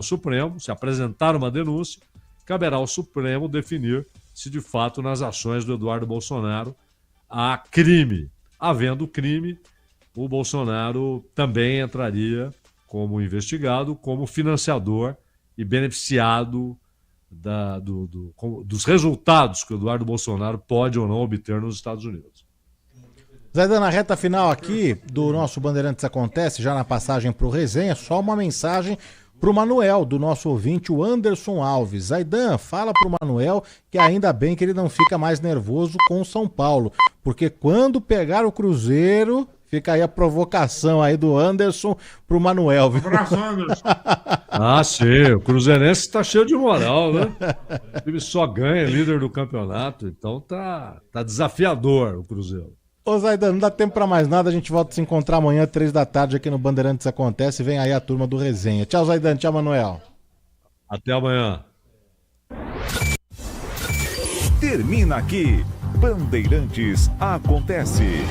Supremo, se apresentar uma denúncia, caberá ao Supremo definir se de fato nas ações do Eduardo Bolsonaro há crime. Havendo crime, o Bolsonaro também entraria como investigado, como financiador e beneficiado dos resultados que o Eduardo Bolsonaro pode ou não obter nos Estados Unidos. Zaidan, na reta final aqui do nosso Bandeirantes Acontece, já na passagem para o Resenha, só uma mensagem para o Manuel, do nosso ouvinte, o Anderson Alves. Zaidan, fala para o Manuel que ainda bem que ele não fica mais nervoso com o São Paulo, porque quando pegar o Cruzeiro, fica aí a provocação aí do Anderson para o Manuel. Viu? Abraço, Anderson. Ah, sim, o Cruzeirense está cheio de moral, né? O time só ganha, líder do campeonato, então tá desafiador o Cruzeiro. Ô Zaidan, não dá tempo pra mais nada, a gente volta a se encontrar amanhã, 3 da tarde, aqui no Bandeirantes Acontece, vem aí a turma do Resenha. Tchau, Zaidan, tchau, Manuel. Até amanhã. Termina aqui, Bandeirantes Acontece.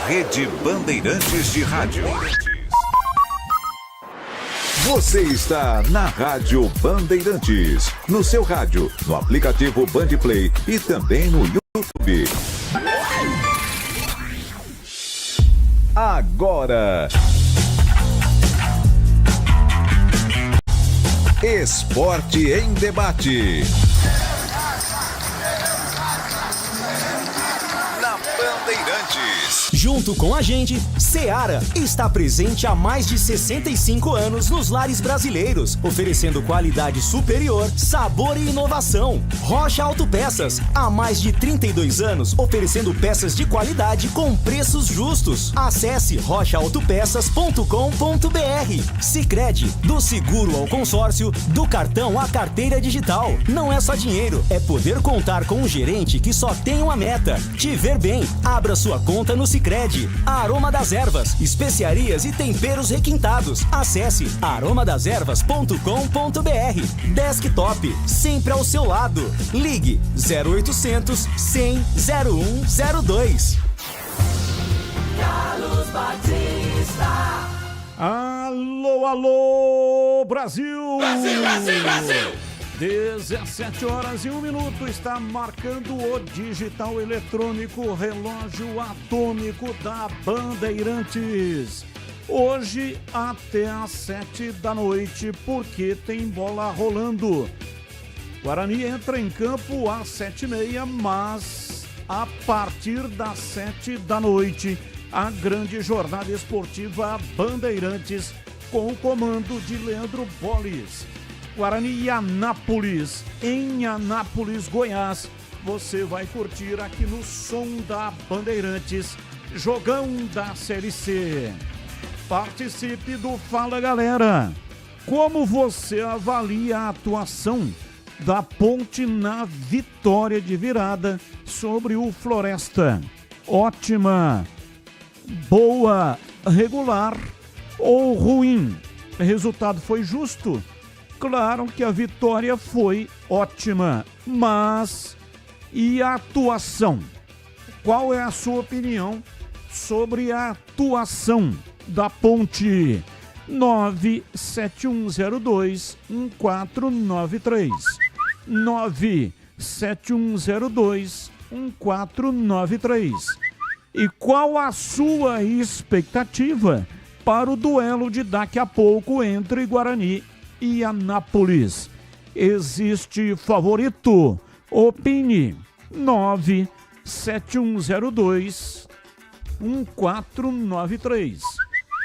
Rede Bandeirantes de Rádio. Você está na Rádio Bandeirantes, no seu rádio, no aplicativo Bandplay e também no YouTube. Agora, Esporte em Debate. Na Bandeirantes. Junto com a gente, Seara está presente há mais de 65 anos nos lares brasileiros, oferecendo qualidade superior, sabor e inovação. Rocha Autopeças, há mais de 32 anos, oferecendo peças de qualidade com preços justos. Acesse rochaautopeças.com.br. Sicredi, do seguro ao consórcio, do cartão à carteira digital. Não é só dinheiro, é poder contar com um gerente que só tem uma meta: te ver bem. Abra sua conta no Sicredi. Aroma das Ervas, especiarias e temperos requintados. Acesse aromadeservas.com.br. Desktop, sempre ao seu lado. Ligue 0800 100 0102. Carlos Batista. Alô, alô, Brasil! Brasil, Brasil, Brasil! 17 horas e 1 minuto, está marcando o digital eletrônico relógio atômico da Bandeirantes. Hoje até às 7 da noite, porque tem bola rolando. Guarani entra em campo às 7h30, mas a partir das 7 da noite, a grande jornada esportiva Bandeirantes, com o comando de Leandro Bolles. Guarani e Anápolis, em Anápolis, Goiás. Você vai curtir aqui no som da Bandeirantes, jogão da Série C. Participe do Fala Galera. Como você avalia a atuação da Ponte na vitória de virada sobre o Floresta? Ótima, boa, regular ou ruim? O resultado foi justo? Claro que a vitória foi ótima, mas e a atuação? Qual é a sua opinião sobre a atuação da Ponte? 97102-1493 97102-1493. E qual a sua expectativa para o duelo de daqui a pouco entre Guarani e Anápolis? Existe favorito? Opine. 97102-1493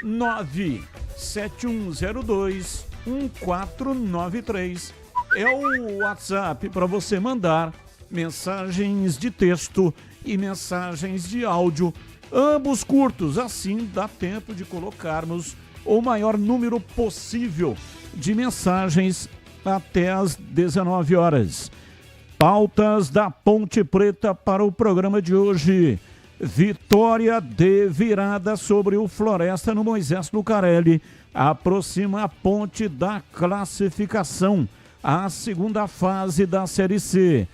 97102-1493 é o WhatsApp para você mandar mensagens de texto e mensagens de áudio, ambos curtos, assim dá tempo de colocarmos o maior número possível de mensagens até às 19 horas. Pautas da Ponte Preta para o programa de hoje. Vitória de virada sobre o Floresta no Moisés Lucarelli aproxima a Ponte da classificação à segunda fase da Série C.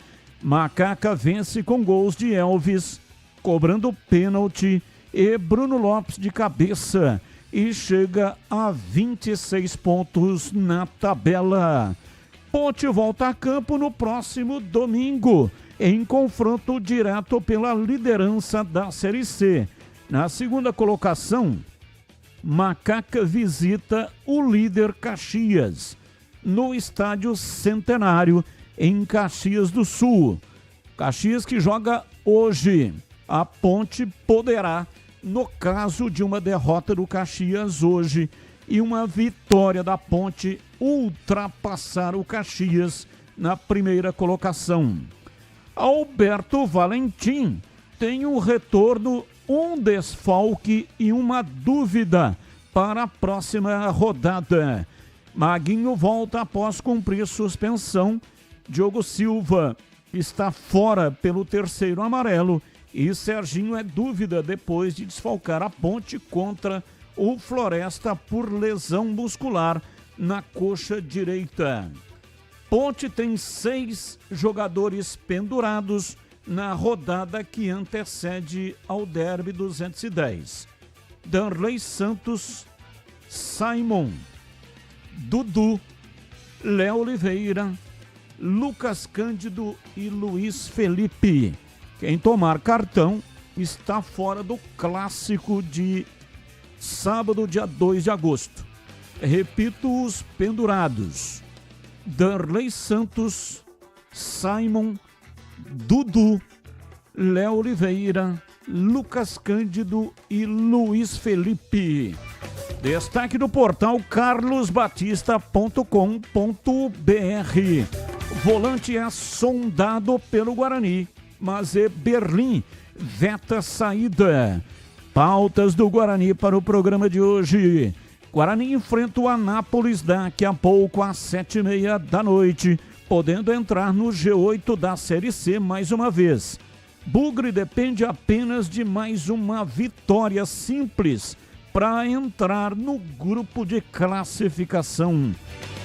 Macaca vence com gols de Elvis, cobrando pênalti, e Bruno Lopes de cabeça. e chega a 26 pontos na tabela. Ponte volta a campo no próximo domingo, em confronto direto pela liderança da Série C. Na segunda colocação, Macaca visita o líder Caxias, no Estádio Centenário, em Caxias do Sul. Caxias que joga hoje. A Ponte poderá, no caso de uma derrota do Caxias hoje e uma vitória da Ponte, ultrapassar o Caxias na primeira colocação. Alberto Valentim tem um retorno, um desfalque e uma dúvida para a próxima rodada. Maguinho volta após cumprir suspensão. Diogo Silva está fora pelo terceiro amarelo e Serginho é dúvida depois de desfalcar a Ponte contra o Floresta por lesão muscular na coxa direita. Ponte tem 6 jogadores pendurados na rodada que antecede ao Derby 210. Danley Santos, Simon, Dudu, Léo Oliveira, Lucas Cândido e Luiz Felipe. Quem tomar cartão está fora do clássico de sábado, dia 2 de agosto. Repito os pendurados: Danley Santos, Simon, Dudu, Léo Oliveira, Lucas Cândido e Luiz Felipe. Destaque do portal carlosbatista.com.br. Volante é sondado pelo Guarani, mas Berlim veta saída. Pautas do Guarani para o programa de hoje. Guarani enfrenta o Anápolis daqui a pouco às 7h30 da noite, podendo entrar no G8 da Série C mais uma vez. Bugre depende apenas de mais uma vitória simples para entrar no grupo de classificação.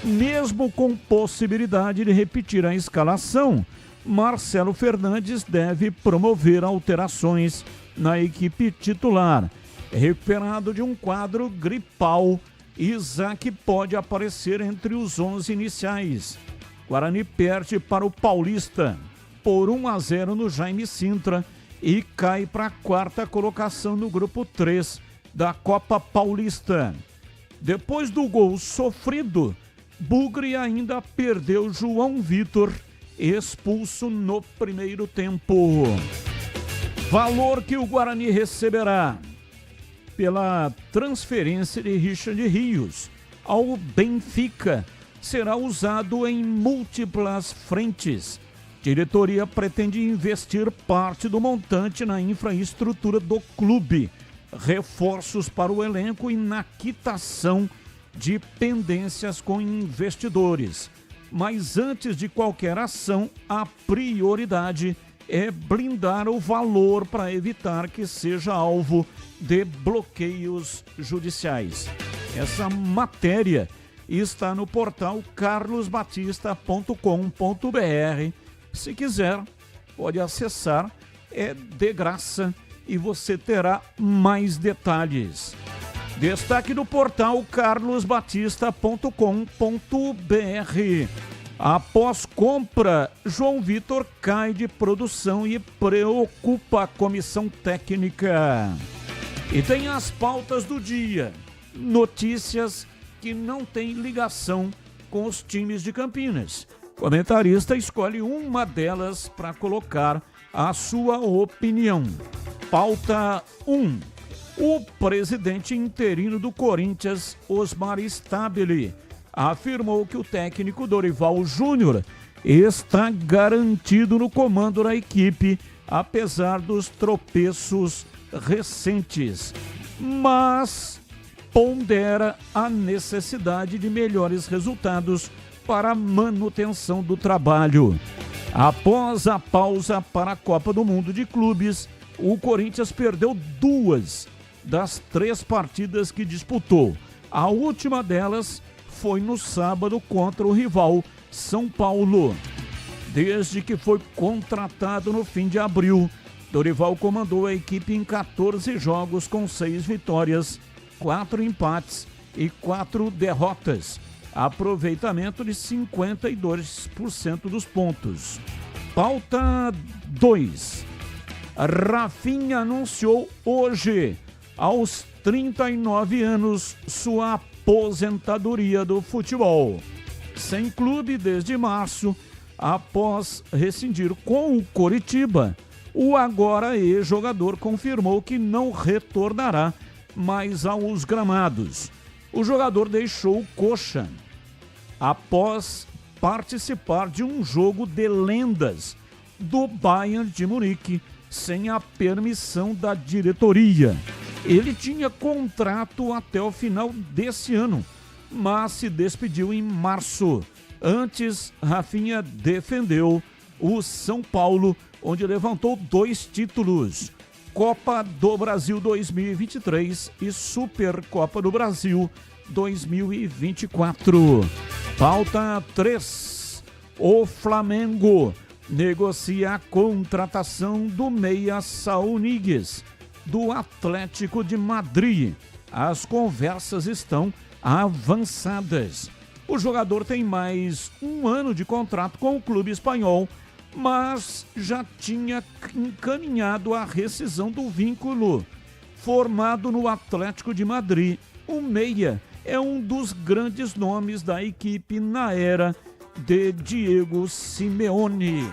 Mesmo com possibilidade de repetir a escalação, Marcelo Fernandes deve promover alterações na equipe titular. Recuperado de um quadro gripal, Isaac pode aparecer entre os 11 iniciais. Guarani perde para o Paulista por 1-0 no Jaime Sintra e cai para a 4ª colocação no grupo 3 da Copa Paulista. Depois do gol sofrido, Bugre ainda perdeu João Vitor, expulso no primeiro tempo. Valor que o Guarani receberá pela transferência de Richard Rios ao Benfica será usado em múltiplas frentes. Diretoria pretende investir parte do montante na infraestrutura do clube, reforços para o elenco e na quitação de pendências com investidores. Mas antes de qualquer ação, a prioridade é blindar o valor para evitar que seja alvo de bloqueios judiciais. Essa matéria está no portal carlosbatista.com.br. Se quiser, pode acessar, é de graça e você terá mais detalhes. Destaque do portal carlosbatista.com.br. Após compra, João Vitor cai de produção e preocupa a comissão técnica. E tem as pautas do dia. Notícias que não têm ligação com os times de Campinas. Comentarista escolhe uma delas para colocar a sua opinião. Pauta 1. O presidente interino do Corinthians, Osmar Stabile, afirmou que o técnico Dorival Júnior está garantido no comando da equipe, apesar dos tropeços recentes, mas pondera a necessidade de melhores resultados para a manutenção do trabalho. Após a pausa para a Copa do Mundo de Clubes, o Corinthians perdeu 2 das 3 partidas que disputou. A última delas foi no sábado contra o rival São Paulo. Desde que foi contratado no fim de abril, Dorival comandou a equipe em 14 jogos com 6 vitórias 4 empates e 4 derrotas. Aproveitamento de 52% dos pontos. Pauta 2. Rafinha anunciou hoje, aos 39 anos, sua aposentadoria do futebol. Sem clube desde março, após rescindir com o Coritiba, o agora ex-jogador confirmou que não retornará mais aos gramados. O jogador deixou o Coxa após participar de um jogo de lendas do Bayern de Munique sem a permissão da diretoria. Ele tinha contrato até o final desse ano, mas se despediu em março. Antes, Rafinha defendeu o São Paulo, onde levantou 2 títulos: Copa do Brasil 2023 e Supercopa do Brasil 2024. Pauta 3. O Flamengo negocia a contratação do meia Saúl Ñíguez, do Atlético de Madrid. As conversas estão avançadas. O jogador tem mais 1 ano de contrato com o clube espanhol, mas já tinha encaminhado a rescisão do vínculo. Formado no Atlético de Madrid, o meia é um dos grandes nomes da equipe na era de Diego Simeone.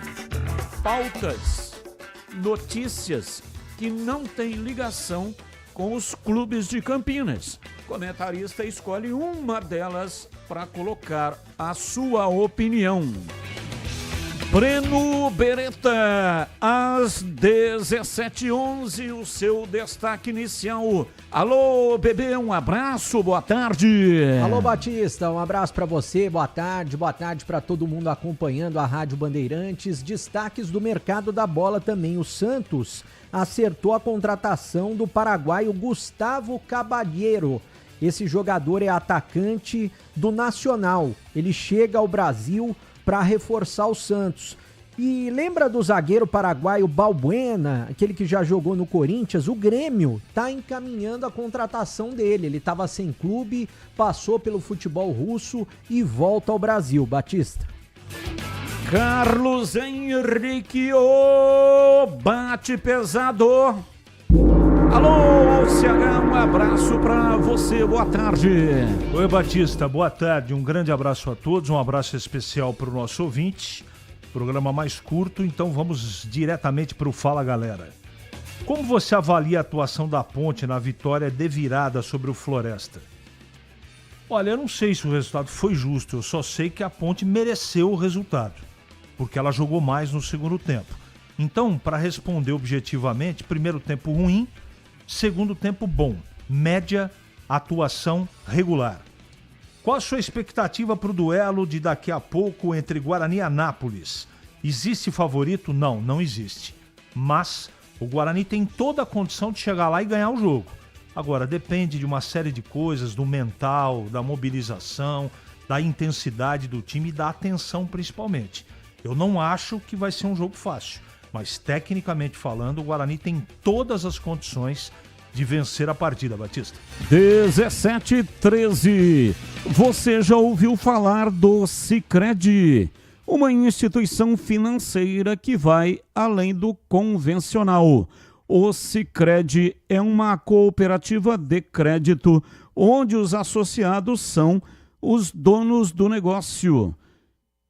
Pautas, notícias que não têm ligação com os clubes de Campinas. O comentarista escolhe uma delas para colocar a sua opinião. Breno Beretta, às 17h11, o seu destaque inicial. Alô, bebê, um abraço, boa tarde. Alô, Batista, um abraço para você, boa tarde para todo mundo acompanhando a Rádio Bandeirantes. Destaques do mercado da bola também. O Santos acertou a contratação do paraguaio Gustavo Caballero. Esse jogador é atacante do Nacional. Ele chega ao Brasil para reforçar o Santos. E lembra do zagueiro paraguaio Balbuena, aquele que já jogou no Corinthians? O Grêmio está encaminhando a contratação dele. Ele estava sem clube, passou pelo futebol russo e volta ao Brasil. Batista. Carlos Henrique, o bate pesado. Alô, CH, um abraço pra você, boa tarde. Oi, Batista, boa tarde, um grande abraço a todos, um abraço especial pro nosso ouvinte. Programa mais curto, então vamos diretamente pro Fala Galera. Como você avalia a atuação da Ponte na vitória de virada sobre o Floresta? Olha, eu não sei se o resultado foi justo, eu só sei que a Ponte mereceu o resultado, porque ela jogou mais no segundo tempo. Então, para responder objetivamente, primeiro tempo ruim, segundo tempo bom, média, atuação regular. Qual a sua expectativa para o duelo de daqui a pouco entre Guarani e Anápolis? Existe favorito? Não, não existe. Mas o Guarani tem toda a condição de chegar lá e ganhar o jogo. Agora, depende de uma série de coisas, do mental, da mobilização, da intensidade do time e da atenção principalmente. Eu não acho que vai ser um jogo fácil. Mas, tecnicamente falando, o Guarani tem todas as condições de vencer a partida, Batista. 17h13. Você já ouviu falar do Sicredi, uma instituição financeira que vai além do convencional. O Sicredi é uma cooperativa de crédito onde os associados são os donos do negócio.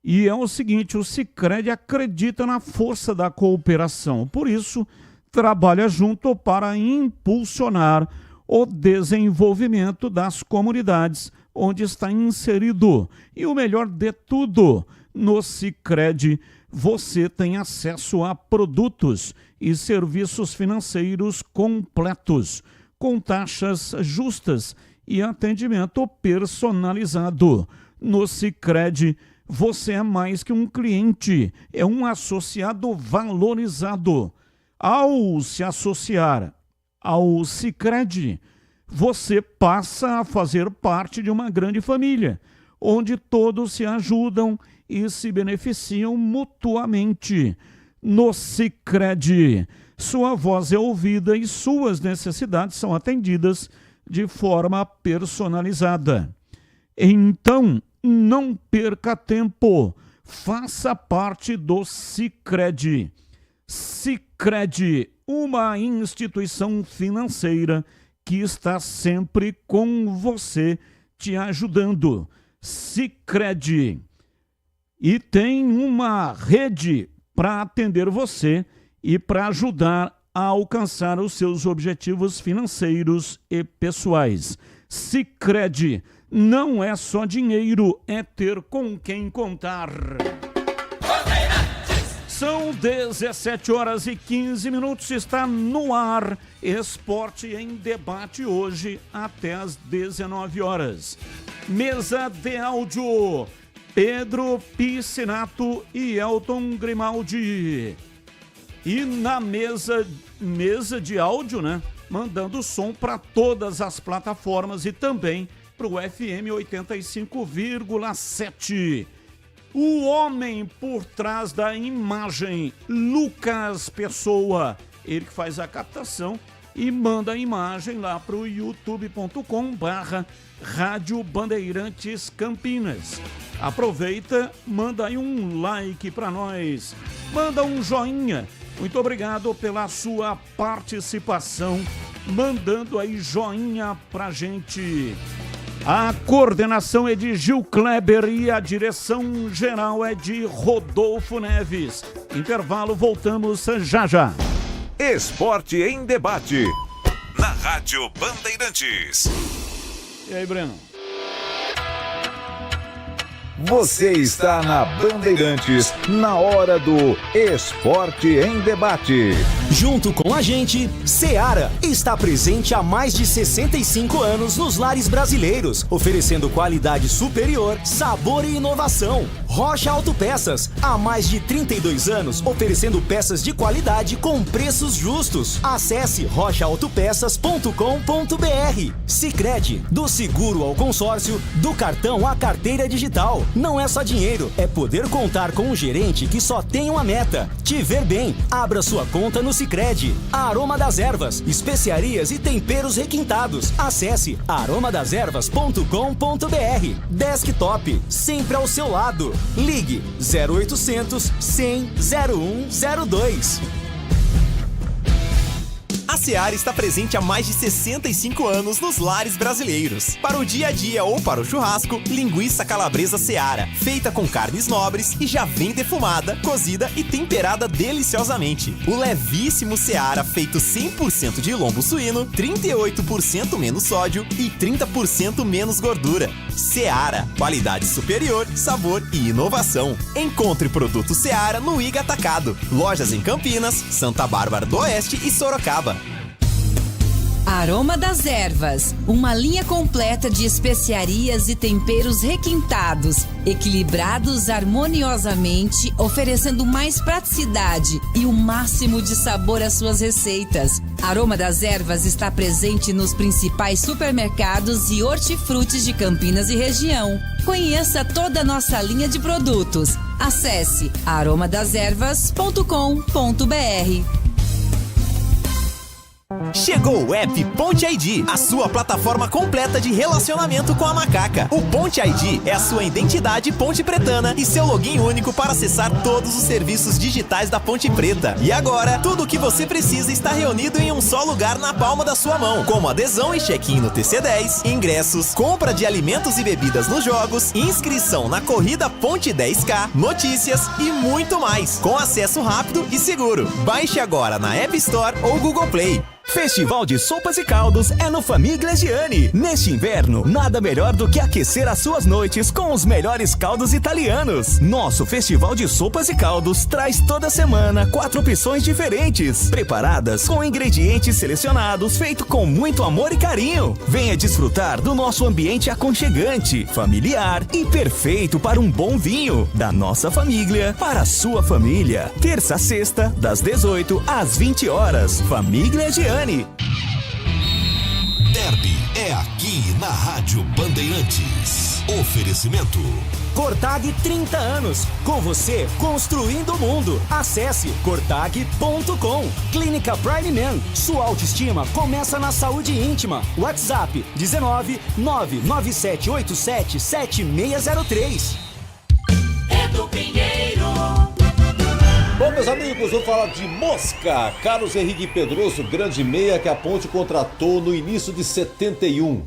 E é o seguinte, o Sicredi acredita na força da cooperação, por isso trabalha junto para impulsionar o desenvolvimento das comunidades onde está inserido. E o melhor de tudo, no Sicredi você tem acesso a produtos e serviços financeiros completos, com taxas justas e atendimento personalizado. No Sicredi você é mais que um cliente, é um associado valorizado. Ao se associar ao Sicredi, você passa a fazer parte de uma grande família, onde todos se ajudam e se beneficiam mutuamente. No Sicredi, sua voz é ouvida e suas necessidades são atendidas de forma personalizada. Então, não perca tempo. Faça parte do Sicredi. Sicredi, uma instituição financeira que está sempre com você, te ajudando. Sicredi. E tem uma rede para atender você e para ajudar a alcançar os seus objetivos financeiros e pessoais. Sicredi não é só dinheiro, é ter com quem contar. São 17h15, está no ar Esporte em Debate hoje até às 19h. Mesa de áudio, Pedro Piscinato e Elton Grimaldi. E na mesa de áudio, né, mandando som para todas as plataformas e também para o FM 85,7. O homem por trás da imagem, Lucas Pessoa, ele que faz a captação e manda a imagem lá para o youtube.com/Rádio Bandeirantes Campinas. Aproveita, manda aí um like para nós, manda um joinha. Muito obrigado pela sua participação, mandando aí joinha pra gente. A coordenação é de Gil Kleber e a direção geral é de Rodolfo Neves. Intervalo, voltamos já já. Esporte em Debate, na Rádio Bandeirantes. E aí, Breno? Você está na Bandeirantes, na hora do Esporte em Debate. Junto com a gente, Seara está presente há mais de 65 anos nos lares brasileiros, oferecendo qualidade superior, sabor e inovação. Rocha Autopeças, há mais de 32 anos, oferecendo peças de qualidade com preços justos. Acesse rochaautopeças.com.br. Sicredi, do seguro ao consórcio, do cartão à carteira digital. Não é só dinheiro, é poder contar com um gerente que só tem uma meta: te ver bem. Abra sua conta no Sicredi. Aroma das Ervas, especiarias e temperos requintados. Acesse aromadeservas.com.br. Desktop, sempre ao seu lado. Ligue 0800 100 0102. A Seara está presente há mais de 65 anos nos lares brasileiros. Para o dia a dia ou para o churrasco, linguiça calabresa Seara, feita com carnes nobres e já vem defumada, cozida e temperada deliciosamente. O levíssimo Seara, feito 100% de lombo suíno, 38% menos sódio e 30% menos gordura. Seara, qualidade superior, sabor e inovação. Encontre produto Seara no Iga Atacado. Lojas em Campinas, Santa Bárbara do Oeste e Sorocaba. Aroma das Ervas, uma linha completa de especiarias e temperos requintados, equilibrados harmoniosamente, oferecendo mais praticidade e o máximo de sabor às suas receitas. Aroma das Ervas está presente nos principais supermercados e hortifrutis de Campinas e região. Conheça toda a nossa linha de produtos. Acesse aromadeservas.com.br. Chegou o app Ponte ID, a sua plataforma completa de relacionamento com a macaca. O Ponte ID é a sua identidade ponte pretana e seu login único para acessar todos os serviços digitais da Ponte Preta. E agora, tudo o que você precisa está reunido em um só lugar na palma da sua mão, como adesão e check-in no TC10, ingressos, compra de alimentos e bebidas nos jogos, inscrição na corrida Ponte 10K, notícias e muito mais, com acesso rápido e seguro. Baixe agora na App Store ou Google Play. Festival de Sopas e Caldos é no Famiglia Gianni. Neste inverno, nada melhor do que aquecer as suas noites com os melhores caldos italianos. Nosso Festival de Sopas e Caldos traz toda semana 4 opções diferentes, preparadas com ingredientes selecionados, feito com muito amor e carinho. Venha desfrutar do nosso ambiente aconchegante, familiar e perfeito para um bom vinho. Da nossa família para a sua família. Terça a sexta, das 18 às 20 horas. Famiglia Gianni. Derby. é aqui na Rádio Bandeirantes. Oferecimento Cortag 30 anos, com você construindo o mundo. Acesse cortag.com. Clínica Prime Man, sua autoestima começa na saúde íntima. WhatsApp 19 99787 7603. Edu Pinheiro. Bom, meus amigos, vamos falar de Mosca. Carlos Henrique Pedroso, grande meia que a Ponte contratou no início de 71.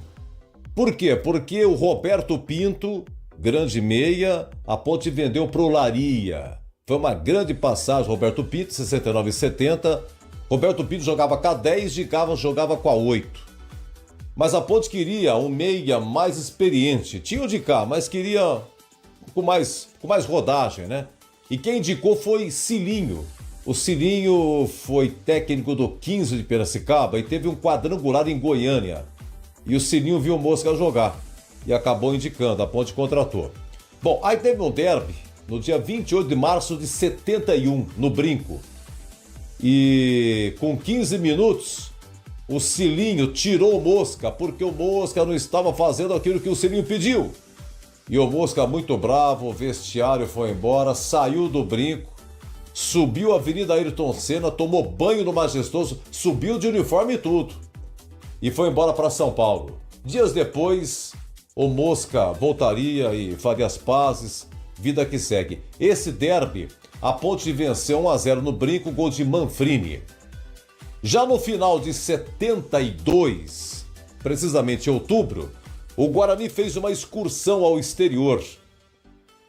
Por quê? Porque o Roberto Pinto, grande meia, a Ponte vendeu pro Olaria. Foi uma grande passagem, Roberto Pinto, 69 e 70. Roberto Pinto jogava com a 10, jogava com a 8. Mas a Ponte queria um meia mais experiente. Tinha o de cá, mas queria com mais rodagem, né? E quem indicou foi Cilinho. O Cilinho foi técnico do 15 de Piracicaba e teve um quadrangular em Goiânia. E o Cilinho viu o Mosca jogar e acabou indicando, a Ponte contratou. Bom, aí teve um derby no dia 28 de março de 71, no Brinco. E com 15 minutos, o Cilinho tirou o Mosca, porque o Mosca não estava fazendo aquilo que o Cilinho pediu. E o Mosca, muito bravo, o vestiário foi embora, saiu do Brinco, subiu a Avenida Ayrton Senna, tomou banho no Majestoso, subiu de uniforme e tudo. E foi embora para São Paulo. Dias depois, o Mosca voltaria e faria as pazes, vida que segue. Esse derby, a Ponte venceu 1-0 no Brinco, gol de Manfrini. Já no final de 72, precisamente em outubro, o Guarani fez uma excursão ao exterior.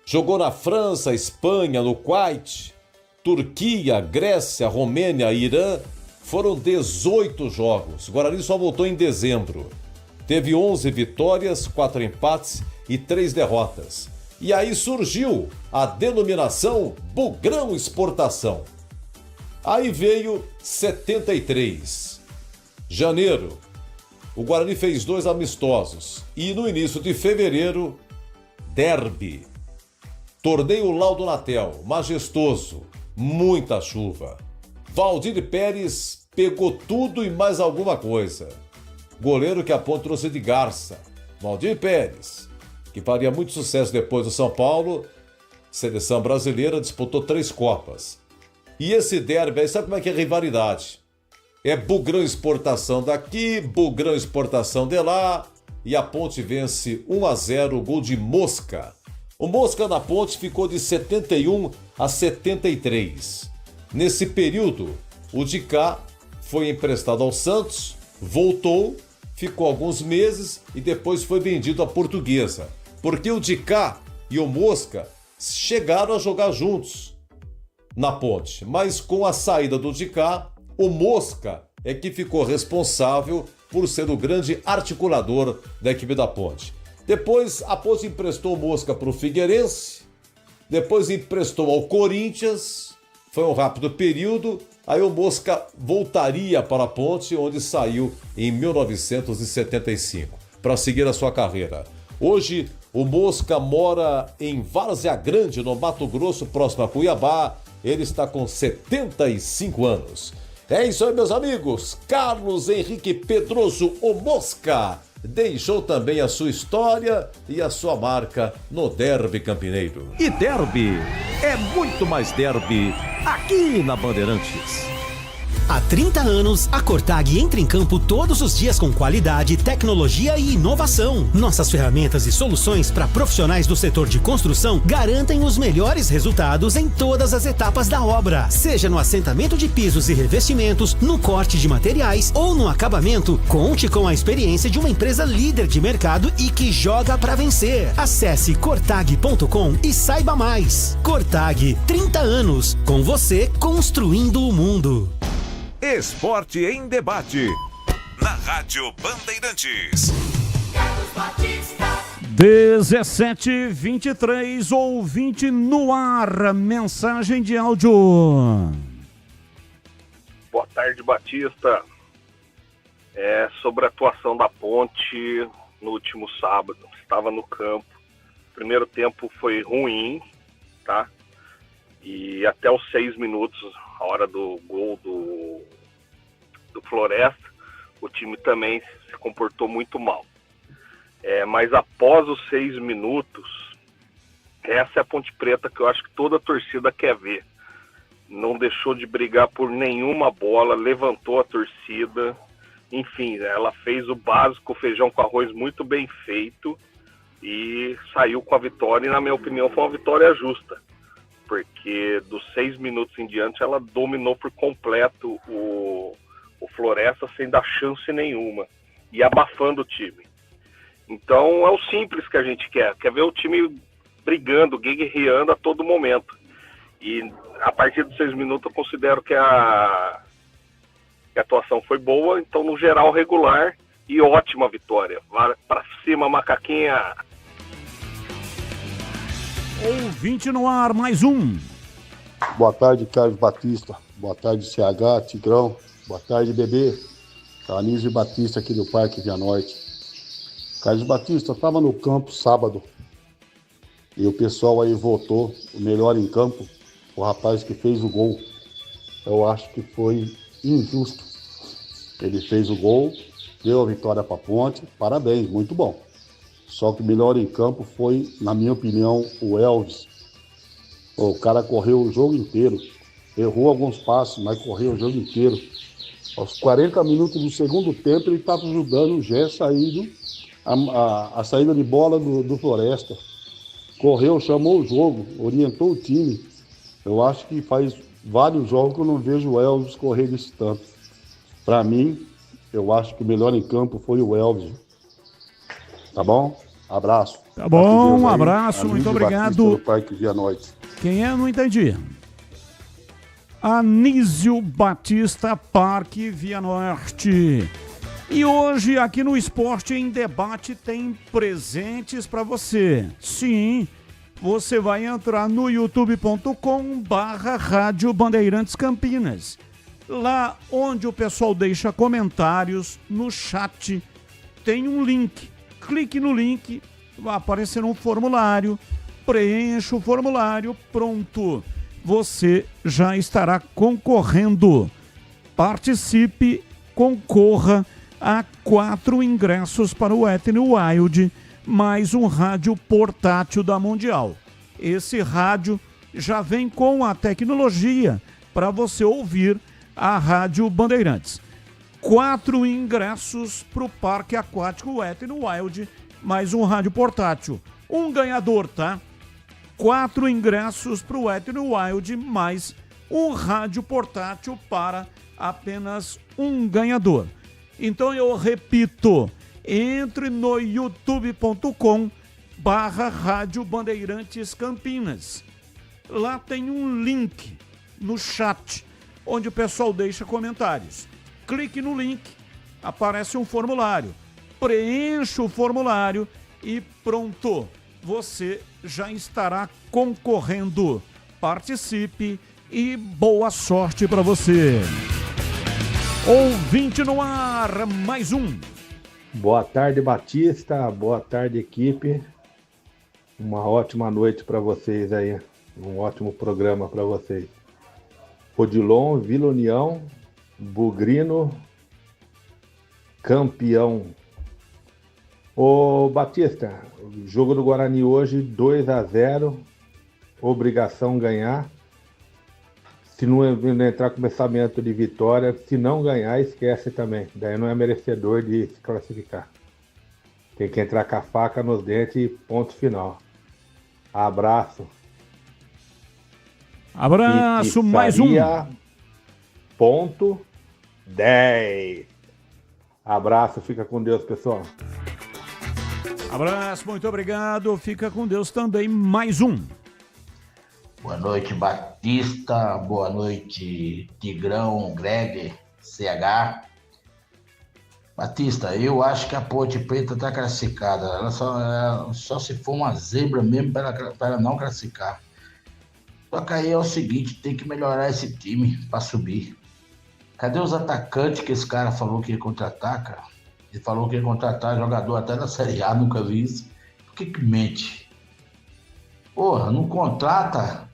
Jogou na França, Espanha, no Kuwait, Turquia, Grécia, Romênia, Irã. Foram 18 jogos. O Guarani só voltou em dezembro. Teve 11 vitórias, 4 empates e 3 derrotas. E aí surgiu a denominação Bugrão Exportação. Aí veio 73. Janeiro. O Guarani fez 2 amistosos e no início de fevereiro, derby. Torneio Laudo Natel, majestoso, muita chuva. Valdir Pérez pegou tudo e mais alguma coisa. Goleiro que a Ponte trouxe de Garça, Valdir Pérez, que faria muito sucesso depois do São Paulo, seleção brasileira, disputou 3 Copas. E esse derby aí, sabe como é que é rivalidade? É Bugrão Exportação daqui, Bugrão Exportação de lá, e a Ponte vence 1-0, gol de Mosca. O Mosca na Ponte ficou de 71 a 73. Nesse período, o de cá foi emprestado ao Santos, voltou, ficou alguns meses e depois foi vendido à Portuguesa. Porque o de cá e o Mosca chegaram a jogar juntos na Ponte, mas com a saída do de cá, o Mosca é que ficou responsável por ser o grande articulador da equipe da Ponte. Depois, a Ponte emprestou o Mosca para o Figueirense, depois emprestou ao Corinthians, foi um rápido período, aí o Mosca voltaria para a Ponte, onde saiu em 1975, para seguir a sua carreira. Hoje, o Mosca mora em Várzea Grande, no Mato Grosso, próximo a Cuiabá. Ele está com 75 anos. É isso aí, meus amigos. Carlos Henrique Pedroso, o Mosca, deixou também a sua história e a sua marca no derby campineiro. E derby é muito mais derby aqui na Bandeirantes. Há 30 anos, a Cortag entra em campo todos os dias com qualidade, tecnologia e inovação. Nossas ferramentas e soluções para profissionais do setor de construção garantem os melhores resultados em todas as etapas da obra. Seja no assentamento de pisos e revestimentos, no corte de materiais ou no acabamento, conte com a experiência de uma empresa líder de mercado e que joga para vencer. Acesse cortag.com e saiba mais. Cortag, 30 anos, com você construindo o mundo. Esporte em debate. Na Rádio Bandeirantes. 17h23, ouvinte no ar. Mensagem de áudio. Boa tarde, Batista. Sobre a atuação da Ponte no último sábado. Estava no campo. O primeiro tempo foi ruim, tá? E até os 6 minutos, a hora do gol do Floresta, o time também se comportou muito mal. Mas após os 6 minutos, essa é a Ponte Preta que eu acho que toda a torcida quer ver. Não deixou de brigar por nenhuma bola, levantou a torcida. Enfim, ela fez o básico, feijão com arroz muito bem feito e saiu com a vitória. E, na minha opinião, foi uma vitória justa, porque dos 6 minutos em diante ela dominou por completo o Floresta sem dar chance nenhuma e abafando o time. Então é o simples que a gente quer ver o time brigando, guerreando a todo momento. E a partir dos 6 minutos eu considero que a atuação foi boa, então no geral regular e ótima vitória. Vai pra cima, macaquinha! Ouvinte no ar, mais um. Boa tarde, Carlos Batista. Boa tarde, CH, Tigrão. Boa tarde, bebê. Canísio Batista aqui do Parque Via Norte. Carlos Batista, eu estava no campo sábado e o pessoal aí votou o melhor em campo, o rapaz que fez o gol. Eu acho que foi injusto. Ele fez o gol, deu a vitória para a Ponte, parabéns, muito bom. Só que o melhor em campo foi, na minha opinião, o Elvis. O cara correu o jogo inteiro, errou alguns passos, mas correu o jogo inteiro. Aos 40 minutos do segundo tempo, ele estava ajudando o Gé saindo, a saída de bola do Floresta. Correu, chamou o jogo, orientou o time. Eu acho que faz vários jogos que eu não vejo o Elvis correr desse tanto. Para mim, eu acho que o melhor em campo foi o Elvis. Tá bom? Abraço. Tá bom, um abraço, muito obrigado. Do Parque Via Norte. Quem é? Não entendi. Anísio Batista, Parque Via Norte. E hoje, aqui no Esporte em Debate, tem presentes para você. Sim, você vai entrar no youtube.com/Rádio Bandeirantes Campinas. Lá onde o pessoal deixa comentários, no chat, tem um link. Clique no link, vai aparecer um formulário, preencha o formulário, pronto. Você já estará concorrendo. Participe, concorra a 4 ingressos para o Wet n Wild, mais um rádio portátil da Mundial. Esse rádio já vem com a tecnologia para você ouvir a Rádio Bandeirantes. 4 ingressos para o Parque Aquático Wet n Wild, mais um rádio portátil. Um ganhador, tá? 4 ingressos para o Wet n Wild, mais um rádio portátil para apenas um ganhador. Então eu repito, entre no youtube.com/Rádio Bandeirantes Campinas. Lá tem um link no chat, onde o pessoal deixa comentários. Clique no link, aparece um formulário. Preencha o formulário e pronto. Você já estará concorrendo. Participe e boa sorte para você. Ouvinte no ar, mais um. Boa tarde, Batista. Boa tarde, equipe. Uma ótima noite para vocês aí. Um ótimo programa para vocês. Odilon, Vila União, Bugrino, campeão. Ô Batista, jogo do Guarani hoje 2-0, obrigação ganhar. Se não entrar com pensamento de vitória, se não ganhar, esquece também. Daí não é merecedor de se classificar. Tem que entrar com a faca nos dentes e ponto final. Abraço. Abraço, mais um. Ponto 10. Abraço, fica com Deus, pessoal. Abraço, muito obrigado. Fica com Deus também, mais um. Boa noite, Batista. Boa noite, Tigrão, Greg, CH. Batista, eu acho que a Ponte Preta está classificada. Ela só se for uma zebra mesmo para ela não classificar. Só que aí é o seguinte, tem que melhorar esse time para subir. Cadê os atacantes que esse cara falou que ia contratar, cara? Ele falou que ia contratar jogador até na Série A, nunca vi isso. Por que mente? Porra, não contrata?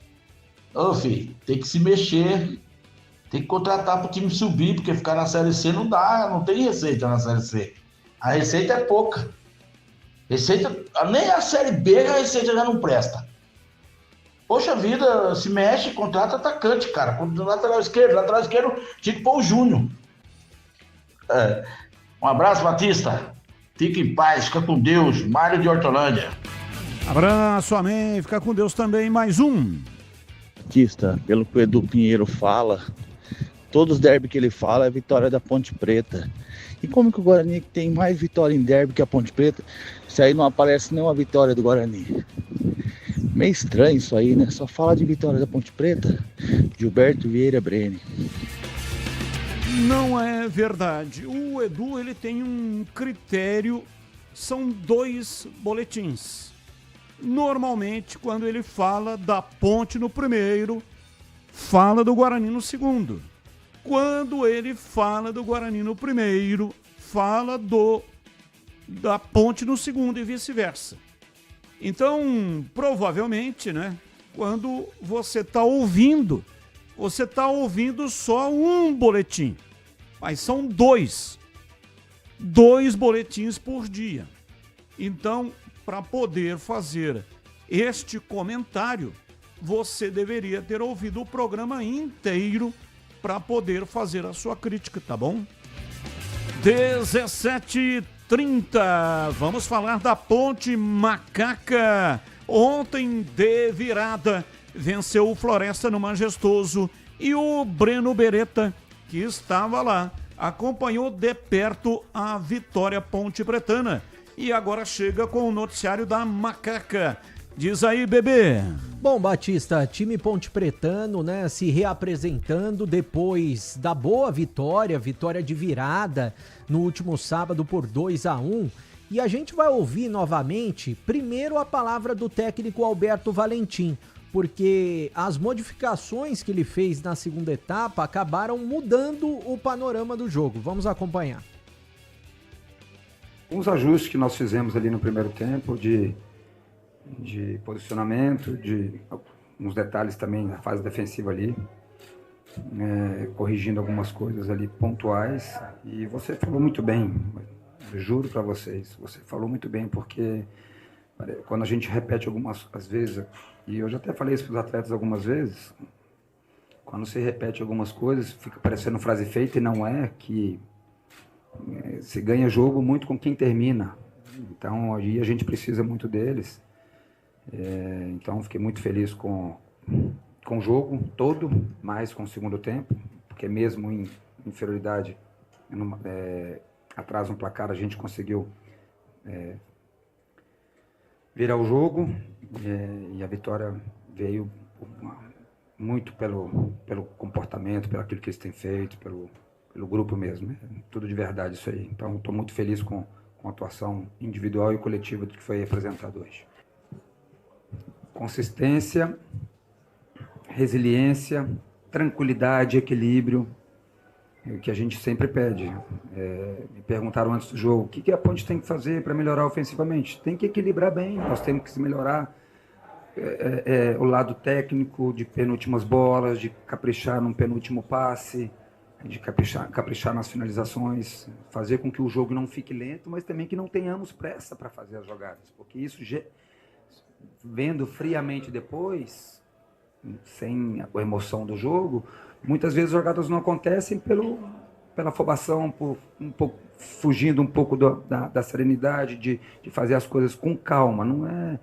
Ô, filho, tem que se mexer. Tem que contratar pro time subir, porque ficar na Série C não dá, não tem receita na Série C. A receita é pouca. Nem a Série B a receita já não presta. Poxa vida, se mexe, contrata atacante, cara. Lateral esquerdo, tinha que pôr o Júnior. Um abraço, Batista. Fique em paz, fica com Deus. Mário de Hortolândia. Abraço, amém. Fica com Deus também. Mais um. Batista, pelo que o Edu Pinheiro fala, todos os derby que ele fala é vitória da Ponte Preta. E como que o Guarani tem mais vitória em derby que a Ponte Preta? Se aí não aparece nenhuma vitória do Guarani. Meio estranho isso aí, né? Só fala de vitória da Ponte Preta. Gilberto Vieira Brene. Não é verdade. O Edu, ele tem um critério, são 2 boletins. Normalmente, quando ele fala da Ponte no primeiro, fala do Guarani no segundo. Quando ele fala do Guarani no primeiro, fala da Ponte no segundo e vice-versa. Então, provavelmente, né, quando você está ouvindo só um boletim, mas são 2 boletins por dia. Então, para poder fazer este comentário, você deveria ter ouvido o programa inteiro para poder fazer a sua crítica, tá bom? 17h30, vamos falar da Ponte Macaca. Ontem, de virada, venceu o Floresta no Majestoso e o Breno Beretta, que estava lá, acompanhou de perto a vitória ponte-pretana e agora chega com o noticiário da Macaca. Diz aí, bebê. Bom, Batista, time ponte-pretano, né, se reapresentando depois da boa vitória de virada no último sábado por 2-1. E a gente vai ouvir novamente, primeiro a palavra do técnico Alberto Valentim, porque as modificações que ele fez na segunda etapa acabaram mudando o panorama do jogo. Vamos acompanhar. Uns ajustes que nós fizemos ali no primeiro tempo de posicionamento, de uns detalhes também na fase defensiva ali, corrigindo algumas coisas ali pontuais. E você falou muito bem, eu juro para vocês, você falou muito bem, porque quando a gente repete algumas às vezes, e eu já até falei isso para os atletas algumas vezes, quando você repete algumas coisas, fica parecendo frase feita, e não é, que se ganha jogo muito com quem termina. Então aí a gente precisa muito deles. Então fiquei muito feliz com o jogo todo, mais com o segundo tempo, porque mesmo em inferioridade, atrás no placar, a gente conseguiu virar o jogo, e a vitória veio muito pelo comportamento, pelo aquilo que eles têm feito, pelo grupo mesmo, tudo de verdade isso aí. Então estou muito feliz com a atuação individual e coletiva do que foi apresentado hoje. Consistência, resiliência, tranquilidade, equilíbrio, é o que a gente sempre pede. Me perguntaram antes do jogo, o que a Ponte tem que fazer para melhorar ofensivamente? Tem que equilibrar bem, nós temos que melhorar o lado técnico, de penúltimas bolas, de caprichar num penúltimo passe, de caprichar nas finalizações, fazer com que o jogo não fique lento, mas também que não tenhamos pressa para fazer as jogadas, porque isso, vendo friamente depois, sem a emoção do jogo, muitas vezes as jogadas não acontecem pela afobação, fugindo um pouco da serenidade, de fazer as coisas com calma. Não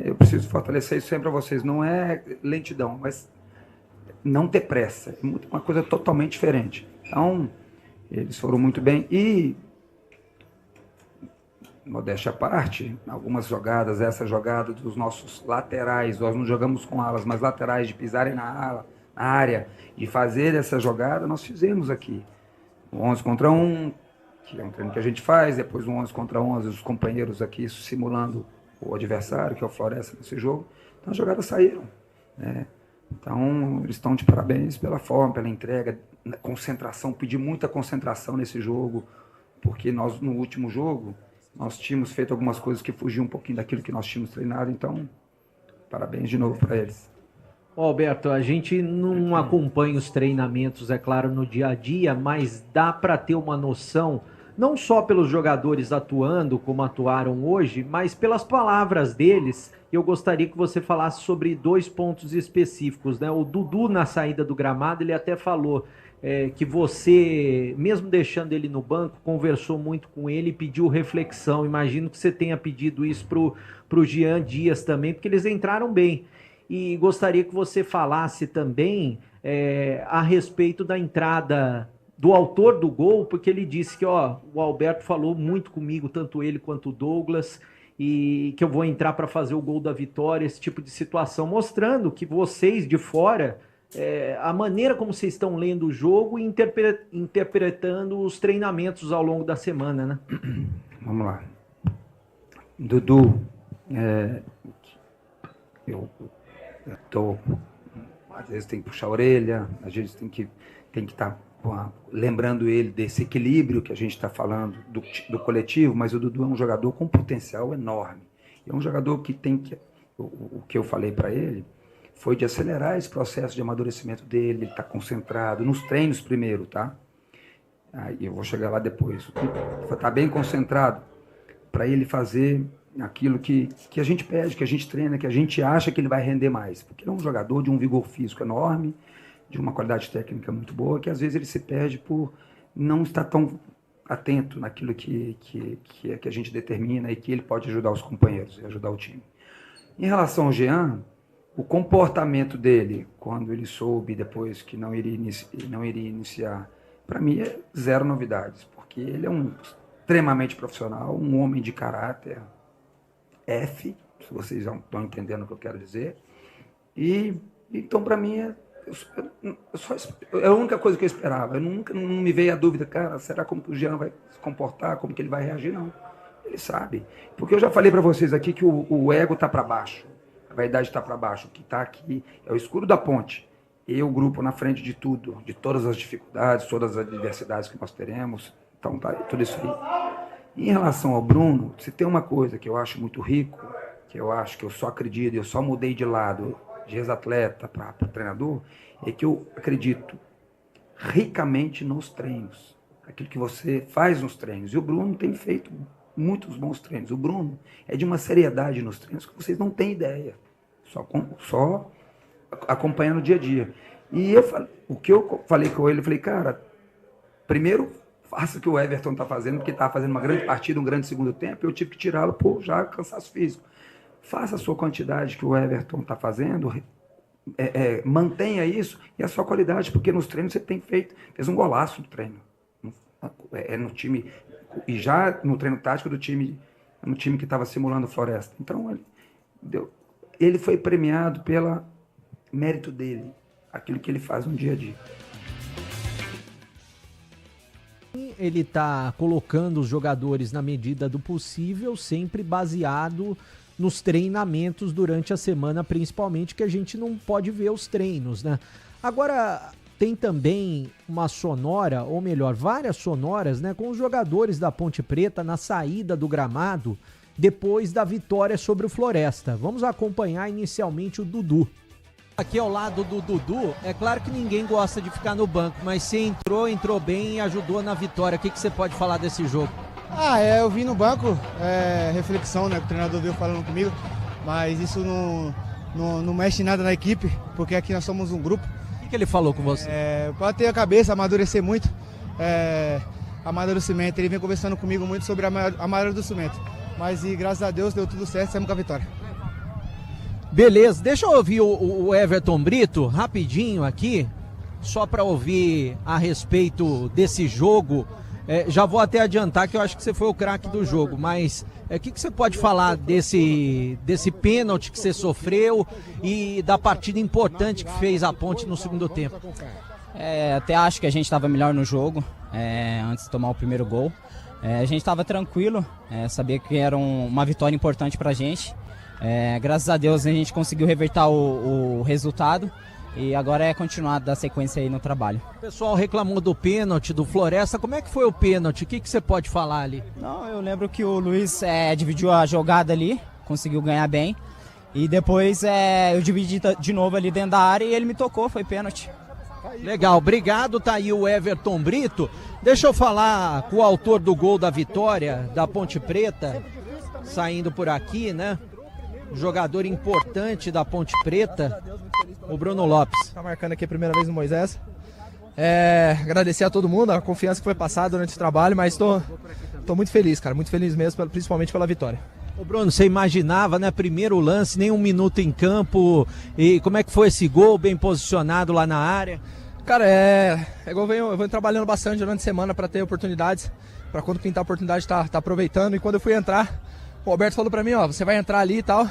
eu preciso fortalecer isso sempre para vocês, não é lentidão, mas não ter pressa, é uma coisa totalmente diferente. Então, eles foram muito bem e, modéstia à parte, algumas jogadas, essa jogada dos nossos laterais, nós não jogamos com alas, mas laterais, de pisarem na área, de fazer essa jogada, nós fizemos aqui. 11 contra 1, que é um treino que a gente faz, depois 11 contra 11, os companheiros aqui simulando o adversário, que é o Floresta nesse jogo. Então as jogadas saíram, né? Então eles estão de parabéns pela forma, pela entrega, concentração, pedi muita concentração nesse jogo, porque nós no último jogo, nós tínhamos feito algumas coisas que fugiam um pouquinho daquilo que nós tínhamos treinado, então parabéns de novo para eles. Alberto, a gente não acompanha os treinamentos, é claro, no dia a dia, mas dá para ter uma noção não só pelos jogadores atuando como atuaram hoje, mas pelas palavras deles. Eu gostaria que você falasse sobre 2 pontos específicos, né? O Dudu, na saída do gramado, ele até falou que você, mesmo deixando ele no banco, conversou muito com ele e pediu reflexão. Imagino que você tenha pedido isso pro Jean Dias também, porque eles entraram bem. E gostaria que você falasse também a respeito da entrada do autor do gol, porque ele disse que o Alberto falou muito comigo, tanto ele quanto o Douglas, e que eu vou entrar para fazer o gol da vitória, esse tipo de situação, mostrando que vocês de fora, a maneira como vocês estão lendo o jogo e interpretando os treinamentos ao longo da semana, né? Vamos lá. Dudu, eu tô, às vezes tem que puxar a orelha, às vezes tem que estar lembrando ele desse equilíbrio que a gente está falando do coletivo, mas o Dudu é um jogador com potencial enorme. É um jogador que o que eu falei para ele foi de acelerar esse processo de amadurecimento dele, ele está concentrado, nos treinos primeiro, tá? Aí eu vou chegar lá depois. Está bem concentrado para ele fazer aquilo que a gente pede, que a gente treina, que a gente acha que ele vai render mais. Porque ele é um jogador de um vigor físico enorme, de uma qualidade técnica muito boa, que às vezes ele se perde por não estar tão atento naquilo que a gente determina e que ele pode ajudar os companheiros e ajudar o time. Em relação ao Jean, o comportamento dele, quando ele soube depois que não iria iniciar, para mim é zero novidades, porque ele é um extremamente profissional, um homem de caráter F, se vocês estão entendendo o que eu quero dizer, e então para mim é a única coisa que eu esperava. Eu nunca não me veio a dúvida, cara, será como que o Jean vai se comportar, como que ele vai reagir? Não, ele sabe, porque eu já falei para vocês aqui que o ego tá para baixo, a vaidade está para baixo, o que está aqui é o escudo da ponte, e o grupo na frente de tudo, de todas as dificuldades, todas as adversidades que nós teremos, então tá tudo isso aí. Em relação ao Bruno, se tem uma coisa que eu acho muito rico, que eu acho que eu só acredito, eu só mudei de lado, de ex-atleta para treinador, é que eu acredito ricamente nos treinos, aquilo que você faz nos treinos, e o Bruno tem feito muitos bons treinos. O Bruno é de uma seriedade nos treinos que vocês não têm ideia, só acompanhando o dia a dia. E o que eu falei com ele, eu falei, cara, primeiro faça o que o Everton está fazendo, porque estava fazendo uma grande partida, um grande segundo tempo, eu tive que tirá-lo por já cansaço físico. Faça a sua quantidade que o Everton está fazendo, mantenha isso e a sua qualidade, porque nos treinos você fez um golaço no treino. No time, e já no treino tático do time, no time que estava simulando Floresta. Então, ele foi premiado pelo mérito dele, aquilo que ele faz no dia a dia. Ele está colocando os jogadores na medida do possível, sempre baseado nos treinamentos durante a semana, principalmente, que a gente não pode ver os treinos, né? Agora, tem também uma sonora, ou melhor, várias sonoras, né, com os jogadores da Ponte Preta na saída do gramado depois da vitória sobre o Floresta. Vamos acompanhar inicialmente o Dudu. Aqui ao lado do Dudu, é claro que ninguém gosta de ficar no banco, mas você entrou bem e ajudou na vitória. O que você pode falar desse jogo? Eu vim no banco, reflexão, né, que o treinador veio falando comigo, mas isso não mexe nada na equipe, porque aqui nós somos um grupo. O que ele falou com você? Pode ter a cabeça, amadurecer muito, amadurecimento. Ele vem conversando comigo muito sobre amadurecimento, mas graças a Deus deu tudo certo, saímos com a vitória. Beleza, deixa eu ouvir o Everton Brito rapidinho aqui, só para ouvir a respeito desse jogo. Já vou até adiantar que eu acho que você foi o craque do jogo, mas o que você pode falar desse pênalti que você sofreu e da partida importante que fez a Ponte no segundo tempo? Até acho que a gente estava melhor no jogo, antes de tomar o primeiro gol. A gente estava tranquilo, sabia que era uma vitória importante para a gente. Graças a Deus a gente conseguiu reverter o resultado e agora é continuar da sequência aí no trabalho. O pessoal reclamou do pênalti do Floresta, como é que foi o pênalti? O que você pode falar ali? Não, eu lembro que o Luiz dividiu a jogada ali, conseguiu ganhar bem e depois eu dividi de novo ali dentro da área e ele me tocou, foi pênalti. Legal, obrigado, tá aí o Everton Brito. Deixa eu falar com o autor do gol da vitória da Ponte Preta, saindo por aqui, né? Jogador importante da Ponte Preta, o Bruno Lopes. Tá marcando aqui a primeira vez no Moisés. Agradecer a todo mundo, a confiança que foi passada durante o trabalho, mas tô muito feliz, cara, muito feliz mesmo, principalmente pela vitória. Ô Bruno, você imaginava, né, primeiro lance, nem um minuto em campo, e como é que foi esse gol, bem posicionado lá na área? Cara, eu venho trabalhando bastante durante a semana para ter oportunidades, para quando pintar a oportunidade tá aproveitando, e quando eu fui entrar, o Roberto falou para mim, ó, você vai entrar ali e tal,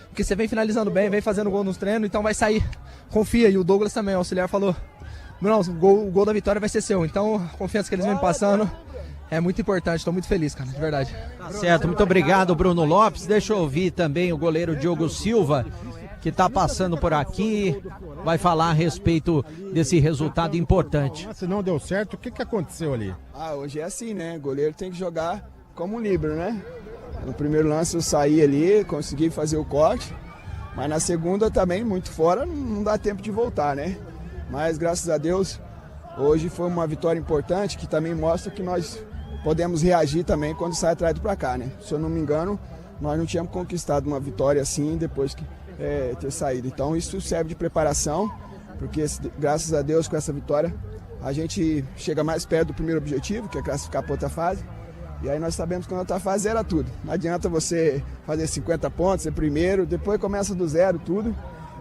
porque você vem finalizando bem, vem fazendo gol nos treinos, então vai sair, confia, e o Douglas também, o auxiliar falou, não, o gol da vitória vai ser seu, então a confiança que eles vêm passando é muito importante, estou muito feliz, cara, de verdade. Tá certo, muito obrigado, Bruno Lopes. Deixa eu ouvir também o goleiro Diogo Silva, que está passando por aqui, vai falar a respeito desse resultado importante. Se não deu certo, o que aconteceu ali? Hoje é assim, né? O goleiro tem que jogar como um líbero, né? No primeiro lance eu saí ali, consegui fazer o corte, mas na segunda também, muito fora, não dá tempo de voltar, né? Mas graças a Deus, hoje foi uma vitória importante que também mostra que nós podemos reagir também quando sai atrás do placar, né? Se eu não me engano, nós não tínhamos conquistado uma vitória assim depois que ter saído. Então isso serve de preparação, porque graças a Deus com essa vitória a gente chega mais perto do primeiro objetivo, que é classificar para outra fase. E aí nós sabemos que na outra fase era tudo. Não adianta você fazer 50 pontos, ser primeiro, depois começa do zero tudo.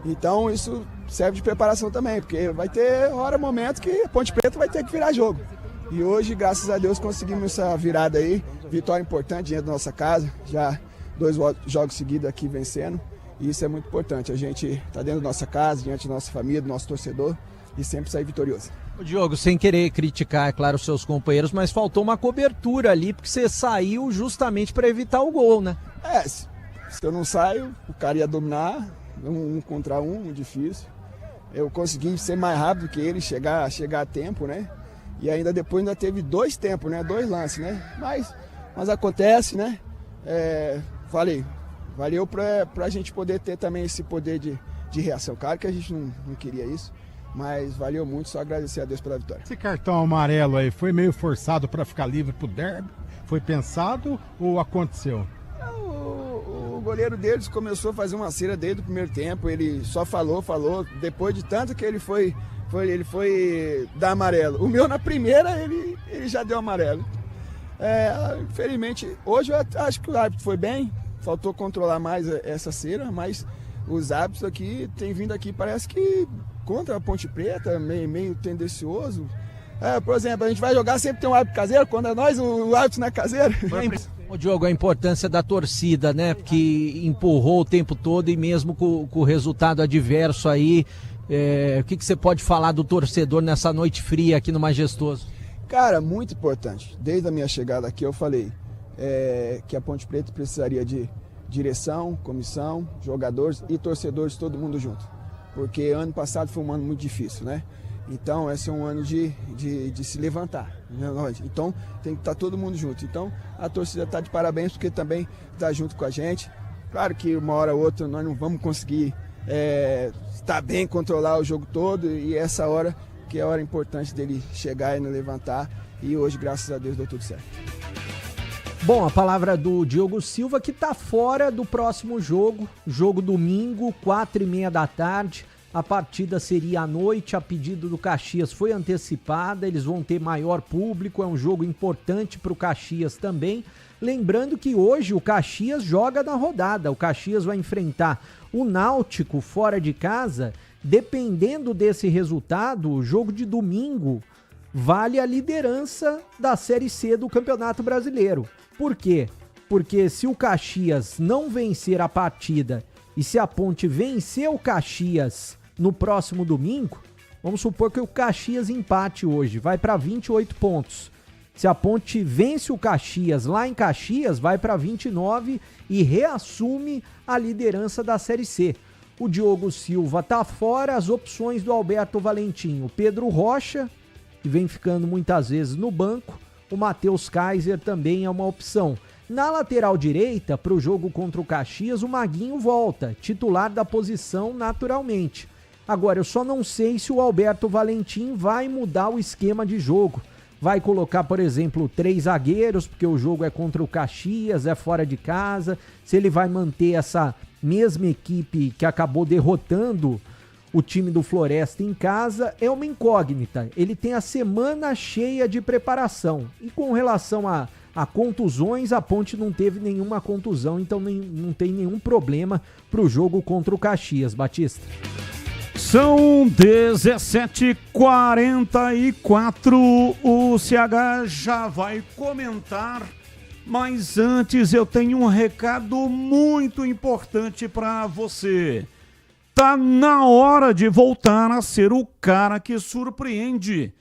Então isso serve de preparação também, porque vai ter hora, momento que a Ponte Preta vai ter que virar jogo. E hoje, graças a Deus, conseguimos essa virada aí, vitória importante dentro da nossa casa, já 2 jogos seguidos aqui vencendo, e isso é muito importante, a gente está dentro da nossa casa, diante da nossa família, do nosso torcedor, e sempre sair vitorioso. Ô Diogo, sem querer criticar, é claro, os seus companheiros, mas faltou uma cobertura ali, porque você saiu justamente para evitar o gol, né? Se eu não saio, o cara ia dominar, um contra um, difícil. Eu consegui ser mais rápido que ele, chegar a tempo, né? E ainda depois teve 2 tempos, né? 2 lances, né? Mas acontece, né? Valeu pra gente poder ter também esse poder de reação. Claro que a gente não queria isso, mas valeu muito, só agradecer a Deus pela vitória. Esse cartão amarelo aí foi meio forçado para ficar livre pro derby? Foi pensado ou aconteceu? O goleiro deles começou a fazer uma cera desde o primeiro tempo, ele só falou, depois de tanto que ele foi dar amarelo. O meu na primeira ele já deu amarelo. Infelizmente, hoje eu acho que o árbitro foi bem, faltou controlar mais essa cera, mas os árbitros aqui têm vindo aqui, parece que contra a Ponte Preta, meio tendencioso. Por exemplo, a gente vai jogar, sempre tem um árbitro caseiro, quando é nós, o árbitro não é caseiro. Ô Diogo, a importância da torcida, né? Que empurrou o tempo todo e mesmo com o resultado adverso aí, o que você pode falar do torcedor nessa noite fria aqui no Majestoso? Cara, muito importante. Desde a minha chegada aqui eu falei que a Ponte Preta precisaria de direção, comissão, jogadores e torcedores, todo mundo junto. Porque ano passado foi um ano muito difícil, né? Então esse é um ano de se levantar, né? Então tem que estar todo mundo junto. Então a torcida está de parabéns porque também está junto com a gente. Claro que uma hora ou outra nós não vamos conseguir estar bem, controlar o jogo todo, e essa hora que é a hora importante dele chegar e nos levantar, e hoje graças a Deus deu tudo certo. Bom, a palavra do Diogo Silva, que está fora do próximo jogo domingo, 4h30 da tarde. A partida seria à noite, a pedido do Caxias foi antecipada, eles vão ter maior público, é um jogo importante para o Caxias também. Lembrando que hoje o Caxias joga na rodada, o Caxias vai enfrentar o Náutico fora de casa. Dependendo desse resultado, o jogo de domingo vale a liderança da Série C do Campeonato Brasileiro. Por quê? Porque se o Caxias não vencer a partida e se a Ponte vencer o Caxias no próximo domingo, vamos supor que o Caxias empate hoje, vai para 28 pontos. Se a Ponte vence o Caxias lá em Caxias, vai para 29 e reassume a liderança da Série C. O Diogo Silva tá fora, as opções do Alberto Valentim, o Pedro Rocha, que vem ficando muitas vezes no banco, o Matheus Kaiser também é uma opção. Na lateral direita, para o jogo contra o Caxias, o Maguinho volta, titular da posição naturalmente. Agora, eu só não sei se o Alberto Valentim vai mudar o esquema de jogo. Vai colocar, por exemplo, 3 zagueiros, porque o jogo é contra o Caxias, é fora de casa. Se ele vai manter essa mesma equipe que acabou derrotando o time do Floresta em casa, é uma incógnita. Ele tem a semana cheia de preparação. E com relação a contusões, a Ponte não teve nenhuma contusão, então não tem nenhum problema para o jogo contra o Caxias, Batista. São 17h44, o CH já vai comentar, mas antes eu tenho um recado muito importante para você. Tá na hora de voltar a ser o cara que surpreende.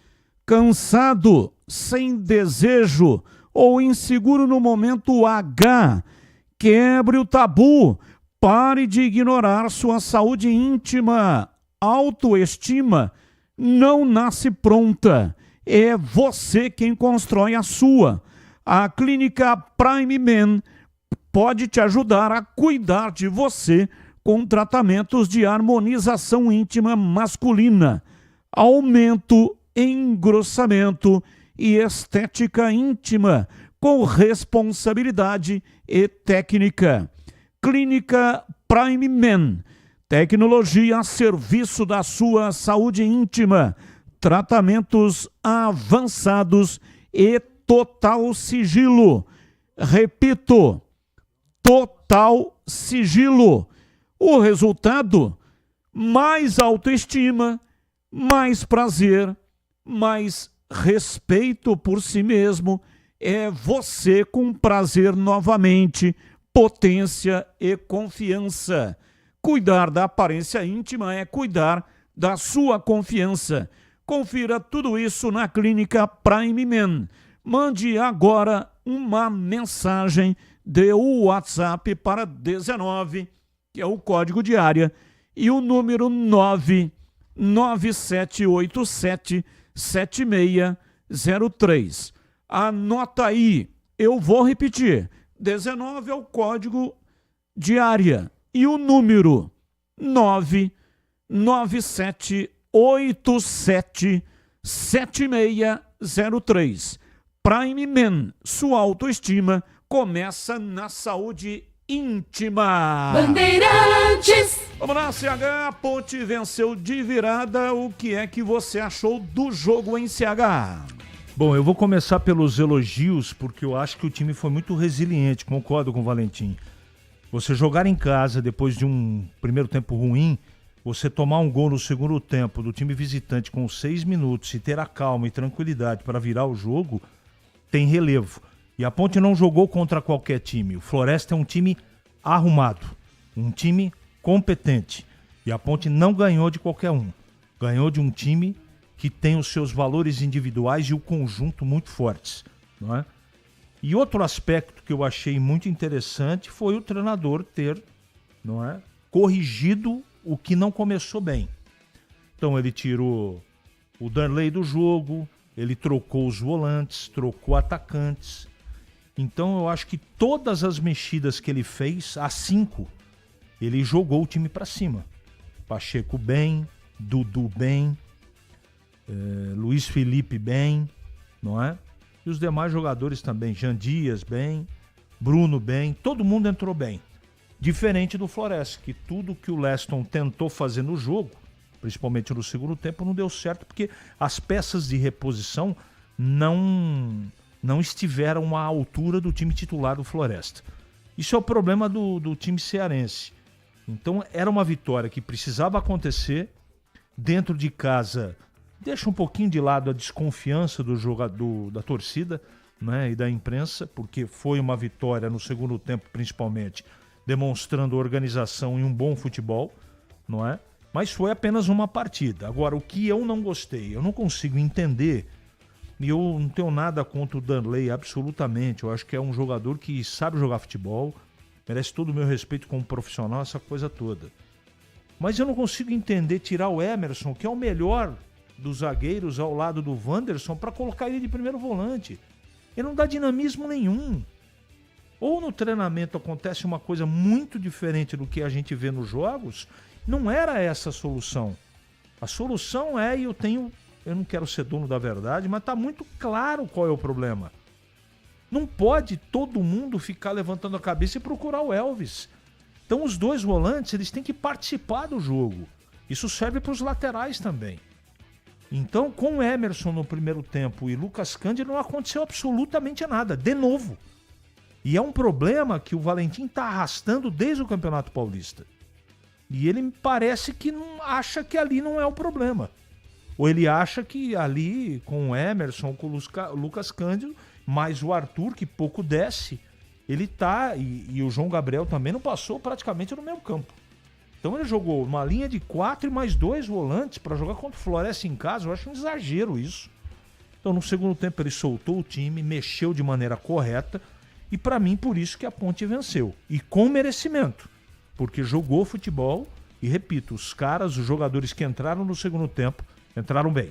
Cansado, sem desejo ou inseguro no momento H, quebre o tabu, pare de ignorar sua saúde íntima. Autoestima não nasce pronta, é você quem constrói a sua. A Clínica Prime Men pode te ajudar a cuidar de você com tratamentos de harmonização íntima masculina, aumento, engrossamento e estética íntima com responsabilidade e técnica. Clínica Prime Men. Tecnologia a serviço da sua saúde íntima, tratamentos avançados e total sigilo. Repito, total sigilo. O resultado? Mais autoestima, mais prazer, mais respeito por si mesmo. É você com prazer novamente, potência e confiança. Cuidar da aparência íntima é cuidar da sua confiança. Confira tudo isso na Clínica Prime Men. Mande agora uma mensagem de WhatsApp para 19, que é o código de área, e o número 997877603. Anota aí, eu vou repetir. 19 é o código de área. E o número 997877603. Prime Men, sua autoestima começa na saúde íntima. Bandeirantes. Vamos lá, CH, a Ponte venceu de virada. O que é que você achou do jogo em CH? Bom, eu vou começar pelos elogios, porque eu acho que o time foi muito resiliente, concordo com o Valentim. Você jogar em casa depois de um primeiro tempo ruim, você tomar um gol no segundo tempo do time visitante com 6 minutos e ter a calma e tranquilidade para virar o jogo, tem relevo. E a Ponte não jogou contra qualquer time. O Floresta é um time arrumado, um time competente. E a Ponte não ganhou de qualquer um. Ganhou de um time que tem os seus valores individuais e o conjunto muito fortes, não é? E outro aspecto que eu achei muito interessante foi o treinador ter, não é, corrigido o que não começou bem. Então ele tirou o Darley do jogo, ele trocou os volantes, trocou atacantes. Então eu acho que todas as mexidas que ele fez, as 5, ele jogou o time para cima. Pacheco bem, Dudu bem, Luiz Felipe bem, não é? E os demais jogadores também, Jean Dias bem, Bruno bem, todo mundo entrou bem. Diferente do Floresta, que tudo que o Leston tentou fazer no jogo, principalmente no segundo tempo, não deu certo, porque as peças de reposição não estiveram à altura do time titular do Floresta. Isso é o problema do time cearense. Então era uma vitória que precisava acontecer dentro de casa. Deixa um pouquinho de lado a desconfiança do jogador, da torcida, né, e da imprensa, porque foi uma vitória no segundo tempo, principalmente, demonstrando organização e um bom futebol, não é? Mas foi apenas uma partida. Agora, o que eu não gostei, eu não consigo entender, e eu não tenho nada contra o Darley, absolutamente. Eu acho que é um jogador que sabe jogar futebol, merece todo o meu respeito como profissional, essa coisa toda. Mas eu não consigo entender tirar o Emerson, que é o melhor dos zagueiros ao lado do Wanderson, para colocar ele de primeiro volante. Ele não dá dinamismo nenhum. Ou no treinamento acontece uma coisa muito diferente do que a gente vê nos jogos, não era essa a solução. A solução é, e eu não quero ser dono da verdade, mas tá muito claro qual é o problema. Não pode todo mundo ficar levantando a cabeça e procurar o Elvis. Então os dois volantes, eles têm que participar do jogo. Isso serve para os laterais também. Então, com o Emerson no primeiro tempo e Lucas Cândido, não aconteceu absolutamente nada, de novo. E é um problema que o Valentim está arrastando desde o Campeonato Paulista. E ele me parece que não acha que ali não é o problema. Ou ele acha que ali, com o Emerson, com o Lucas Cândido, mais o Arthur, que pouco desce, ele tá, e o João Gabriel também não passou praticamente no meio campo. Então ele jogou uma linha de 4 e mais 2 volantes para jogar contra o Floresta em casa. Eu acho um exagero isso. Então no segundo tempo ele soltou o time, mexeu de maneira correta, e para mim por isso que a Ponte venceu. E com merecimento, porque jogou futebol e, repito, os jogadores que entraram no segundo tempo, entraram bem.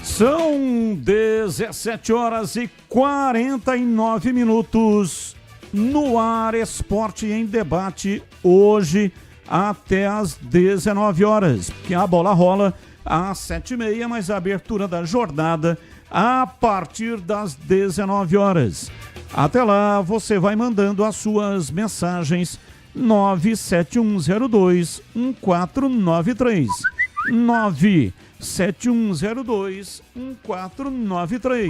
São 17 horas e 49 minutos no ar. Esporte em Debate hoje até às 19 horas, porque a bola rola às 7h30, mas a abertura da jornada a partir das 19 horas. Até lá você vai mandando as suas mensagens 971021493 971021493.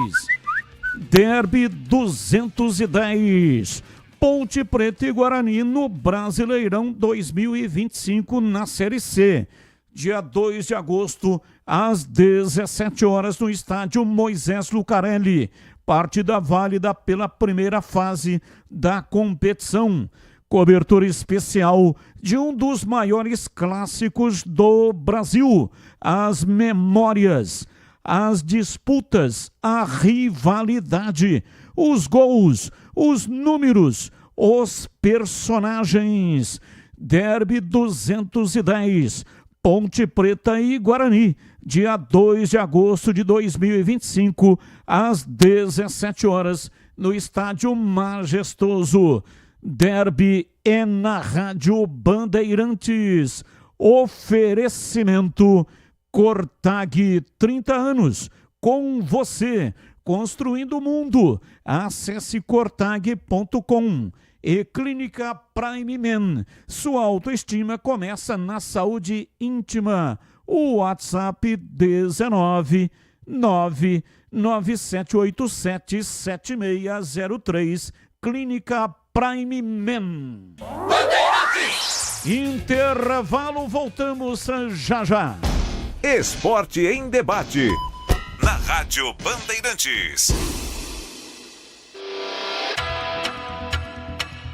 Derby 210, Ponte Preta e Guarani no Brasileirão 2025 na Série C. Dia 2 de agosto, às 17 horas, no estádio Moisés Lucarelli. Partida válida pela primeira fase da competição. Cobertura especial de um dos maiores clássicos do Brasil. As memórias, as disputas, a rivalidade, os gols, os números, os personagens. Derby 210, Ponte Preta e Guarani, dia 2 de agosto de 2025, às 17 horas, no Estádio Majestoso. Derby é na Rádio Bandeirantes. Oferecimento Cortag, 30 anos, com você, construindo o mundo. Acesse cortag.com. E Clínica Prime Men, sua autoestima começa na saúde íntima. O WhatsApp 19997877603, Clínica Prime Men. Intervalo, voltamos já já. Esporte em Debate, na Rádio Bandeirantes.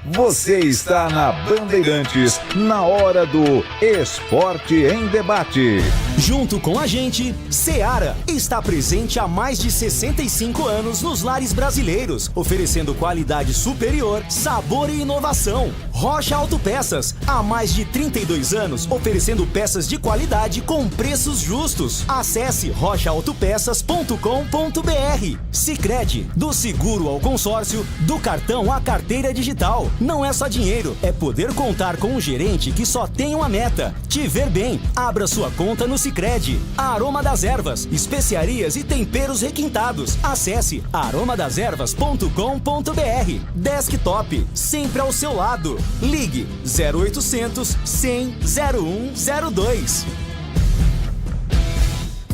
Você está na Bandeirantes, na hora do Esporte em Debate. Junto com a gente, Seara está presente há mais de 65 anos nos lares brasileiros, oferecendo qualidade superior, sabor e inovação. Rocha Autopeças, há mais de 32 anos, oferecendo peças de qualidade com preços justos. Acesse rochaautopeças.com.br. Sicredi, do seguro ao consórcio, do cartão à carteira digital. Não é só dinheiro, é poder contar com um gerente que só tem uma meta: te ver bem. Abra sua conta no Sicredi. Aroma das Ervas, especiarias e temperos requintados. Acesse aromadeservas.com.br. Desktop, sempre ao seu lado. Ligue 0800 100 0102.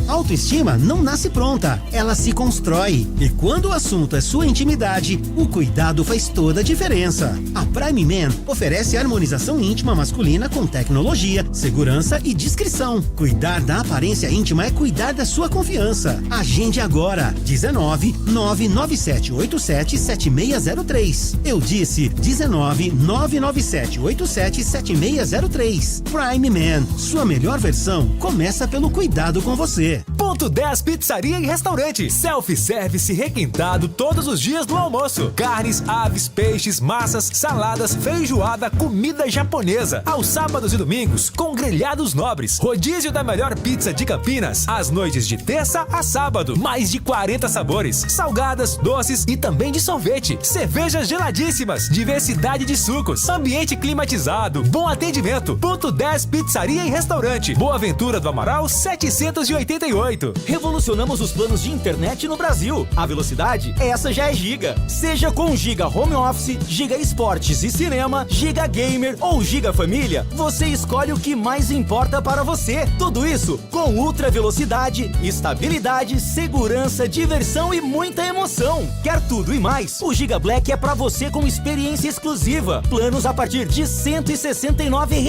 Autoestima não nasce pronta, ela se constrói. E quando o assunto é sua intimidade, o cuidado faz toda a diferença. A Prime Man oferece harmonização íntima masculina com tecnologia, segurança e discrição. Cuidar da aparência íntima é cuidar da sua confiança. Agende agora, 19997877603. Eu disse 19997877603. Prime Man, sua melhor versão começa pelo cuidado com você. você. Ponto 10 Pizzaria e Restaurante. Self-service requintado todos os dias do almoço. Carnes, aves, peixes, massas, saladas, feijoada, comida japonesa. Aos sábados e domingos, com grelhados nobres. Rodízio da melhor pizza de Campinas. Às noites de terça a sábado. Mais de 40 sabores. Salgadas, doces e também de sorvete. Cervejas geladíssimas. Diversidade de sucos. Ambiente climatizado. Bom atendimento. Ponto 10 Pizzaria e Restaurante. Boa Ventura do Amaral 788. Revolucionamos os planos de internet no Brasil. A velocidade, essa já é Giga. Seja com Giga Home Office, Giga Esportes e Cinema, Giga Gamer ou Giga Família, você escolhe o que mais importa para você. Tudo isso com ultra velocidade, estabilidade, segurança, diversão e muita emoção. Quer tudo e mais? O Giga Black é para você com experiência exclusiva. Planos a partir de R$ 169.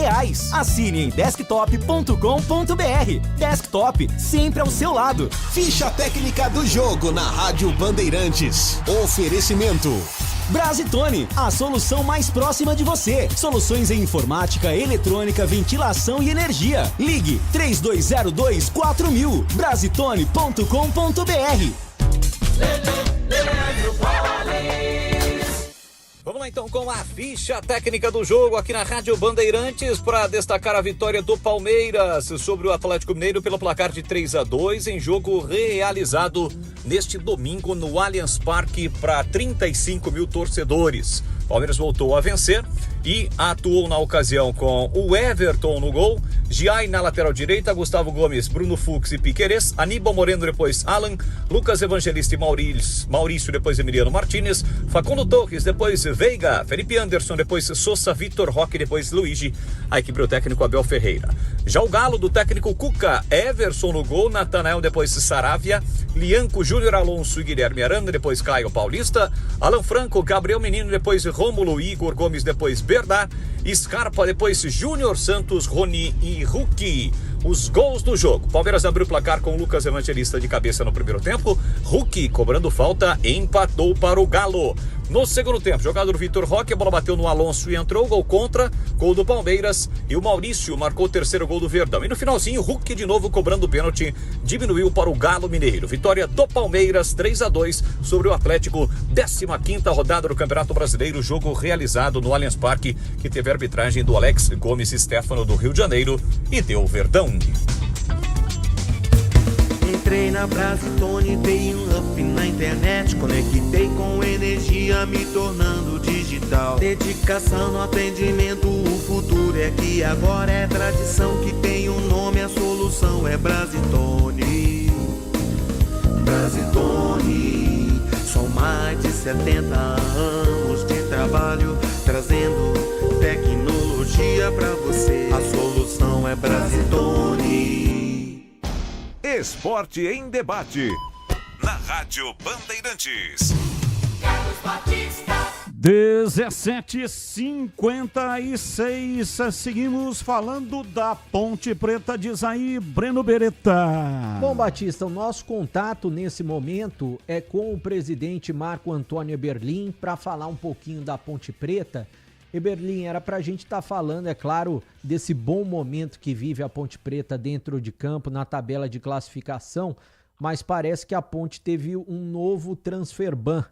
Assine em desktop.com.br. Desktop, sempre ao seu lado. Ficha técnica do jogo na Rádio Bandeirantes. Oferecimento Brasitone, a solução mais próxima de você. Soluções em informática, eletrônica, ventilação e energia. Ligue 3202-4000. Brasitone.com.br. Vamos lá então com a ficha técnica do jogo aqui na Rádio Bandeirantes para destacar a vitória do Palmeiras sobre o Atlético Mineiro pelo placar de 3-2 em jogo realizado neste domingo no Allianz Parque para 35 mil torcedores. Palmeiras voltou a vencer e atuou na ocasião com o Everton no gol, Giai na lateral direita, Gustavo Gomes, Bruno Fux e Piquerez, Aníbal Moreno depois Alan, Lucas Evangelista e Maurício depois Emiliano Martinez, Facundo Torres depois Veiga, Felipe Anderson depois Sousa, Vitor Roque depois Luigi, a equipe do técnico Abel Ferreira. Já o Galo do técnico Cuca, Everson no gol, Natanael depois Saravia, Lianco, Júnior Alonso e Guilherme Arana depois Caio Paulista, Alan Franco, Gabriel Menino depois Rômulo, Igor Gomes depois Bernard, Scarpa depois Júnior Santos, Rony e Hulk. Os gols do jogo: Palmeiras abriu o placar com o Lucas Evangelista de cabeça no primeiro tempo, Hulk cobrando falta empatou para o Galo. No segundo tempo, jogador Vitor Roque, a bola bateu no Alonso e entrou, gol contra, gol do Palmeiras, e o Maurício marcou o terceiro gol do Verdão. E no finalzinho, Hulk de novo cobrando o pênalti, diminuiu para o Galo Mineiro. Vitória do Palmeiras, 3-2 sobre o Atlético, 15ª rodada do Campeonato Brasileiro, jogo realizado no Allianz Parque, que teve a arbitragem do Alex Gomes Stefano do Rio de Janeiro e deu Verdão. Entrei na Brasitone, dei um up na internet, conectei com energia, me tornando digital. Dedicação no atendimento, o futuro é aqui agora, é tradição que tem um nome, a solução é Brasitone. Brasitone, são mais de 70 anos de trabalho, trazendo tecnologia pra você. A solução é Brasitone. Esporte em debate. Na Rádio Bandeirantes. 17h56, seguimos falando da Ponte Preta, diz aí Breno Beretta. Bom, Batista, o nosso contato nesse momento é com o presidente Marco Antônio Eberlin para falar um pouquinho da Ponte Preta. Eberlin, era para a gente estar falando, é claro, desse bom momento que vive a Ponte Preta dentro de campo, na tabela de classificação, mas parece que a Ponte teve um novo transfer ban.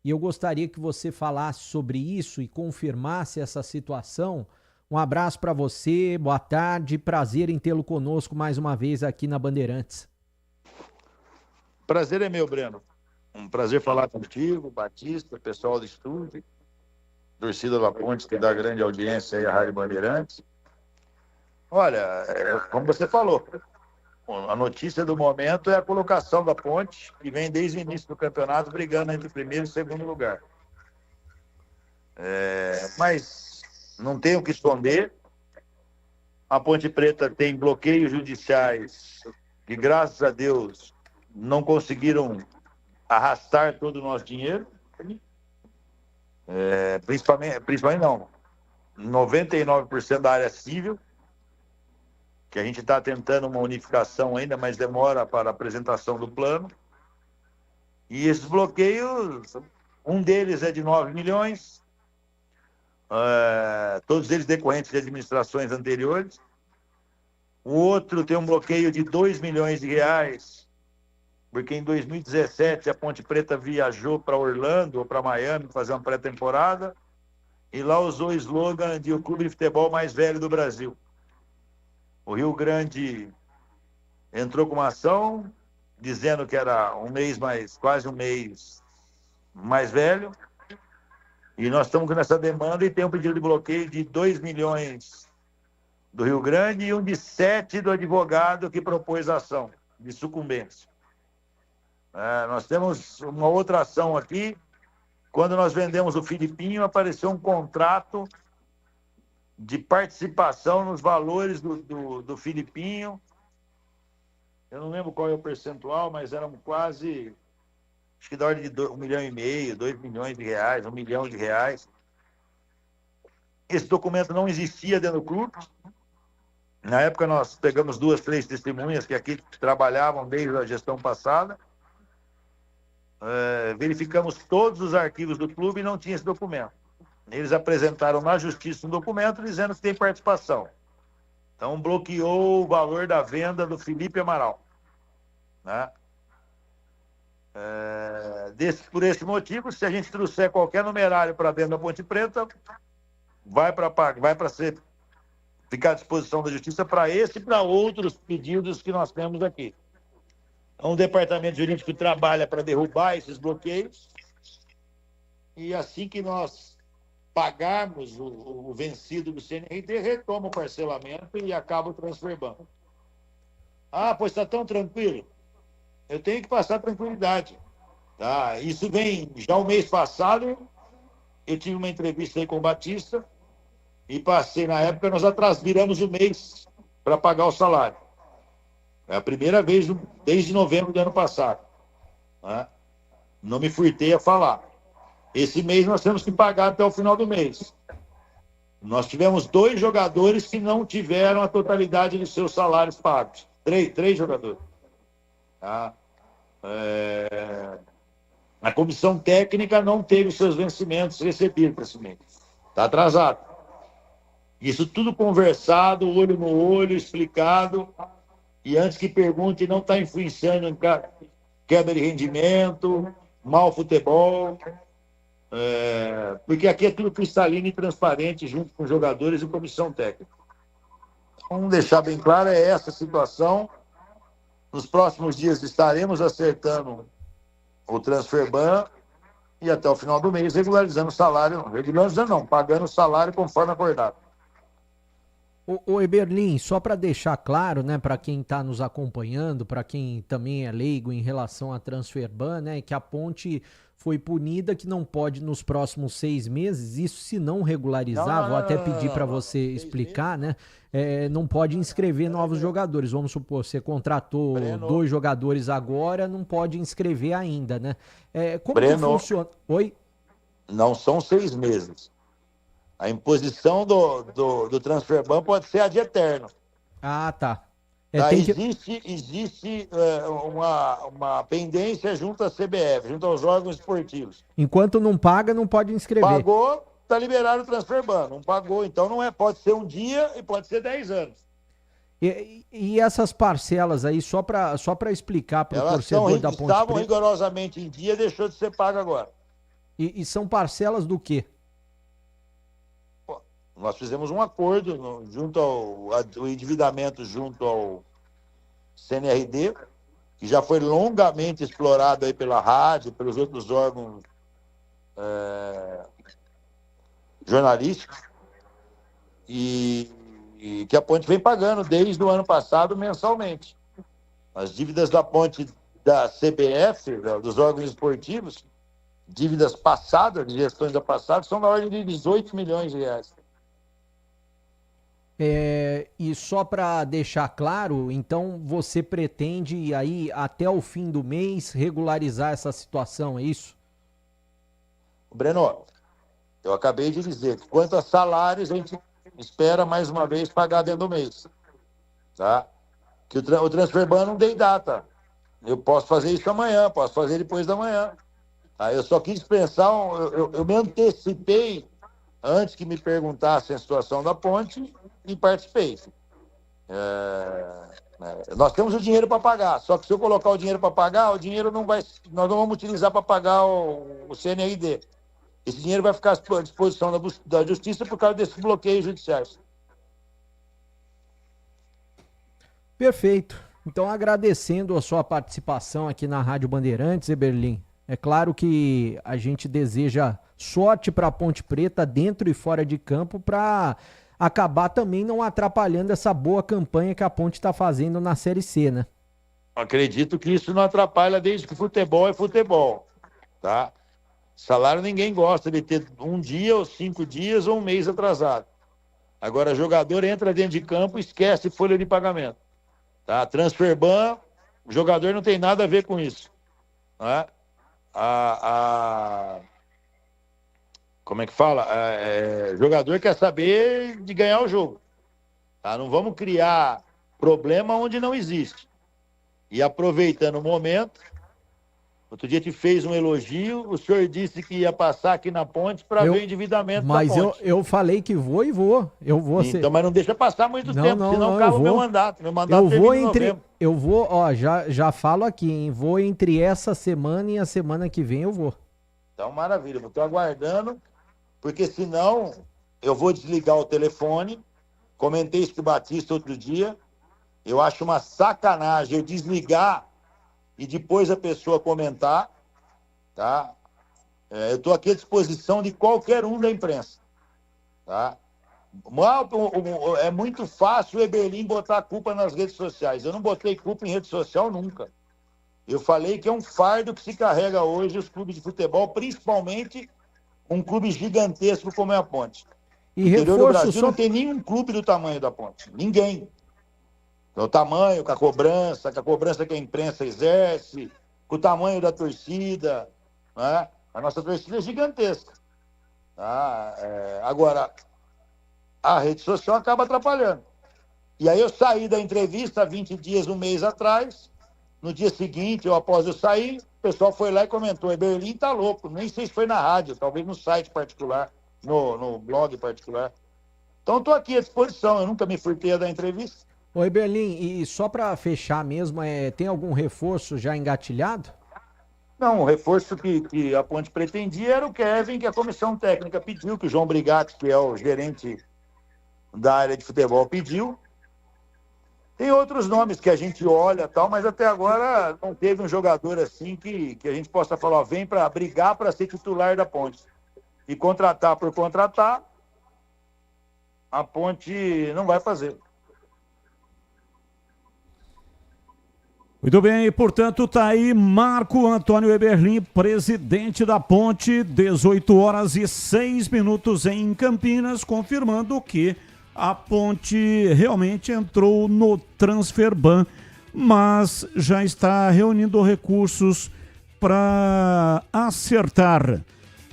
E eu gostaria que você falasse sobre isso e confirmasse essa situação. Um abraço para você, boa tarde, prazer em tê-lo conosco mais uma vez aqui na Bandeirantes. Prazer é meu, Breno. Um prazer falar contigo, Batista, pessoal do estúdio, torcida da Ponte, que dá grande audiência aí à Rádio Bandeirantes. Olha, como você falou, a notícia do momento é a colocação da Ponte, que vem desde o início do campeonato brigando entre primeiro e segundo lugar. Mas não tenho o que esconder. A Ponte Preta tem bloqueios judiciais que, graças a Deus, não conseguiram arrastar todo o nosso dinheiro. Principalmente não, 99% da área civil, que a gente está tentando uma unificação ainda, mas demora para a apresentação do plano. E esses bloqueios, um deles é de 9 milhões, todos eles decorrentes de administrações anteriores. O outro tem um bloqueio de 2 milhões de reais, porque em 2017 a Ponte Preta viajou para Orlando ou para Miami fazer uma pré-temporada e lá usou o slogan de o clube de futebol mais velho do Brasil. O Rio Grande entrou com uma ação dizendo que era quase um mês mais velho, e nós estamos nessa demanda e tem um pedido de bloqueio de 2 milhões do Rio Grande e um de 7 do advogado que propôs a ação de sucumbência. Nós temos uma outra ação aqui. Quando nós vendemos o Filipinho, apareceu um contrato de participação nos valores do Filipinho. Eu não lembro qual é o percentual, mas eram quase, acho que da ordem de 1,5 milhão, 2 milhões de reais, 1 milhão de reais. Esse documento não existia dentro do clube. Na época nós pegamos 2, 3 testemunhas que aqui trabalhavam desde a gestão passada. Verificamos todos os arquivos do clube e não tinha esse documento. Eles apresentaram na justiça um documento dizendo que tem participação. Então bloqueou o valor da venda do Felipe Amaral, né? Por esse motivo, se a gente trouxer qualquer numerário para dentro da Ponte Preta, vai para ficar à disposição da justiça para esse e para outros pedidos que nós temos aqui. Um departamento jurídico trabalha para derrubar esses bloqueios e assim que nós pagarmos o vencido do CNRD, retoma o parcelamento e acaba o transferbanco. Pois está tão tranquilo. Eu tenho que passar tranquilidade. Tá? Isso vem, já o mês passado, eu tive uma entrevista aí com o Batista e passei, na época, nós viramos o mês para pagar o salário. É a primeira vez desde novembro do ano passado. Né? Não me furtei a falar. Esse mês nós temos que pagar até o final do mês. Nós tivemos 2 jogadores que não tiveram a totalidade de seus salários pagos. 3 jogadores. Tá? A comissão técnica não teve seus vencimentos recebidos esse mês. Está atrasado. Isso tudo conversado, olho no olho, explicado. E antes que pergunte, não está influenciando em queda de rendimento, mau futebol. Porque aqui é tudo cristalino e transparente junto com os jogadores e comissão técnica. Vamos deixar bem claro, é essa situação. Nos próximos dias estaremos acertando o transferban e até o final do mês regularizando o salário. Regularizando não, pagando o salário conforme acordado. Ô Eberlin, só para deixar claro, né, para quem está nos acompanhando, para quem também é leigo em relação à transferban, né, que a Ponte foi punida, que não pode nos próximos 6 meses, isso se não regularizar, vou até pedir para você explicar, né, não pode inscrever novos jogadores. Vamos supor, você contratou 2 jogadores agora, não pode inscrever ainda, né? Como que funciona? Oi? Não são 6 meses. A imposição do transferban pode ser ad eterno. Ah, tá. Existe uma pendência junto à CBF, junto aos órgãos esportivos. Enquanto não paga, não pode inscrever. Pagou, está liberado o transferban. Não pagou, então não pode ser um dia e pode ser 10 anos. E essas parcelas aí, só para explicar para o torcedor da Ponte Preta. Estavam rigorosamente em dia, deixou de ser pago agora. E são parcelas do quê? Nós fizemos um acordo junto ao endividamento junto ao CNRD, que já foi longamente explorado aí pela rádio, pelos outros órgãos jornalísticos, e que a Ponte vem pagando desde o ano passado mensalmente. As dívidas da Ponte da CBF, dos órgãos esportivos, dívidas passadas, de gestões da passada, são na ordem de 18 milhões de reais. E só para deixar claro, então você pretende aí até o fim do mês regularizar essa situação, é isso? Breno, eu acabei de dizer que quanto a salários a gente espera mais uma vez pagar dentro do mês, tá? Que o transferban não tem data. Eu posso fazer isso amanhã, posso fazer depois da manhã. Tá? Eu só quis pensar, eu me antecipei antes que me perguntassem a situação da Ponte e participei. Nós temos o dinheiro para pagar, só que se eu colocar o dinheiro para pagar, o dinheiro nós não vamos utilizar para pagar o CNRD. Esse dinheiro vai ficar à disposição da Justiça por causa desses bloqueios judiciais. Perfeito. Então, agradecendo a sua participação aqui na Rádio Bandeirantes, Eberlin. É claro que a gente deseja sorte para a Ponte Preta dentro e fora de campo para acabar também não atrapalhando essa boa campanha que a Ponte está fazendo na Série C, né? Acredito que isso não atrapalha desde que futebol é futebol, tá? Salário ninguém gosta de ter um dia ou 5 dias ou um mês atrasado. Agora, jogador entra dentro de campo e esquece folha de pagamento. Tá? Transferban, o jogador não tem nada a ver com isso. Né? Como é que fala? Jogador quer saber de ganhar o jogo. Tá? Não vamos criar problema onde não existe. E aproveitando o momento, outro dia te fez um elogio, o senhor disse que ia passar aqui na ponte para ver o endividamento da ponte. Mas eu falei que vou e vou. Eu vou ser... Então, mas não deixa passar muito tempo, senão acaba o meu mandato. Meu mandato eu vou, ó, já falo aqui, hein? Vou entre essa semana e a semana que vem eu vou. Então, maravilha. Estou aguardando, porque senão eu vou desligar o telefone. Comentei isso com o Batista outro dia. Eu acho uma sacanagem eu desligar e depois a pessoa comentar, tá? Eu estou aqui à disposição de qualquer um da imprensa, tá? É muito fácil o Eberlin botar a culpa nas redes sociais. Eu não botei culpa em rede social nunca. Eu falei que é um fardo que se carrega hoje os clubes de futebol, principalmente um clube gigantesco como é a Ponte. E no interior do Brasil só... não tem nenhum clube do tamanho da Ponte. Ninguém. O tamanho, com a cobrança que a imprensa exerce, com o tamanho da torcida, né? A nossa torcida é gigantesca. Tá? Agora, a rede social acaba atrapalhando. E aí eu saí da entrevista há 20 dias, um mês atrás, no dia seguinte, ou após eu sair, o pessoal foi lá e comentou, Eberlin tá louco, nem sei se foi na rádio, talvez no site particular, no blog particular. Então estou aqui à disposição, eu nunca me furtei da entrevista. Ô Eberlin, e só para fechar mesmo, tem algum reforço já engatilhado? Não, o reforço que a Ponte pretendia era o Kevin, que a comissão técnica pediu, que o João Brigatti, que é o gerente da área de futebol, pediu. Tem outros nomes que a gente olha e tal, mas até agora não teve um jogador assim que a gente possa falar, ó, vem para brigar para ser titular da Ponte. E contratar por contratar, a Ponte não vai fazer. Muito bem, e portanto tá aí Marco Antônio Eberlin, presidente da Ponte, 18h06 em Campinas, confirmando que a Ponte realmente entrou no Transferban, mas já está reunindo recursos para acertar.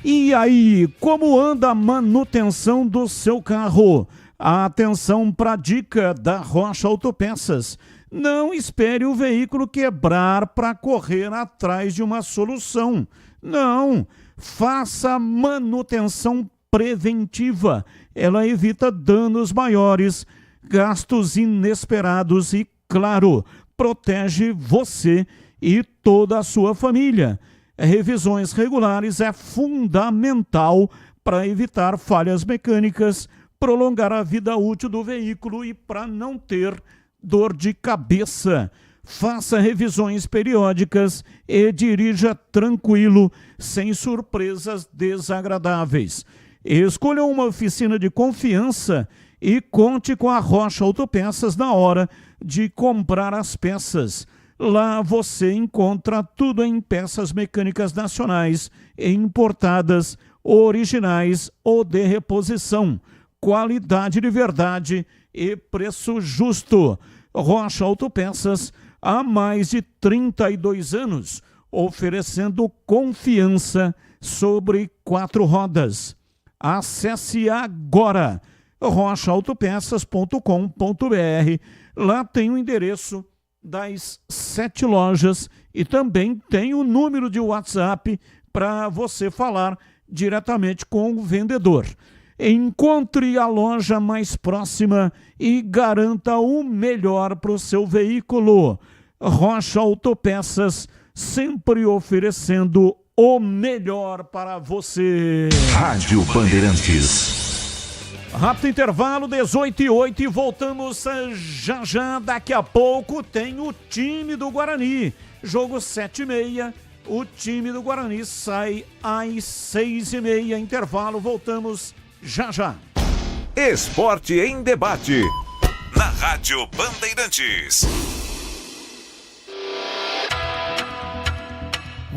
E aí, como anda a manutenção do seu carro? Atenção para a dica da Rocha Autopeças. Não espere o veículo quebrar para correr atrás de uma solução. Não, faça manutenção preventiva. Ela evita danos maiores, gastos inesperados e, claro, protege você e toda a sua família. Revisões regulares é fundamental para evitar falhas mecânicas, prolongar a vida útil do veículo e para não ter dor de cabeça. Faça revisões periódicas e dirija tranquilo, sem surpresas desagradáveis. Escolha uma oficina de confiança e conte com a Rocha Autopeças na hora de comprar as peças. Lá você encontra tudo em peças mecânicas nacionais e importadas, originais ou de reposição. Qualidade de verdade e preço justo. Rocha Autopeças, há mais de 32 anos, oferecendo confiança sobre 4 rodas. Acesse agora rochaautopeças.com.br. Lá tem o endereço das 7 lojas e também tem o número de WhatsApp para você falar diretamente com o vendedor. Encontre a loja mais próxima e garanta o melhor para o seu veículo. Rocha Autopeças, sempre oferecendo o melhor para você. Rádio Bandeirantes. Rápido intervalo, 18h08, e voltamos já. Daqui a pouco tem o time do Guarani. Jogo 7h30. O time do Guarani sai às 6h30. Intervalo, voltamos já. Esporte em debate. Na Rádio Bandeirantes.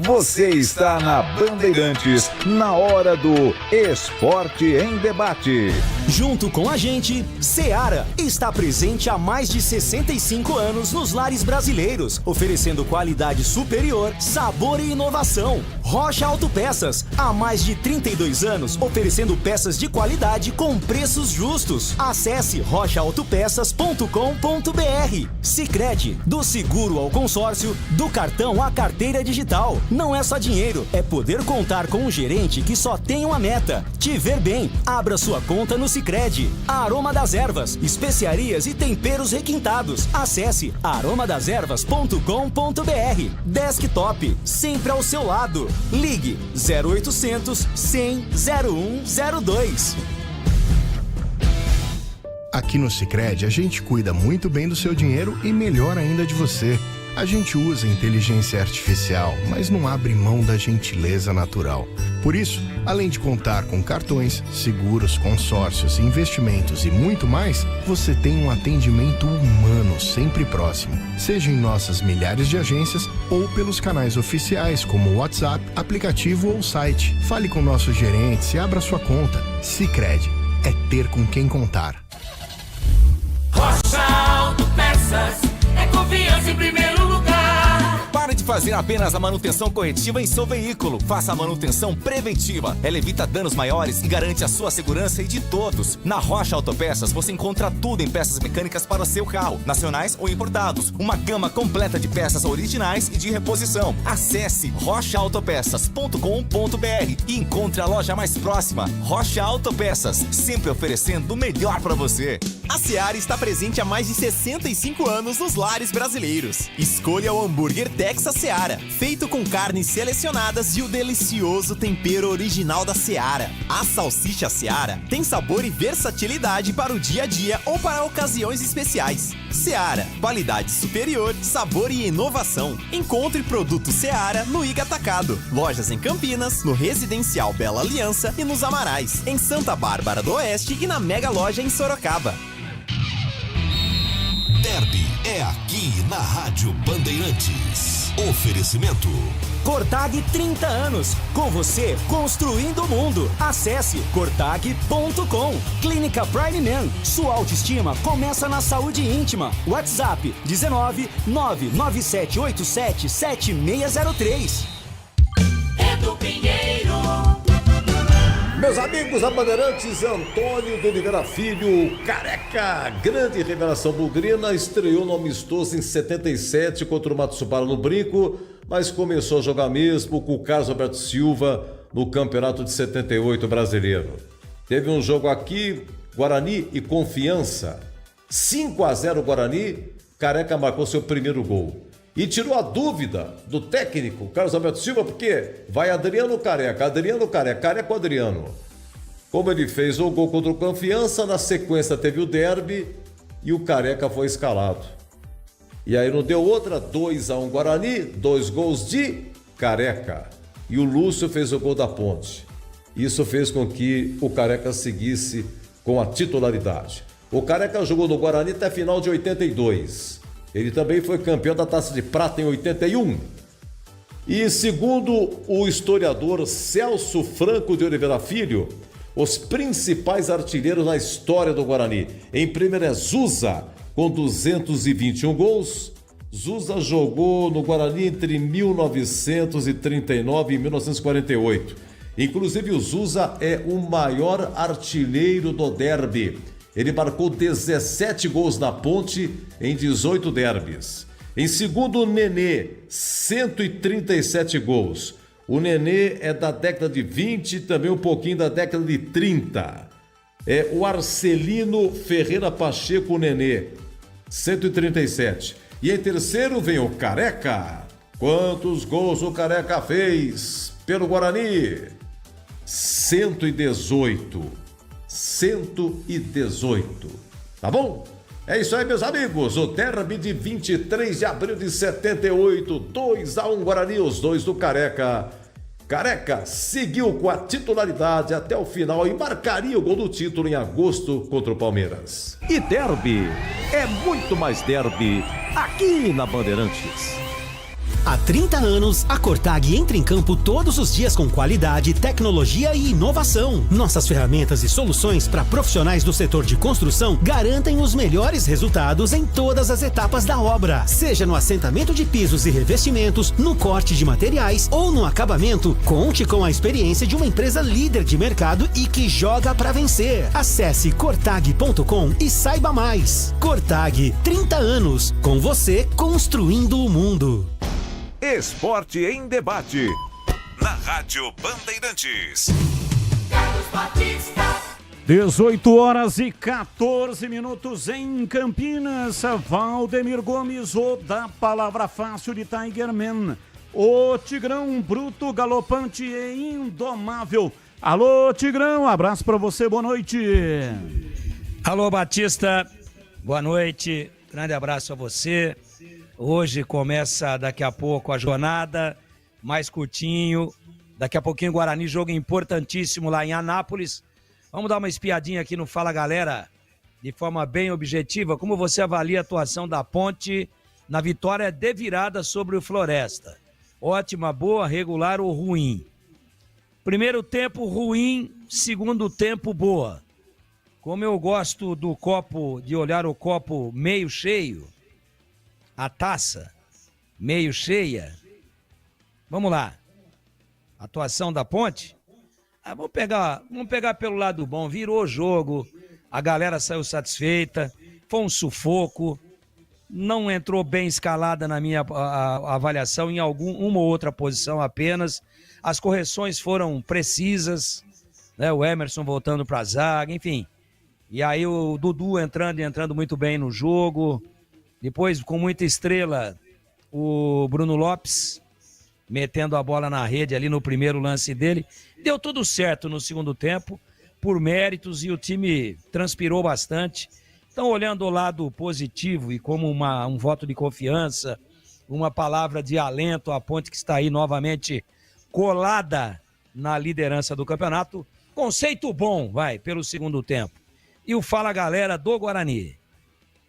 Você está na Bandeirantes, na hora do Esporte em Debate. Junto com a gente, Seara está presente há mais de 65 anos nos lares brasileiros, oferecendo qualidade superior, sabor e inovação. Rocha Autopeças, há mais de 32 anos, oferecendo peças de qualidade com preços justos. Acesse rochaautopeças.com.br. Sicredi, do seguro ao consórcio, do cartão à carteira digital. Não é só dinheiro, é poder contar com um gerente que só tem uma meta: te ver bem. Abra sua conta no Sicredi. Aroma das Ervas, especiarias e temperos requintados. Acesse aromadeservas.com.br. Desktop, sempre ao seu lado. Ligue 0800 100 0102. Aqui no Sicredi, a gente cuida muito bem do seu dinheiro e melhor ainda de você. A gente usa inteligência artificial, mas não abre mão da gentileza natural. Por isso, além de contar com cartões, seguros, consórcios, investimentos e muito mais, você tem um atendimento humano sempre próximo. Seja em nossas milhares de agências ou pelos canais oficiais como WhatsApp, aplicativo ou site. Fale com nossos gerentes e abra sua conta. Sicredi, é ter com quem contar. Rocha Autopeças, é confiança em primeiro lugar. Pare de fazer apenas a manutenção corretiva em seu veículo. Faça a manutenção preventiva. Ela evita danos maiores e garante a sua segurança e de todos. Na Rocha Autopeças você encontra tudo em peças mecânicas para o seu carro, nacionais ou importados. Uma gama completa de peças originais e de reposição. Acesse rochaautopeças.com.br e encontre a loja mais próxima. Rocha Autopeças, sempre oferecendo o melhor para você. A Seara está presente há mais de 65 anos nos lares brasileiros. Escolha o hambúrguer Texas Seara, feito com carnes selecionadas e o delicioso tempero original da Seara. A salsicha Seara tem sabor e versatilidade para o dia a dia ou para ocasiões especiais. Seara, qualidade superior, sabor e inovação. Encontre produto Seara no Iga Atacado. Lojas em Campinas, no Residencial Bela Aliança e nos Amarais. Em Santa Bárbara do Oeste e na Mega Loja em Sorocaba. Derby é aqui na Rádio Bandeirantes. Oferecimento Cortag 30 anos, com você construindo o mundo. Acesse cortag.com. Clínica Prime Man, sua autoestima começa na saúde íntima. WhatsApp 19 99787 7603. Edu Pinheiro. Meus amigos da Bandeirantes, Antônio de Oliveira Filho, Careca, grande revelação bugrina, estreou no amistoso em 77 contra o Matsubara no Brinco, mas começou a jogar mesmo com o Carlos Alberto Silva no campeonato de 78 brasileiro. Teve um jogo aqui, Guarani e Confiança, 5-0 Guarani, Careca marcou seu primeiro gol. E tirou a dúvida do técnico, Carlos Alberto Silva, porque vai Adriano Careca, Careca Adriano. Como ele fez o gol contra o Confiança, na sequência teve o derby e o Careca foi escalado. E aí não deu outra, 2-1 Guarani, 2 gols de Careca. E o Lúcio fez o gol da Ponte. Isso fez com que o Careca seguisse com a titularidade. O Careca jogou no Guarani até a final de 82. Ele também foi campeão da Taça de Prata em 81. E segundo o historiador Celso Franco de Oliveira Filho, os principais artilheiros na história do Guarani. Em primeiro é Zusa, com 221 gols. Zusa jogou no Guarani entre 1939 e 1948. Inclusive o Zusa é o maior artilheiro do derby. Ele marcou 17 gols na Ponte em 18 derbys. Em segundo, o Nenê, 137 gols. O Nenê é da década de 20 e também um pouquinho da década de 30. O Arcelino Ferreira Pacheco Nenê, 137. E em terceiro vem o Careca. Quantos gols o Careca fez pelo Guarani? 118. 118. Tá bom? É isso aí, meus amigos. O derby de 23 de abril de 78. 2-1 Guarani, os dois do Careca. Careca seguiu com a titularidade até o final e marcaria o gol do título em agosto contra o Palmeiras. E derby é muito mais derby aqui na Bandeirantes. Há 30 anos, a Cortag entra em campo todos os dias com qualidade, tecnologia e inovação. Nossas ferramentas e soluções para profissionais do setor de construção garantem os melhores resultados em todas as etapas da obra. Seja no assentamento de pisos e revestimentos, no corte de materiais ou no acabamento, conte com a experiência de uma empresa líder de mercado e que joga para vencer. Acesse cortag.com e saiba mais. Cortag, 30 anos, com você construindo o mundo. Esporte em debate. Na Rádio Bandeirantes. 18h14 em Campinas. Valdemir Gomes, o da palavra fácil de Tigerman. O Tigrão bruto, galopante e indomável. Alô, Tigrão, abraço pra você, boa noite. Alô, Batista, boa noite, grande abraço a você. Hoje começa daqui a pouco a jornada, mais curtinho. Daqui a pouquinho Guarani, jogo importantíssimo lá em Anápolis. Vamos dar uma espiadinha aqui no Fala Galera, de forma bem objetiva. Como você avalia a atuação da Ponte na vitória de virada sobre o Floresta? Ótima, boa, regular ou ruim? Primeiro tempo ruim, segundo tempo boa. Como eu gosto do copo, de olhar o copo meio cheio, a taça meio cheia. Vamos lá. Atuação da Ponte. Vamos pegar pelo lado bom. Virou o jogo. A galera saiu satisfeita. Foi um sufoco. Não entrou bem escalada na minha avaliação em uma ou outra posição apenas. As correções foram precisas, né? O Emerson voltando para a zaga, enfim. E aí o Dudu entrando muito bem no jogo. Depois, com muita estrela, o Bruno Lopes metendo a bola na rede ali no primeiro lance dele. Deu tudo certo no segundo tempo, por méritos, e o time transpirou bastante. Então, olhando o lado positivo e como um voto de confiança, uma palavra de alento à Ponte, que está aí novamente colada na liderança do campeonato. Conceito bom, pelo segundo tempo. E o Fala Galera do Guarani.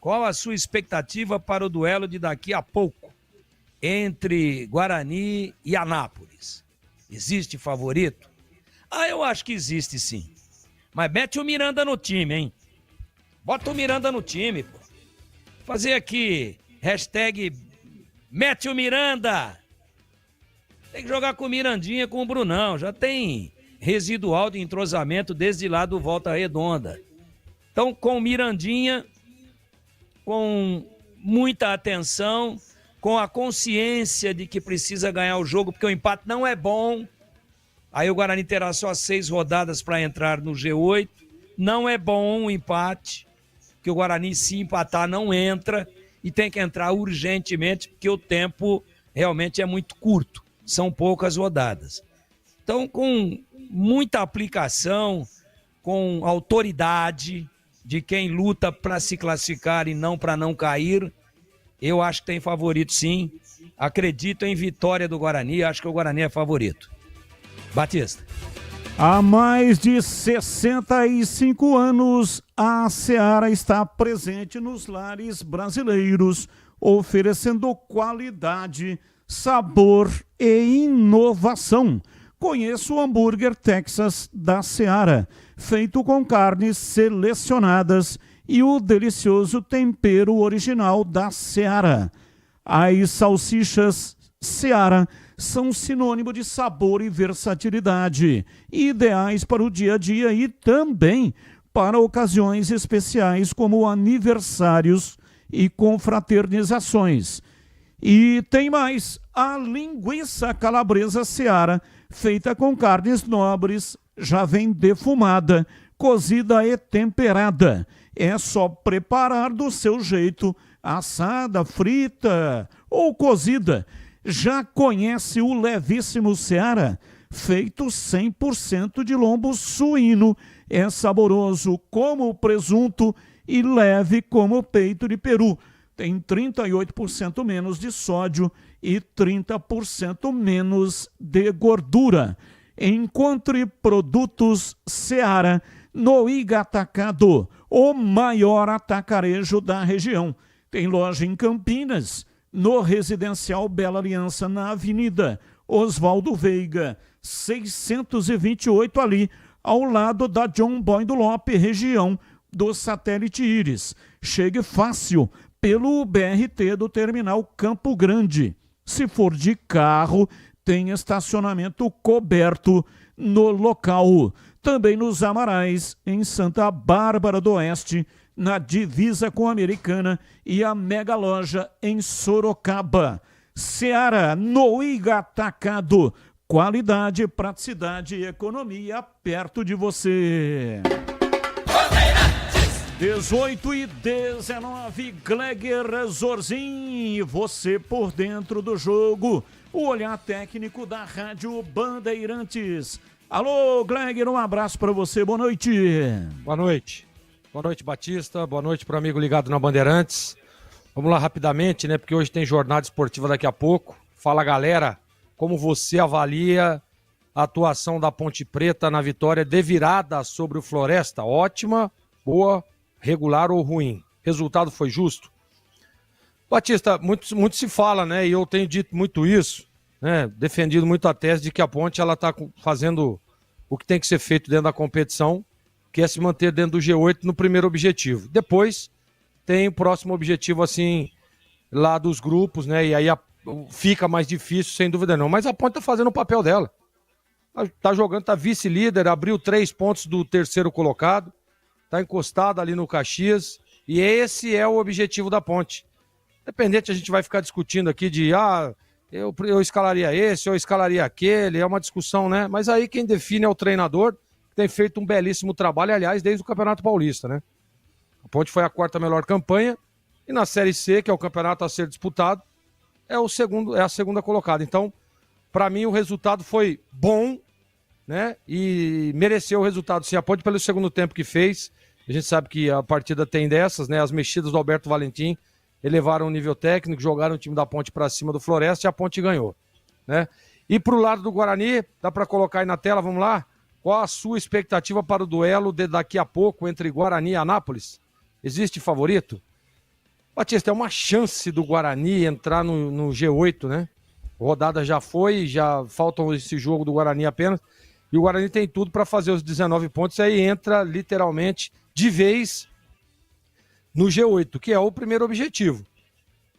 Qual a sua expectativa para o duelo de daqui a pouco entre Guarani e Anápolis? Existe favorito? Eu acho que existe sim. Mas mete o Miranda no time, hein? Bota o Miranda no time, pô. Fazer aqui, hashtag mete o Miranda. Tem que jogar com o Mirandinha, com o Brunão. Já tem residual de entrosamento desde lá do Volta Redonda. Então, com o Mirandinha, com muita atenção, com a consciência de que precisa ganhar o jogo, porque o empate não é bom. Aí o Guarani terá só 6 rodadas para entrar no G8. Não é bom o empate, porque o Guarani, se empatar, não entra, e tem que entrar urgentemente, porque o tempo realmente é muito curto. São poucas rodadas. Então, com muita aplicação, com autoridade de quem luta para se classificar e não para não cair, eu acho que tem favorito sim. Acredito em vitória do Guarani, acho que o Guarani é favorito. Batista. Há mais de 65 anos, a Seara está presente nos lares brasileiros, oferecendo qualidade, sabor e inovação. Conheça o hambúrguer Texas da Seara, feito com carnes selecionadas e o delicioso tempero original da Seara. As salsichas Seara são sinônimo de sabor e versatilidade, ideais para o dia a dia e também para ocasiões especiais como aniversários e confraternizações. E tem mais, a linguiça calabresa Seara, feita com carnes nobres, já vem defumada, cozida e temperada. É só preparar do seu jeito, assada, frita ou cozida. Já conhece o levíssimo Seara? Feito 100% de lombo suíno. É saboroso como presunto e leve como peito de peru. Tem 38% menos de sódio e 30% menos de gordura. Encontre produtos Seara no Igatacado, o maior atacarejo da região. Tem loja em Campinas, no Residencial Bela Aliança, na Avenida Oswaldo Veiga, 628 ali, ao lado da John Boy do Lope, região do Satélite Íris. Chegue fácil pelo BRT do Terminal Campo Grande. Se for de carro, tem estacionamento coberto no local. Também nos Amarais, em Santa Bárbara do Oeste, na divisa com a Americana, e a Mega Loja em Sorocaba. Seara no Igatacado. Qualidade, praticidade e economia perto de você. 18 e 19, Gleger Zorzin, você por dentro do jogo. O olhar técnico da Rádio Bandeirantes. Alô, Gleger, um abraço para você, boa noite. Boa noite. Boa noite, Batista. Boa noite para o amigo ligado na Bandeirantes. Vamos lá rapidamente, né? Porque hoje tem jornada esportiva daqui a pouco. Fala, galera, como você avalia a atuação da Ponte Preta na vitória de virada sobre o Floresta? Ótima, boa, regular ou ruim? Resultado foi justo? Batista, muito se fala, né? E eu tenho dito muito isso, né? Defendido muito a tese de que a Ponte ela está fazendo o que tem que ser feito dentro da competição, que é se manter dentro do G8 no primeiro objetivo. Depois tem o próximo objetivo, assim, lá dos grupos, né? E aí fica mais difícil, sem dúvida não. Mas a Ponte tá fazendo o papel dela. Tá jogando, tá vice-líder, abriu 3 pontos do terceiro colocado, tá encostado ali no Caxias, e esse é o objetivo da Ponte. Independente, a gente vai ficar discutindo aqui de, eu escalaria esse, eu escalaria aquele, é uma discussão, né? Mas aí quem define é o treinador, que tem feito um belíssimo trabalho, aliás, desde o Campeonato Paulista, né? A Ponte foi a 4ª melhor campanha, e na Série C, que é o campeonato a ser disputado, é a segunda colocada. Então, para mim, o resultado foi bom, né? E mereceu o resultado, sim. A Ponte, pelo segundo tempo que fez, a gente sabe que a partida tem dessas, né? As mexidas do Alberto Valentim elevaram o nível técnico, jogaram o time da Ponte para cima do Floresta e a Ponte ganhou, né? E pro lado do Guarani, dá para colocar aí na tela, vamos lá? Qual a sua expectativa para o duelo de daqui a pouco entre Guarani e Anápolis? Existe favorito? Batista, é uma chance do Guarani entrar no G8, né? A rodada já foi, já falta esse jogo do Guarani apenas. E o Guarani tem tudo para fazer os 19 pontos, aí entra literalmente de vez no G8, que é o primeiro objetivo.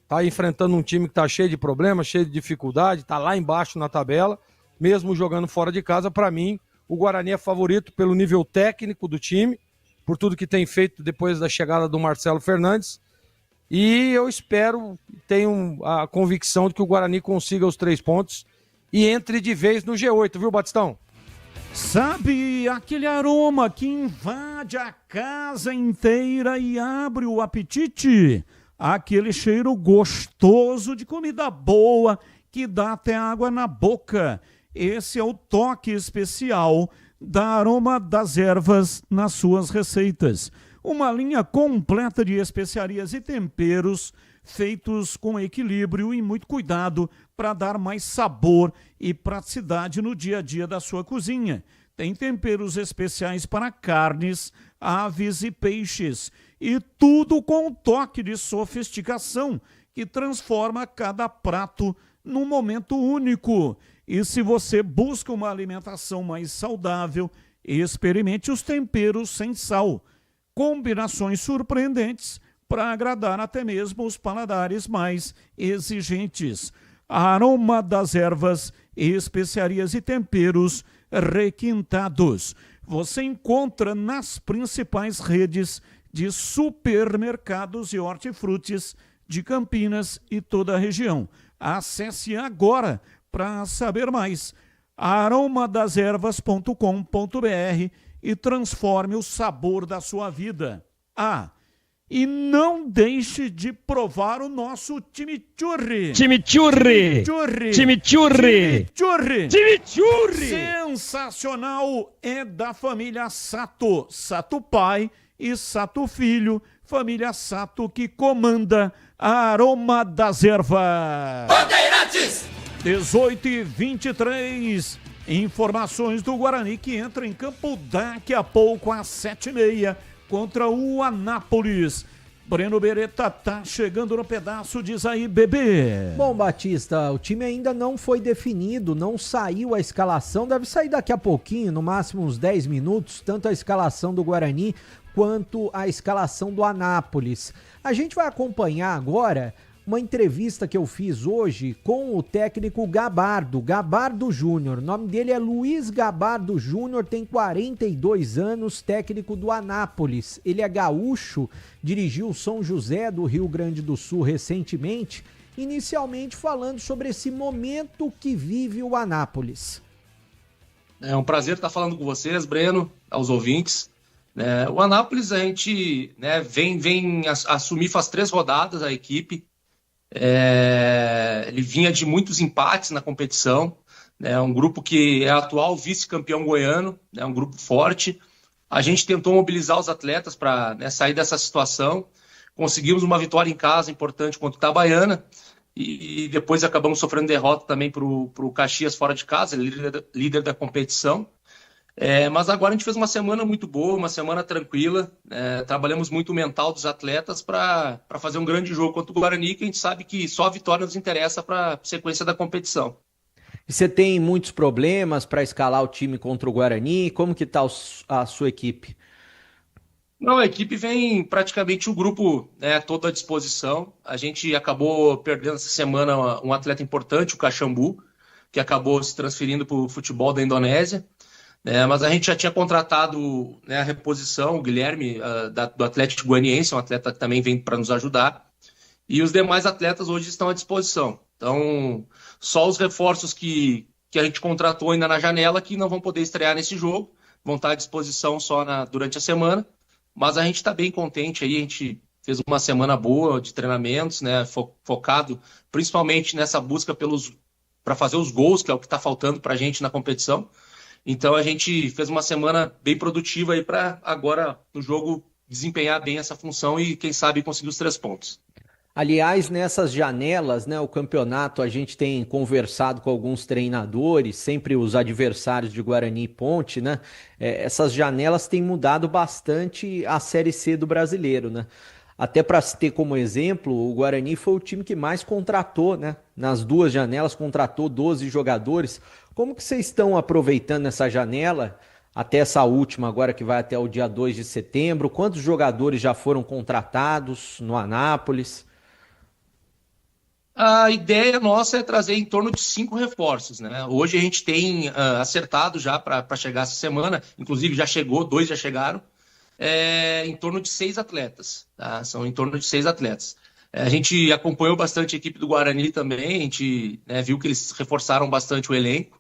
Tá enfrentando um time que tá cheio de problemas, cheio de dificuldade, tá lá embaixo na tabela, mesmo jogando fora de casa. Para mim, o Guarani é favorito pelo nível técnico do time, por tudo que tem feito depois da chegada do Marcelo Fernandes. E eu espero, tenho a convicção de que o Guarani consiga os 3 pontos e entre de vez no G8, viu, Batistão? Sabe aquele aroma que invade a casa inteira e abre o apetite? Aquele cheiro gostoso de comida boa que dá até água na boca. Esse é o toque especial da Aroma das Ervas nas suas receitas. Uma linha completa de especiarias e temperos feitos com equilíbrio e muito cuidado para dar mais sabor e praticidade no dia a dia da sua cozinha. Tem temperos especiais para carnes, aves e peixes. E tudo com um toque de sofisticação que transforma cada prato num momento único. E se você busca uma alimentação mais saudável, experimente os temperos sem sal. Combinações surpreendentes para agradar até mesmo os paladares mais exigentes. Aroma das Ervas, especiarias e temperos requintados. Você encontra nas principais redes de supermercados e hortifrutis de Campinas e toda a região. Acesse agora para saber mais. aromadeservas.com.br e transforme o sabor da sua vida. E não deixe de provar o nosso chimichurri. Chimichurri! Chimichurri! Chimichurri! Sensacional! É da família Sato. Sato pai e Sato filho. Família Sato que comanda a Aroma das Ervas. Bandeirantes! 18h23. Informações do Guarani que entra em campo daqui a pouco às 7h30 contra o Anápolis. Breno Beretta tá chegando no pedaço, diz aí, bebê. Bom, Batista, o time ainda não foi definido, não saiu a escalação, deve sair daqui a pouquinho, no máximo uns 10 minutos, tanto a escalação do Guarani quanto a escalação do Anápolis. A gente vai acompanhar agora uma entrevista que eu fiz hoje com o técnico Gabardo Júnior. O nome dele é Luiz Gabardo Júnior, tem 42 anos, técnico do Anápolis. Ele é gaúcho, dirigiu o São José do Rio Grande do Sul recentemente, inicialmente falando sobre esse momento que vive o Anápolis. É um prazer estar falando com vocês, Breno, aos ouvintes. O Anápolis, a gente vem assumir faz 3 rodadas a equipe. Ele vinha de muitos empates na competição, um grupo que é atual vice-campeão goiano, um grupo forte. A gente tentou mobilizar os atletas para sair dessa situação, conseguimos uma vitória em casa importante contra o Itabaiana e depois acabamos sofrendo derrota também para o Caxias fora de casa, líder da competição. Mas agora a gente fez uma semana muito boa, uma semana tranquila, trabalhamos muito o mental dos atletas para fazer um grande jogo contra o Guarani, que a gente sabe que só a vitória nos interessa para a sequência da competição. E você tem muitos problemas para escalar o time contra o Guarani? Como que está a sua equipe? Não, a equipe vem praticamente o grupo todo à disposição. A gente acabou perdendo essa semana um atleta importante, o Caxambu, que acabou se transferindo para o futebol da Indonésia. Mas a gente já tinha contratado a reposição, o Guilherme, do Atlético Goianiense, um atleta que também vem para nos ajudar. E os demais atletas hoje estão à disposição. Então, só os reforços que a gente contratou ainda na janela que não vão poder estrear nesse jogo, vão estar à disposição só durante a semana. Mas a gente está bem contente aí, a gente fez uma semana boa de treinamentos, focado principalmente nessa busca para fazer os gols, que é o que está faltando para a gente na competição. Então a gente fez uma semana bem produtiva aí para agora no jogo desempenhar bem essa função e quem sabe conseguir os 3 pontos. Aliás, nessas janelas, o campeonato, a gente tem conversado com alguns treinadores, sempre os adversários de Guarani e Ponte, essas janelas têm mudado bastante a Série C do brasileiro, Até para se ter como exemplo, o Guarani foi o time que mais contratou, Nas 2 janelas, contratou 12 jogadores. Como que vocês estão aproveitando essa janela, até essa última agora que vai até o dia 2 de setembro? Quantos jogadores já foram contratados no Anápolis? A ideia nossa é trazer em torno de 5 reforços, Hoje a gente tem acertado já para chegar essa semana, inclusive já chegou, 2 já chegaram, em torno de 6 atletas, São em torno de 6 atletas. A gente acompanhou bastante a equipe do Guarani também, a gente viu que eles reforçaram bastante o elenco,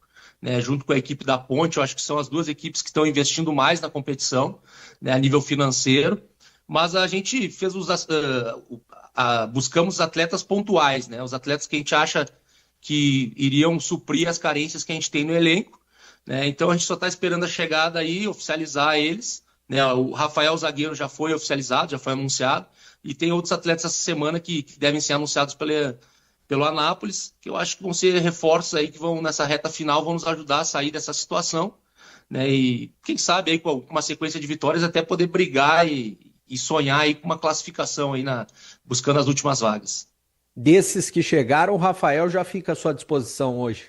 junto com a equipe da Ponte. Eu acho que são as 2 equipes que estão investindo mais na competição, a nível financeiro, mas a gente fez buscamos os atletas pontuais, os atletas que a gente acha que iriam suprir as carências que a gente tem no elenco, Então a gente só está esperando a chegada aí, oficializar eles, O Rafael Zagueiro já foi oficializado, já foi anunciado, e tem outros atletas essa semana que devem ser anunciados pelo Anápolis, que eu acho que vão ser reforços aí que vão, nessa reta final, vão nos ajudar a sair dessa situação, E quem sabe aí com uma sequência de vitórias até poder brigar e sonhar aí com uma classificação aí buscando as últimas vagas. Desses que chegaram, o Rafael já fica à sua disposição hoje?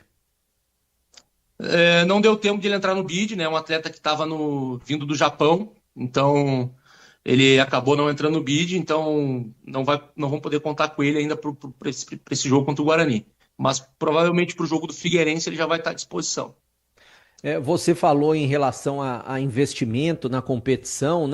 Não deu tempo de ele entrar no bid, Um atleta que estava vindo do Japão, então ele acabou não entrando no bid, então não vamos poder contar com ele ainda para esse jogo contra o Guarani. Mas provavelmente para o jogo do Figueirense ele já vai estar à disposição. Você falou em relação a investimento na competição,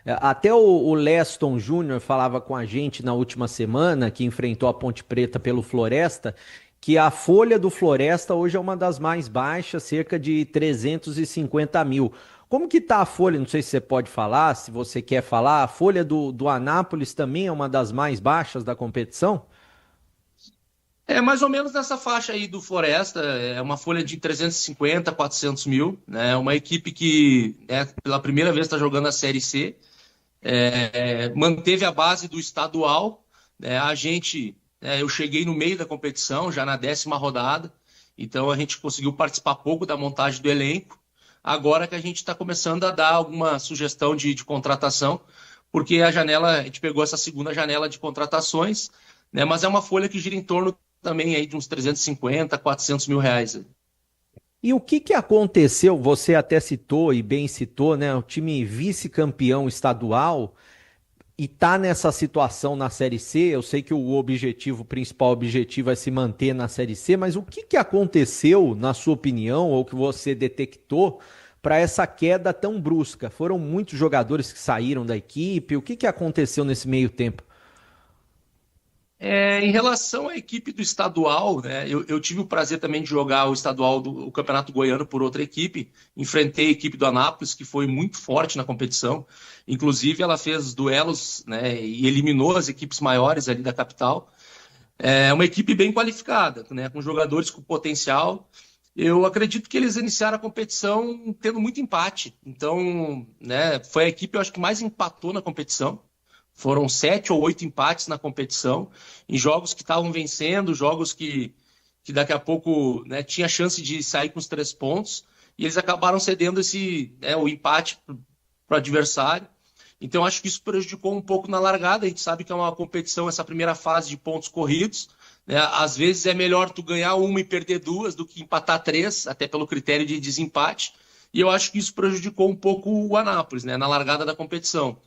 Até o Leston Júnior falava com a gente na última semana, que enfrentou a Ponte Preta pelo Floresta, que a folha do Floresta hoje é uma das mais baixas, cerca de 350 mil. Como que tá a folha? Não sei se você pode falar, se você quer falar. A folha do Anápolis também é uma das mais baixas da competição? É mais ou menos nessa faixa aí do Floresta, é uma folha de 350, 400 mil, né? Uma equipe que, né, pela primeira vez está jogando a Série C, manteve a base do estadual, né? Eu cheguei no meio da competição, já na 10ª rodada, então a gente conseguiu participar pouco da montagem do elenco. Agora que a gente está começando a dar alguma sugestão de contratação, porque a gente pegou essa segunda janela de contratações, né? Mas é uma folha que gira em torno também aí de uns 350, 400 mil reais. E o que aconteceu? Você até citou e bem citou, né? O time vice-campeão estadual e tá nessa situação na Série C. Eu sei que o principal objetivo é se manter na Série C, mas o que aconteceu, na sua opinião, ou que você detectou, para essa queda tão brusca? Foram muitos jogadores que saíram da equipe? O que aconteceu nesse meio tempo? Em relação à equipe do estadual, né, eu tive o prazer também de jogar o estadual do Campeonato Goiano por outra equipe. Enfrentei a equipe do Anápolis, que foi muito forte na competição. Inclusive, ela fez duelos, né, e eliminou as equipes maiores ali da capital. É uma equipe bem qualificada, né, com jogadores com potencial. Eu acredito que eles iniciaram a competição tendo muito empate. Então, né, foi a equipe, eu acho, que mais empatou na competição. Foram 7 ou 8 empates na competição, em jogos que estavam vencendo, jogos que daqui a pouco, né, tinha chance de sair com os 3 pontos, e eles acabaram cedendo o empate para o adversário. Então, acho que isso prejudicou um pouco na largada. A gente sabe que é uma competição, essa primeira fase de pontos corridos, né? Às vezes é melhor tu ganhar uma e perder 2 do que empatar 3, até pelo critério de desempate. E eu acho que isso prejudicou um pouco o Anápolis, né, na largada da competição.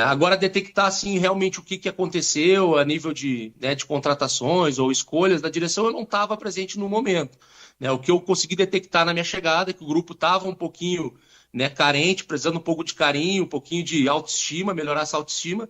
Agora, detectar assim, realmente o que aconteceu a nível de contratações ou escolhas da direção, eu não estava presente no momento. O que eu consegui detectar na minha chegada é que o grupo estava um pouquinho, né, carente, precisando um pouco de carinho, um pouquinho de autoestima, melhorar essa autoestima.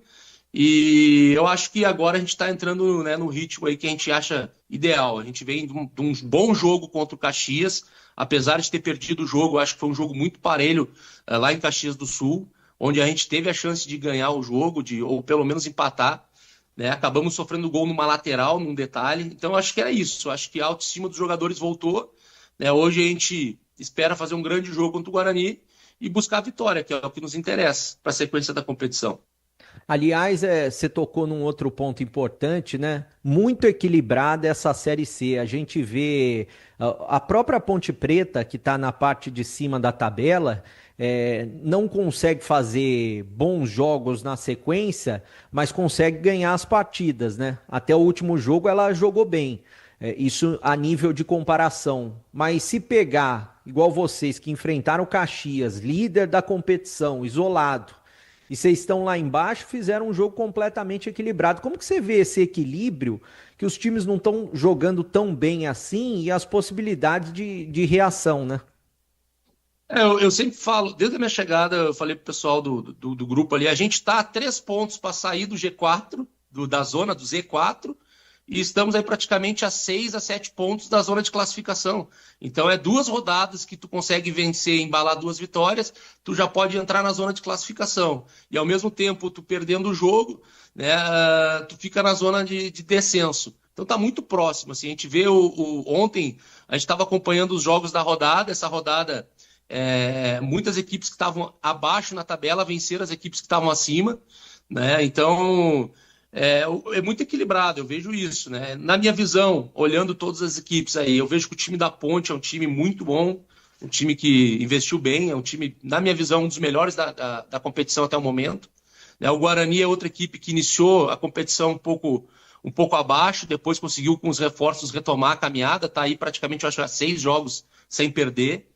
E eu acho que agora a gente está entrando, né, no ritmo aí que a gente acha ideal. A gente vem de um bom jogo contra o Caxias, apesar de ter perdido o jogo, acho que foi um jogo muito parelho lá em Caxias do Sul, onde a gente teve a chance de ganhar o jogo, ou pelo menos empatar, né? Acabamos sofrendo gol numa lateral, num detalhe. Então, acho que era isso. Acho que a autoestima dos jogadores voltou, né? Hoje a gente espera fazer um grande jogo contra o Guarani e buscar a vitória, que é o que nos interessa para a sequência da competição. Aliás, você tocou num outro ponto importante, né? Muito equilibrada essa Série C. A gente vê a própria Ponte Preta, que está na parte de cima da tabela, não consegue fazer bons jogos na sequência, mas consegue ganhar as partidas, né? Até o último jogo ela jogou bem. Isso a nível de comparação. Mas se pegar, igual vocês que enfrentaram o Caxias, líder da competição, isolado, e vocês estão lá embaixo, fizeram um jogo completamente equilibrado. Como que você vê esse equilíbrio, que os times não estão jogando tão bem assim, e as possibilidades de reação, né? Eu sempre falo, desde a minha chegada, eu falei pro pessoal do grupo ali, a gente está a 3 pontos para sair do G4, da zona do Z4, e estamos aí praticamente a 6 a 7 pontos da zona de classificação. Então é 2 rodadas que tu consegue vencer, embalar 2 vitórias, tu já pode entrar na zona de classificação. E ao mesmo tempo, tu perdendo o jogo, né, tu fica na zona de descenso. Então tá muito próximo. Assim, a gente vê ontem, a gente estava acompanhando os jogos da rodada, essa rodada, muitas equipes que estavam abaixo na tabela venceram as equipes que estavam acima, né? Então é muito equilibrado, eu vejo isso, né? Na minha visão, olhando todas as equipes aí, eu vejo que o time da Ponte é um time muito bom, um time que investiu bem, é um time, na minha visão, um dos melhores da competição até o momento, né? O Guarani é outra equipe que iniciou a competição um pouco abaixo, depois conseguiu com os reforços retomar a caminhada, tá aí praticamente, eu acho, 6 jogos sem perder.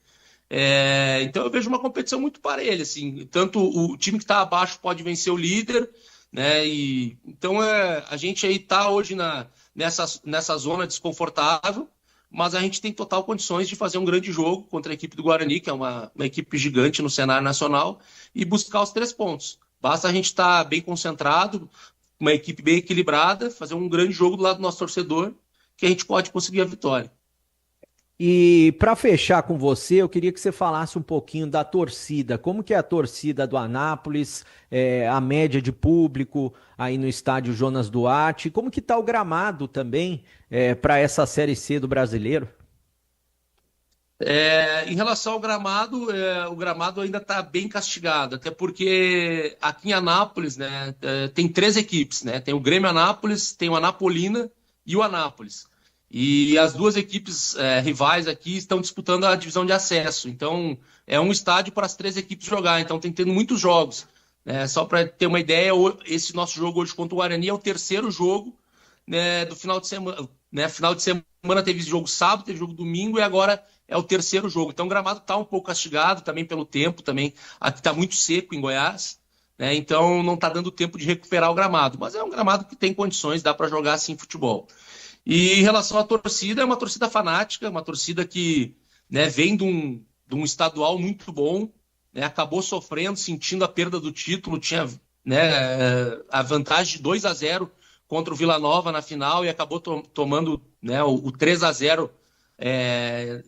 Então eu vejo uma competição muito parelha, assim, tanto o time que está abaixo pode vencer o líder, né? Então a gente aí está hoje nessa zona desconfortável, mas a gente tem total condições de fazer um grande jogo contra a equipe do Guarani, que é uma equipe gigante no cenário nacional, e buscar os 3 pontos. Basta a gente estar bem concentrado, uma equipe bem equilibrada, fazer um grande jogo do lado do nosso torcedor, que a gente pode conseguir a vitória. E para fechar com você, eu queria que você falasse um pouquinho da torcida. Como que é a torcida do Anápolis, a média de público aí no estádio Jonas Duarte? Como que tá o gramado também para essa Série C do Brasileiro? Em relação ao gramado, o gramado ainda está bem castigado, até porque aqui em Anápolis, né, tem 3 equipes, né? Tem o Grêmio Anápolis, tem o Anapolina e o Anápolis. E as 2 equipes rivais aqui estão disputando a divisão de acesso. Então, é um estádio para as 3 equipes jogar. Então, tem tendo muitos jogos. Só para ter uma ideia, esse nosso jogo hoje contra o Guarani é o 3º jogo, né, do final de semana. Final de semana teve jogo sábado, teve jogo domingo e agora é o 3º jogo. Então, o gramado está um pouco castigado também pelo tempo. Também aqui está muito seco em Goiás. Então, não está dando tempo de recuperar o gramado. Mas é um gramado que tem condições, dá para jogar assim futebol. E em relação à torcida, é uma torcida fanática, uma torcida que, né, vem de um estadual muito bom, né, acabou sofrendo, sentindo a perda do título, tinha, né, a vantagem de 2-0 contra o Vila Nova na final e acabou tomando, né, o 3-0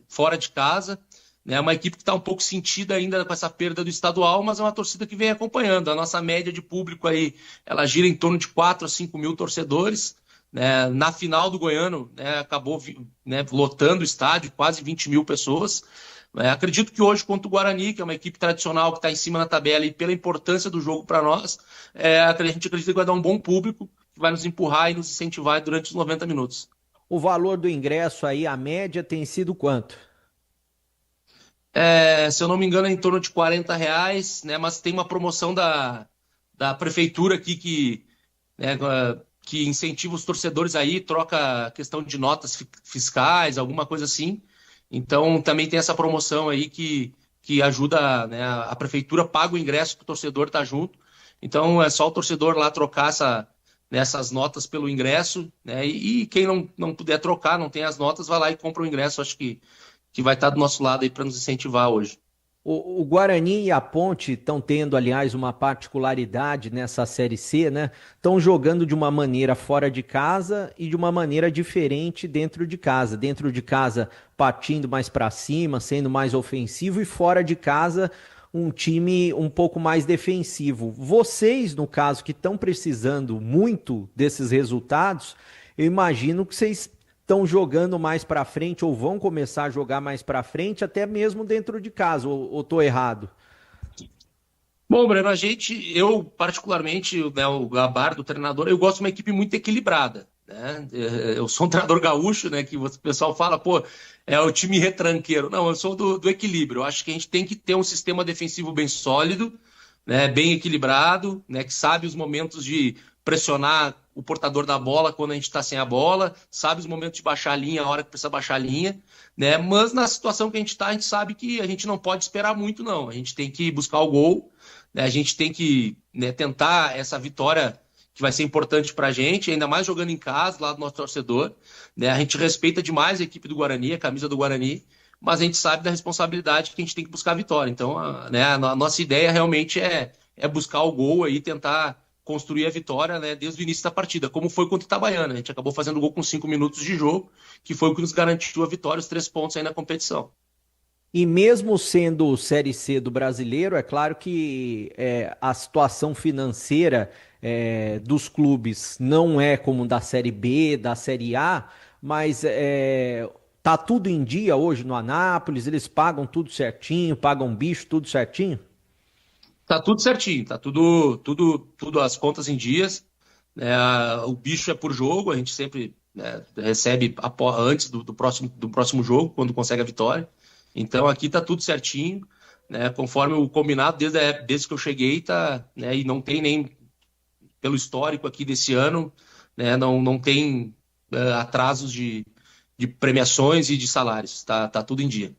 fora de casa. É uma equipe que está um pouco sentida ainda com essa perda do estadual, mas é uma torcida que vem acompanhando. A nossa média de público aí, ela gira em torno de 4 a 5 mil torcedores. Na final do Goiano, acabou, né, lotando o estádio, quase 20 mil pessoas. Acredito que hoje, contra o Guarani, que é uma equipe tradicional que está em cima na tabela e pela importância do jogo para nós, a gente acredita que vai dar um bom público, que vai nos empurrar e nos incentivar durante os 90 minutos. O valor do ingresso aí, a média tem sido quanto? Se eu não me engano, é em torno de R$40, né, mas tem uma promoção da prefeitura aqui que incentiva os torcedores aí, troca a questão de notas fiscais, alguma coisa assim. Então, também tem essa promoção aí que ajuda, né, a prefeitura paga o ingresso para o torcedor estar junto. Então, é só o torcedor lá trocar essas notas pelo ingresso, né, e quem não puder trocar, não tem as notas, vai lá e compra o ingresso. Acho que vai estar do nosso lado aí para nos incentivar hoje. O Guarani e a Ponte estão tendo, aliás, uma particularidade nessa Série C, né? Estão jogando de uma maneira fora de casa e de uma maneira diferente dentro de casa. Dentro de casa, partindo mais para cima, sendo mais ofensivo, e fora de casa, um time um pouco mais defensivo. Vocês, no caso, que estão precisando muito desses resultados, eu imagino que vocês estão jogando mais para frente ou vão começar a jogar mais para frente, até mesmo dentro de casa, ou tô errado? Bom, Breno, eu particularmente, né, o Gabardo, do treinador, eu gosto de uma equipe muito equilibrada, né? Eu sou um treinador gaúcho, né, que o pessoal fala, pô, é o time retranqueiro. Não, eu sou do equilíbrio. Eu acho que a gente tem que ter um sistema defensivo bem sólido, né, bem equilibrado, né, que sabe os momentos de pressionar o portador da bola quando a gente está sem a bola, sabe os momentos de baixar a linha, a hora que precisa baixar a linha, né? Mas na situação que a gente está, a gente sabe que a gente não pode esperar muito, não. A gente tem que buscar o gol, né? A gente tem que, né, tentar essa vitória que vai ser importante para a gente, ainda mais jogando em casa, lá do nosso torcedor, né? A gente respeita demais a equipe do Guarani, a camisa do Guarani, mas a gente sabe da responsabilidade que a gente tem que buscar a vitória. Então, a nossa ideia realmente é buscar o gol aí, tentar construir a vitória, né, desde o início da partida, como foi contra o Itabaiana. A gente acabou fazendo gol com 5 minutos de jogo, que foi o que nos garantiu a vitória, os 3 pontos aí na competição. E mesmo sendo Série C do Brasileiro, é claro que a situação financeira dos clubes não é como da Série B, da Série A, mas tá tudo em dia hoje no Anápolis, eles pagam tudo certinho, pagam bicho, tudo certinho? Tá tudo certinho, tá tudo as contas em dias. O bicho é por jogo, a gente sempre, né, recebe antes do próximo jogo, quando consegue a vitória. Então aqui tá tudo certinho, né, conforme o combinado desde que eu cheguei, tá, né, e não tem nem, pelo histórico aqui desse ano, né, não tem atrasos de premiações e de salários, tá tudo em dia.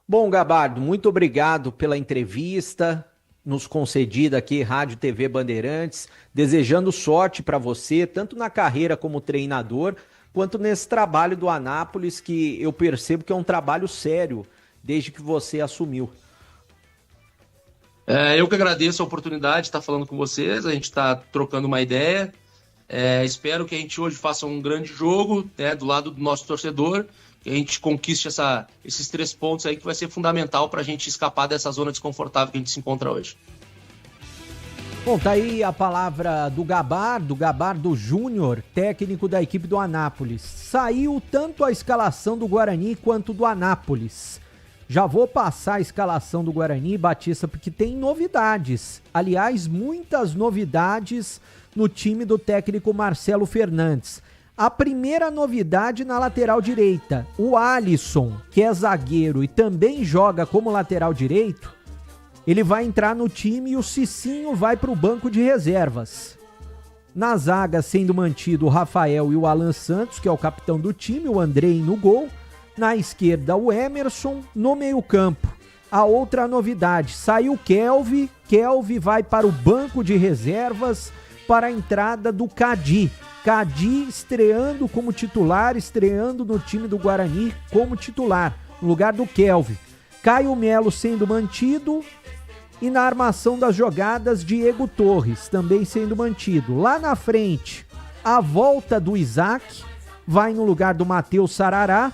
Bom, Gabardo, muito obrigado pela entrevista nos concedida aqui, Rádio TV Bandeirantes, desejando sorte para você, tanto na carreira como treinador, quanto nesse trabalho do Anápolis, que eu percebo que é um trabalho sério, desde que você assumiu. Eu que agradeço a oportunidade de estar falando com vocês, a gente está trocando uma ideia, Espero que a gente hoje faça um grande jogo, né, do lado do nosso torcedor, que a gente conquiste esses 3 pontos aí, que vai ser fundamental para a gente escapar dessa zona desconfortável que a gente se encontra hoje. Bom, tá aí a palavra do Gabardo Júnior, técnico da equipe do Anápolis. Saiu tanto a escalação do Guarani quanto do Anápolis. Já vou passar a escalação do Guarani, Batista, porque tem novidades. Aliás, muitas novidades no time do técnico Marcelo Fernandes. A primeira novidade na lateral direita, o Alisson, que é zagueiro e também joga como lateral direito, ele vai entrar no time e o Cicinho vai para o banco de reservas. Na zaga sendo mantido o Rafael e o Alan Santos, que é o capitão do time, o Andrei no gol. Na esquerda o Emerson, no meio campo. A outra novidade, saiu o Kelvin vai para o banco de reservas para a entrada do Cadi. Cadi estreando como titular, estreando no time do Guarani como titular, no lugar do Kelvin. Caio Melo sendo mantido e na armação das jogadas Diego Torres também sendo mantido. Lá na frente, a volta do Isaac vai no lugar do Matheus Sarará.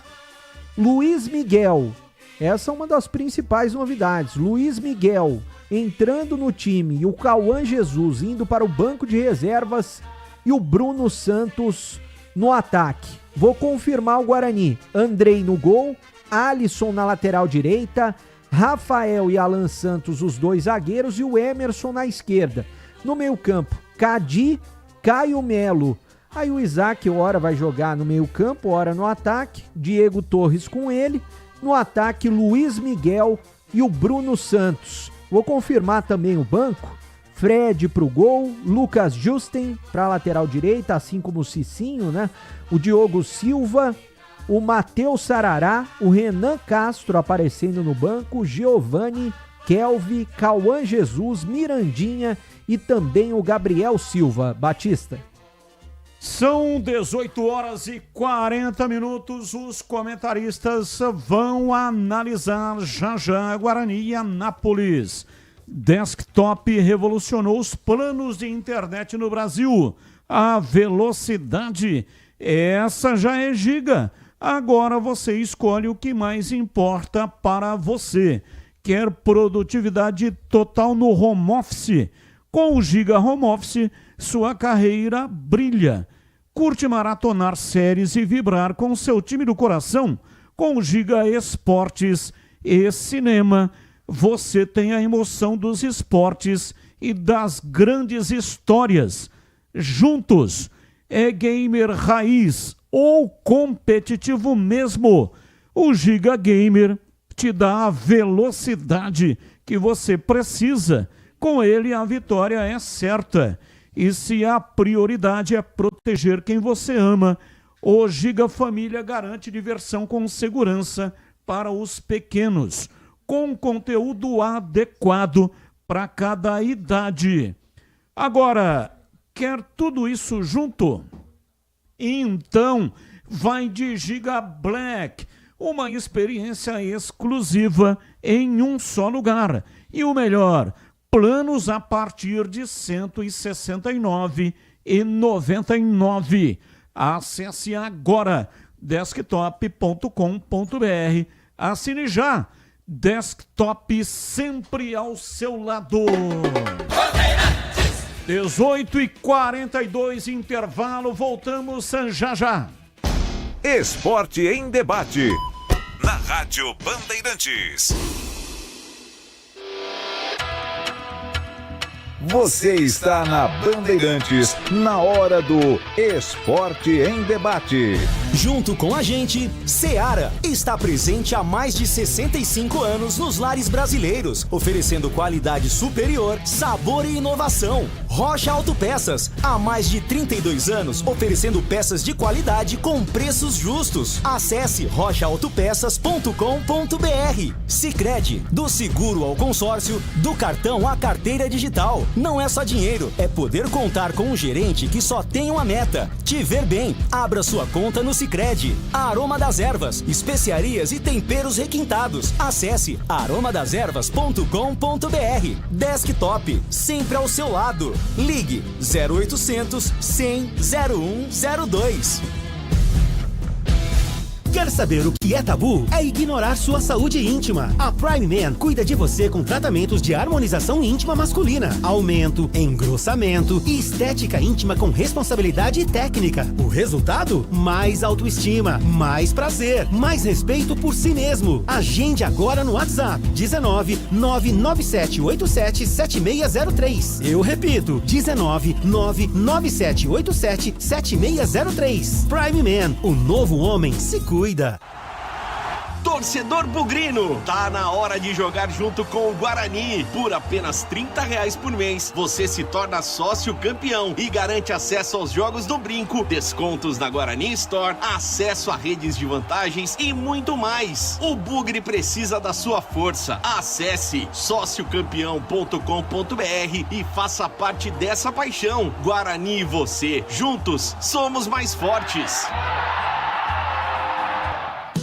Luiz Miguel, essa é uma das principais novidades. Luiz Miguel entrando no time e o Cauã Jesus indo para o banco de reservas e o Bruno Santos no ataque. Vou confirmar o Guarani. Andrei no gol, Alisson na lateral direita, Rafael e Alan Santos, os 2 zagueiros, e o Emerson na esquerda. No meio campo, Cadi, Caio Melo. Aí o Isaac, ora vai jogar no meio campo, ora no ataque. Diego Torres com ele. No ataque, Luiz Miguel e o Bruno Santos. Vou confirmar também o banco. Fred pro gol, Lucas Justen pra lateral direita, assim como o Cicinho, né? O Diogo Silva, o Matheus Sarará, o Renan Castro aparecendo no banco, o Giovani, Kelvin, Cauã Jesus, Mirandinha e também o Gabriel Silva. Batista. São 18 horas e 40 minutos. Os comentaristas vão analisar já Guarani e Anápolis. Desktop revolucionou os planos de internet no Brasil. A velocidade, essa já é giga. Agora você escolhe o que mais importa para você. Quer produtividade total no home office? Com o Giga Home Office, sua carreira brilha. Curte maratonar séries e vibrar com seu time do coração? Com o Giga Esportes e Cinema, você tem a emoção dos esportes e das grandes histórias. Juntos, é gamer raiz ou competitivo mesmo. O Giga Gamer te dá a velocidade que você precisa. Com ele, a vitória é certa. E se a prioridade é proteger quem você ama, o Giga Família garante diversão com segurança para os pequenos, com conteúdo adequado para cada idade. Agora, quer tudo isso junto? Então, vai de Giga Black, uma experiência exclusiva em um só lugar. E o melhor, planos a partir de R$ 169,99. Acesse agora desktop.com.br. Assine já. Desktop sempre ao seu lado. 18h42, intervalo, voltamos já. Esporte em debate. Na Rádio Bandeirantes. Você está na Bandeirantes, na hora do Esporte em Debate. Junto com a gente, Seara está presente há mais de 65 anos nos lares brasileiros, oferecendo qualidade superior, sabor e inovação. Rocha Autopeças, há mais de 32 anos, oferecendo peças de qualidade com preços justos. Acesse rochaautopeças.com.br. Sicredi, do seguro ao consórcio, do cartão à carteira digital. Não é só dinheiro, é poder contar com um gerente que só tem uma meta: te ver bem. Abra sua conta no Sicredi. Aroma das Ervas, especiarias e temperos requintados. Acesse aromadeservas.com.br. Desktop, sempre ao seu lado. Ligue 0800 100 0102. Quer saber o que é tabu? É ignorar sua saúde íntima. A Prime Man cuida de você com tratamentos de harmonização íntima masculina, aumento, engrossamento e estética íntima com responsabilidade técnica. O resultado? Mais autoestima, mais prazer, mais respeito por si mesmo. Agende agora no WhatsApp 19 99787 7603. Eu repito, 19 99787 7603. Prime Man, o novo homem se cuida. Torcedor bugrino, tá na hora de jogar junto com o Guarani. Por apenas R$30 por mês, você se torna sócio campeão e garante acesso aos jogos do Brinco, descontos na Guarani Store, acesso a redes de vantagens e muito mais. O Bugre precisa da sua força. Acesse sociocampeão.com.br e faça parte dessa paixão. Guarani e você, juntos, somos mais fortes.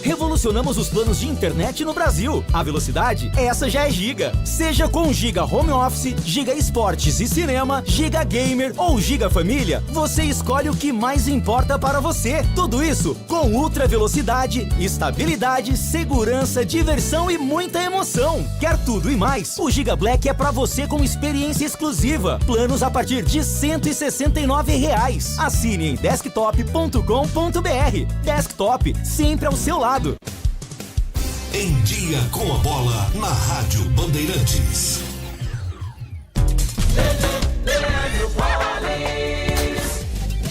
Revolucionamos os planos de internet no Brasil. A velocidade, essa já é Giga. Seja com Giga Home Office, Giga Esportes e Cinema, Giga Gamer ou Giga Família, você escolhe o que mais importa para você. Tudo isso com ultra velocidade, estabilidade, segurança, diversão e muita emoção. Quer tudo e mais? O Giga Black é para você com experiência exclusiva. Planos a partir de R$169. Assine em desktop.com.br. Desktop, sempre ao seu lado. Em Dia com a Bola, na Rádio Bandeirantes.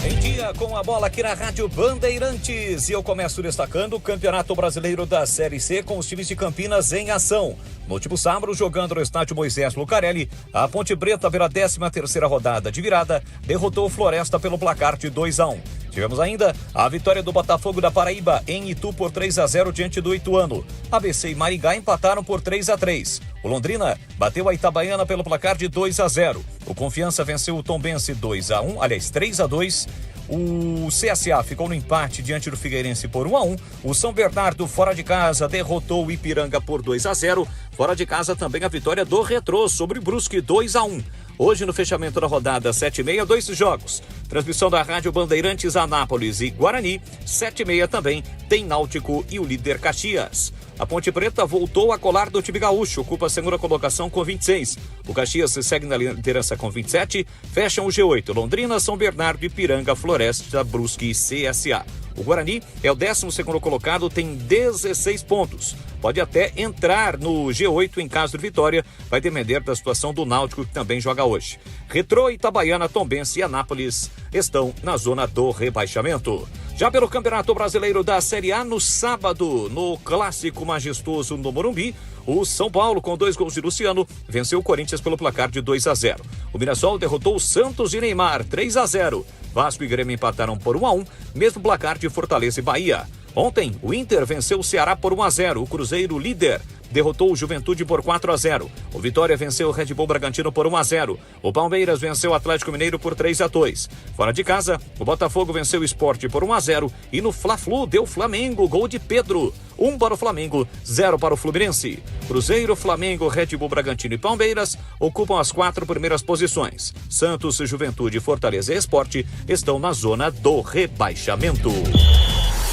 Em Dia com a Bola aqui na Rádio Bandeirantes. E eu começo destacando o Campeonato Brasileiro da Série C com os times de Campinas em ação. No último sábado, jogando no estádio Moisés Lucarelli, a Ponte Preta, pela 13ª rodada de virada, derrotou o Floresta pelo placar de 2-1. Tivemos ainda a vitória do Botafogo da Paraíba em Itu por 3-0 diante do Ituano. ABC e Maringá empataram por 3-3. O Londrina bateu a Itabaiana pelo placar de 2-0. O Confiança venceu o Tombense 3-2. O CSA ficou no empate diante do Figueirense por 1-1. O São Bernardo, fora de casa, derrotou o Ipiranga por 2-0. Fora de casa também a vitória do Retrô sobre o Brusque 2-1. Hoje, no fechamento da rodada 7h30, 2 jogos. Transmissão da Rádio Bandeirantes, Anápolis e Guarani. 7h30 também tem Náutico e o líder Caxias. A Ponte Preta voltou a colar do time gaúcho, ocupa a segunda colocação com 26. O Caxias segue na liderança com 27, fecham o G8. Londrina, São Bernardo, Ipiranga, Floresta, Brusque e CSA. O Guarani é o 12º colocado, tem 16 pontos. Pode até entrar no G8 em caso de vitória, vai depender da situação do Náutico, que também joga hoje. Retrô, Itabaiana, Tombense e Anápolis estão na zona do rebaixamento. Já pelo Campeonato Brasileiro da Série A, no sábado, no Clássico Majestoso no Morumbi, o São Paulo, com 2 gols de Luciano, venceu o Corinthians pelo placar de 2-0. O Mirassol derrotou o Santos e Neymar 3-0. Vasco e Grêmio empataram por 1-1, mesmo placar de Fortaleza e Bahia. Ontem, o Inter venceu o Ceará por 1-0. O Cruzeiro, líder, derrotou o Juventude por 4-0. O Vitória venceu o Red Bull Bragantino por 1-0. O Palmeiras venceu o Atlético Mineiro por 3-2. Fora de casa, o Botafogo venceu o Sport por 1-0. E no Fla-Flu deu Flamengo, gol de Pedro. 1 para o Flamengo, 0 para o Fluminense. Cruzeiro, Flamengo, Red Bull Bragantino e Palmeiras ocupam as 4 primeiras posições. Santos, Juventude, Fortaleza e Sport estão na zona do rebaixamento.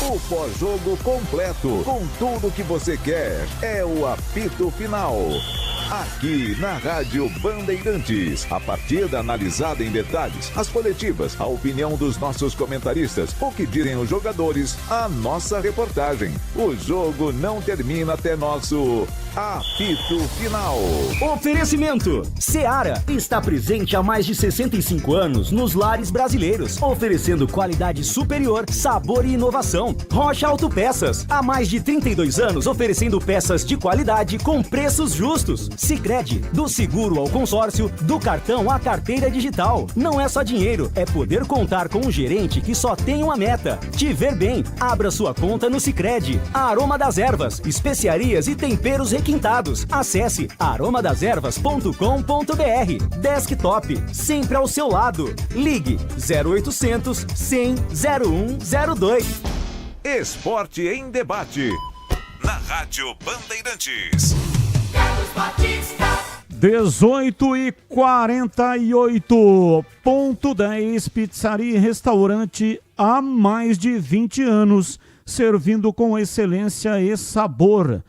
O pós-jogo completo, com tudo que você quer, é o apito final. Aqui na Rádio Bandeirantes, a partida analisada em detalhes, as coletivas, a opinião dos nossos comentaristas, o que dizem os jogadores, a nossa reportagem. O jogo não termina até nosso apito final. Oferecimento: Seara está presente há mais de 65 anos nos lares brasileiros, oferecendo qualidade superior, sabor e inovação. Rocha Autopeças, há mais de 32 anos oferecendo peças de qualidade com preços justos. Sicredi, do seguro ao consórcio, do cartão à carteira digital. Não é só dinheiro, é poder contar com um gerente que só tem uma meta: te ver bem. Abra sua conta no Sicredi. A Aroma das Ervas, especiarias e temperos requintados. requintados. Acesse aromadeservas.com.br. Desktop, sempre ao seu lado. Ligue 0800 100 0102. Esporte em debate. Na Rádio Bandeirantes. Carlos Batista. 18h48. Ponto 10, pizzaria e restaurante há mais de 20 anos, servindo com excelência e sabor.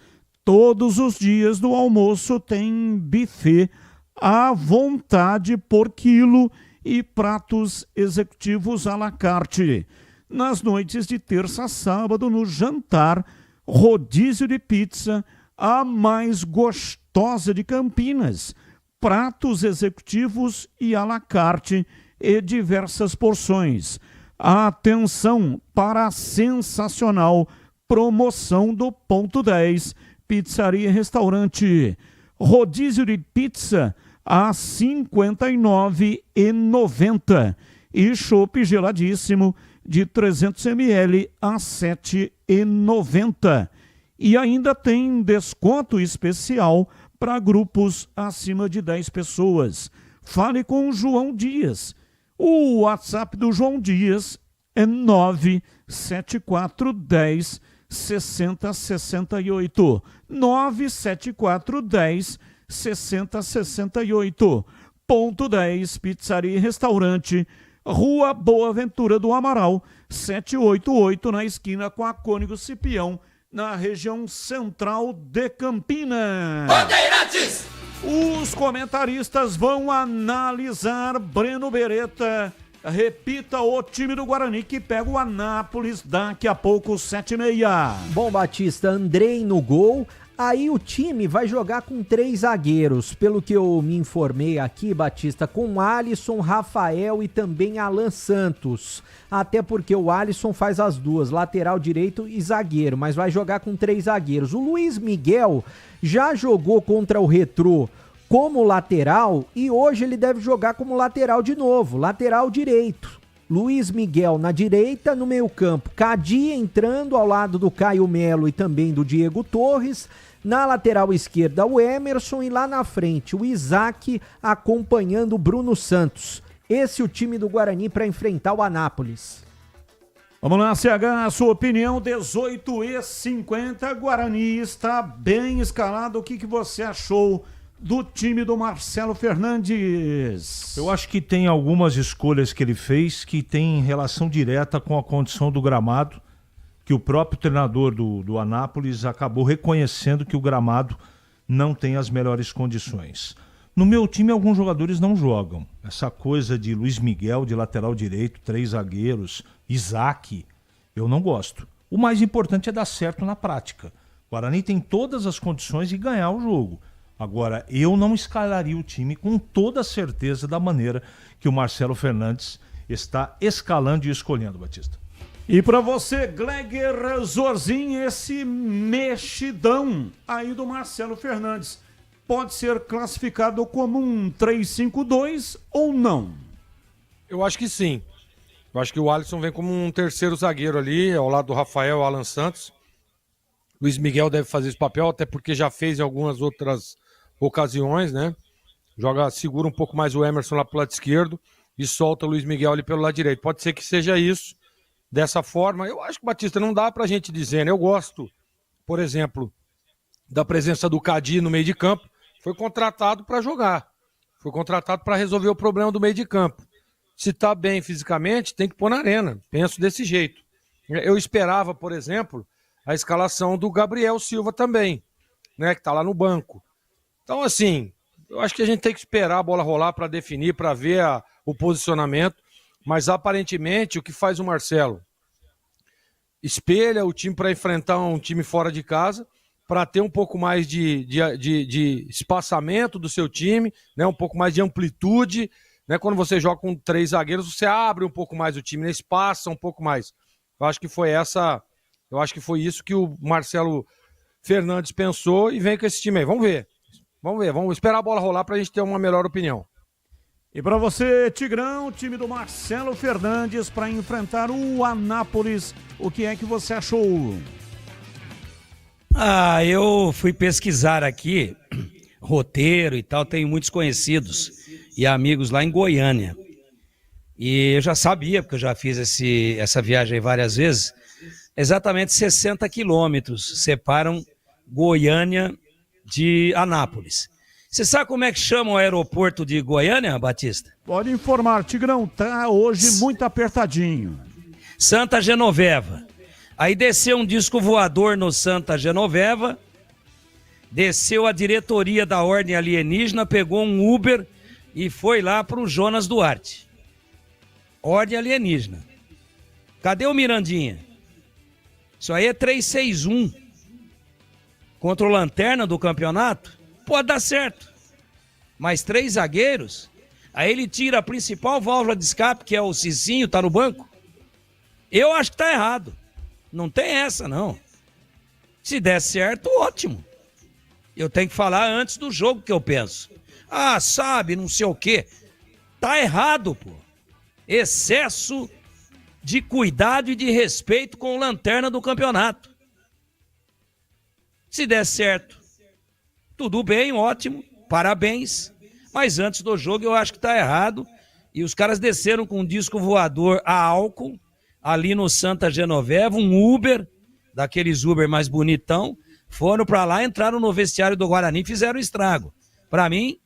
Todos os dias do almoço tem buffet à vontade por quilo e pratos executivos à la carte. Nas noites de terça a sábado, no jantar, rodízio de pizza, a mais gostosa de Campinas, pratos executivos e à la carte e diversas porções. Atenção para a sensacional promoção do Ponto 10, pizzaria e restaurante. Rodízio de pizza a R$ 59,90 e chopp geladíssimo de 300 ml a R$ 7,90. E ainda tem desconto especial para grupos acima de 10 pessoas. Fale com o João Dias. O WhatsApp do João Dias é 97410 6068. 97410 6068. Ponto 10, pizzaria e restaurante, Rua Boa Ventura do Amaral, 788, na esquina com a Cônigo Cipião, na região central de Campinas. Bandeirantes! Os comentaristas vão analisar Breno Beretta. Repita o time do Guarani que pega o Anápolis daqui a pouco, 7h30. Bom, Batista, Andrei no gol. Aí o time vai jogar com 3 zagueiros, pelo que eu me informei aqui, Batista, com Alisson, Rafael e também Alan Santos. Até porque o Alisson faz as duas, lateral direito e zagueiro, mas vai jogar com 3 zagueiros. O Luiz Miguel já jogou contra o Retrô como lateral e hoje ele deve jogar como lateral de novo, lateral direito. Luiz Miguel na direita, no meio-campo, Cadi entrando ao lado do Caio Melo e também do Diego Torres. Na lateral esquerda, o Emerson e lá na frente, o Isaac acompanhando o Bruno Santos. Esse é o time do Guarani para enfrentar o Anápolis. Vamos lá, CH, a sua opinião, 18h50, Guarani está bem escalado. O que você achou do time do Marcelo Fernandes? Eu acho que tem algumas escolhas que ele fez que tem relação direta com a condição do gramado, que o próprio treinador do Anápolis acabou reconhecendo que o gramado não tem as melhores condições. No meu time, alguns jogadores não jogam. Essa coisa de Luiz Miguel, de lateral direito, 3 zagueiros, Isaac, eu não gosto. O mais importante é dar certo na prática. O Guarani tem todas as condições de ganhar o jogo. Agora, eu não escalaria o time com toda a certeza da maneira que o Marcelo Fernandes está escalando e escolhendo, Batista. E para você, Gleger Zorzin, esse mexidão aí do Marcelo Fernandes pode ser classificado como um 3-5-2 ou não? Eu acho que sim. Eu acho que o Alisson vem como um terceiro zagueiro ali, ao lado do Rafael, Alan Santos. Luiz Miguel deve fazer esse papel, até porque já fez em algumas outras ocasiões, né? Segura um pouco mais o Emerson lá pro lado esquerdo e solta o Luiz Miguel ali pelo lado direito. Pode ser que seja isso, dessa forma. Eu acho que, Batista, não dá pra gente dizer, né? Eu gosto, por exemplo, da presença do Cadi no meio de campo. Foi contratado para jogar. Foi contratado para resolver o problema do meio de campo. Se tá bem fisicamente, tem que pôr na arena. Penso desse jeito. Eu esperava, por exemplo, a escalação do Gabriel Silva também, né? Que tá lá no banco. Então, assim, eu acho que a gente tem que esperar a bola rolar para definir, para ver o posicionamento. Mas, aparentemente, o que faz o Marcelo? Espelha o time para enfrentar um time fora de casa, para ter um pouco mais de espaçamento do seu time, né? Um pouco mais de amplitude. Né? Quando você joga com 3 zagueiros, você abre um pouco mais o time, né? Espaça um pouco mais. Eu acho que foi isso que o Marcelo Fernandes pensou e vem com esse time aí. Vamos ver, vamos esperar a bola rolar para a gente ter uma melhor opinião. E para você, Tigrão, time do Marcelo Fernandes para enfrentar o Anápolis, o que é que você achou? Eu fui pesquisar aqui, roteiro e tal, tenho muitos conhecidos e amigos lá em Goiânia. E eu já sabia, porque eu já fiz essa viagem várias vezes, exatamente 60 quilômetros separam Goiânia de Anápolis. Você sabe como é que chama o aeroporto de Goiânia, Batista? Pode informar, Tigrão, tá hoje muito apertadinho. Santa Genoveva. Aí desceu um disco voador no Santa Genoveva, desceu a diretoria da Ordem Alienígena, pegou um Uber e foi lá para o Jonas Duarte. Ordem Alienígena. Cadê o Mirandinha? Isso aí é 361. Contra o Lanterna do campeonato? Pode dar certo. Mas 3 zagueiros? Aí ele tira a principal válvula de escape, que é o Cicinho, tá no banco? Eu acho que tá errado. Não tem essa, não. Se der certo, ótimo. Eu tenho que falar antes do jogo que eu penso. Sabe, não sei o quê. Tá errado, pô. Excesso de cuidado e de respeito com o Lanterna do campeonato. Se der certo, tudo bem, ótimo, parabéns. Mas antes do jogo eu acho que tá errado. E os caras desceram com um disco voador a álcool, ali no Santa Genoveva, um Uber, daqueles Uber mais bonitão, foram pra lá, entraram no vestiário do Guarani e fizeram estrago. Pra mim,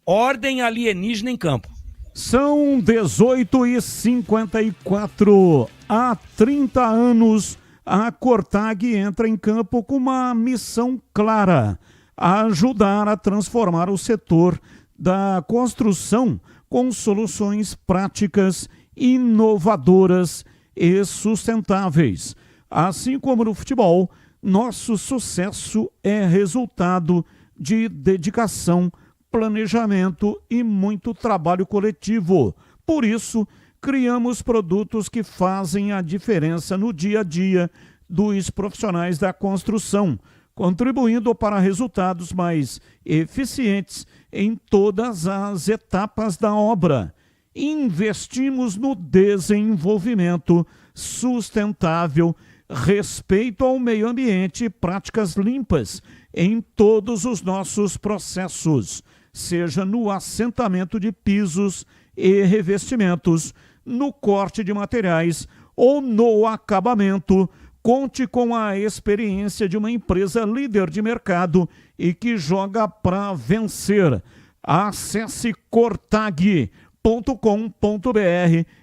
ordem alienígena em campo. São 18h54. Há 30 anos, a Cortag entra em campo com uma missão clara: ajudar a transformar o setor da construção com soluções práticas, inovadoras e sustentáveis. Assim como no futebol, nosso sucesso é resultado de dedicação, planejamento e muito trabalho coletivo. Por isso, criamos produtos que fazem a diferença no dia a dia dos profissionais da construção, contribuindo para resultados mais eficientes em todas as etapas da obra. Investimos no desenvolvimento sustentável, respeito ao meio ambiente e práticas limpas em todos os nossos processos, seja no assentamento de pisos e revestimentos, no corte de materiais ou no acabamento. Conte com a experiência de uma empresa líder de mercado e que joga para vencer. Acesse cortag.com.br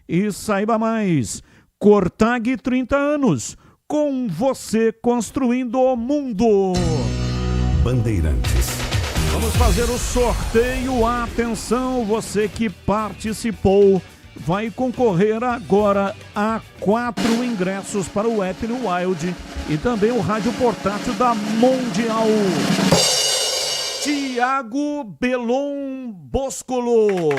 e saiba mais. Cortag, 30 anos, com você construindo o mundo. Bandeirantes. Vamos fazer o sorteio. Atenção, você que participou vai concorrer agora a 4 ingressos para o Happy New Wild e também o rádio portátil da Mundial. Tiago Belon Boscolo.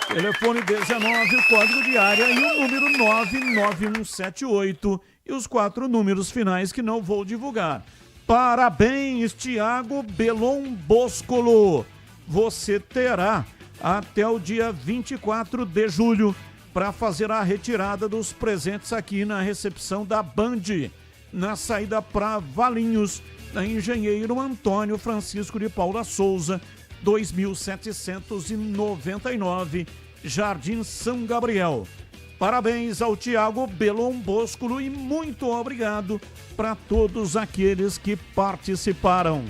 Telefone 19, o código de área e o número 99178 e os 4 números finais que não vou divulgar. Parabéns, Tiago Belon Boscolo. Você terá até o dia 24 de julho para fazer a retirada dos presentes aqui na recepção da Band, na saída para Valinhos, da Engenheiro Antônio Francisco de Paula Souza, 2799, Jardim São Gabriel. Parabéns ao Tiago Belon Boscolo e muito obrigado para todos aqueles que participaram.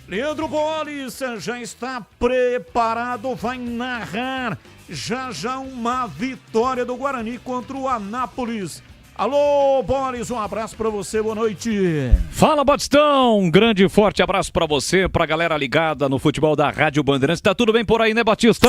Leandro Bolis já está preparado, vai narrar já uma vitória do Guarani contra o Anápolis. Alô, Boris, um abraço pra você, boa noite. Fala, Batistão, um grande e forte abraço pra você, pra galera ligada no futebol da Rádio Bandeirantes. Tá tudo bem por aí, né, Batista?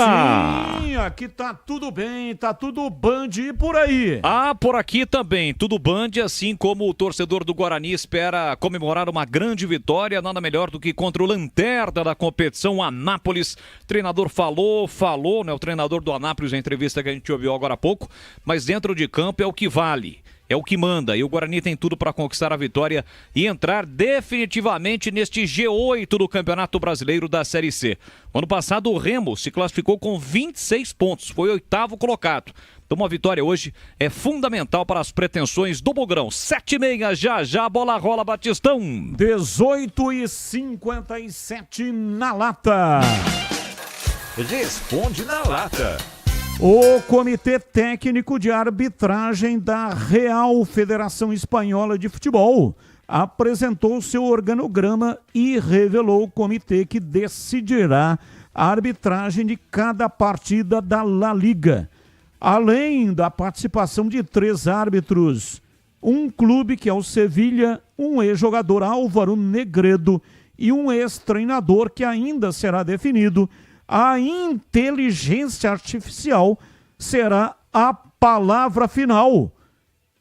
Sim, aqui tá tudo bem, tá tudo Band e por aí. Por aqui também, tudo Band, assim como o torcedor do Guarani espera comemorar uma grande vitória, nada melhor do que contra o lanterna da competição, o Anápolis. O treinador falou, né, o treinador do Anápolis, na entrevista que a gente ouviu agora há pouco, mas dentro de campo é o que vale. É o que manda, e o Guarani tem tudo para conquistar a vitória e entrar definitivamente neste G8 do Campeonato Brasileiro da Série C. Ano passado o Remo se classificou com 26 pontos, foi 8º colocado. Então uma vitória hoje é fundamental para as pretensões do Bugrão. 7h30, já a bola rola, Batistão. 18h57 na lata. Responde na lata. O Comitê Técnico de Arbitragem da Real Federação Espanhola de Futebol apresentou seu organograma e revelou o comitê que decidirá a arbitragem de cada partida da La Liga. Além da participação de 3 árbitros, um clube que é o Sevilha, um ex-jogador Álvaro Negredo e um ex-treinador que ainda será definido, a inteligência artificial será a palavra final.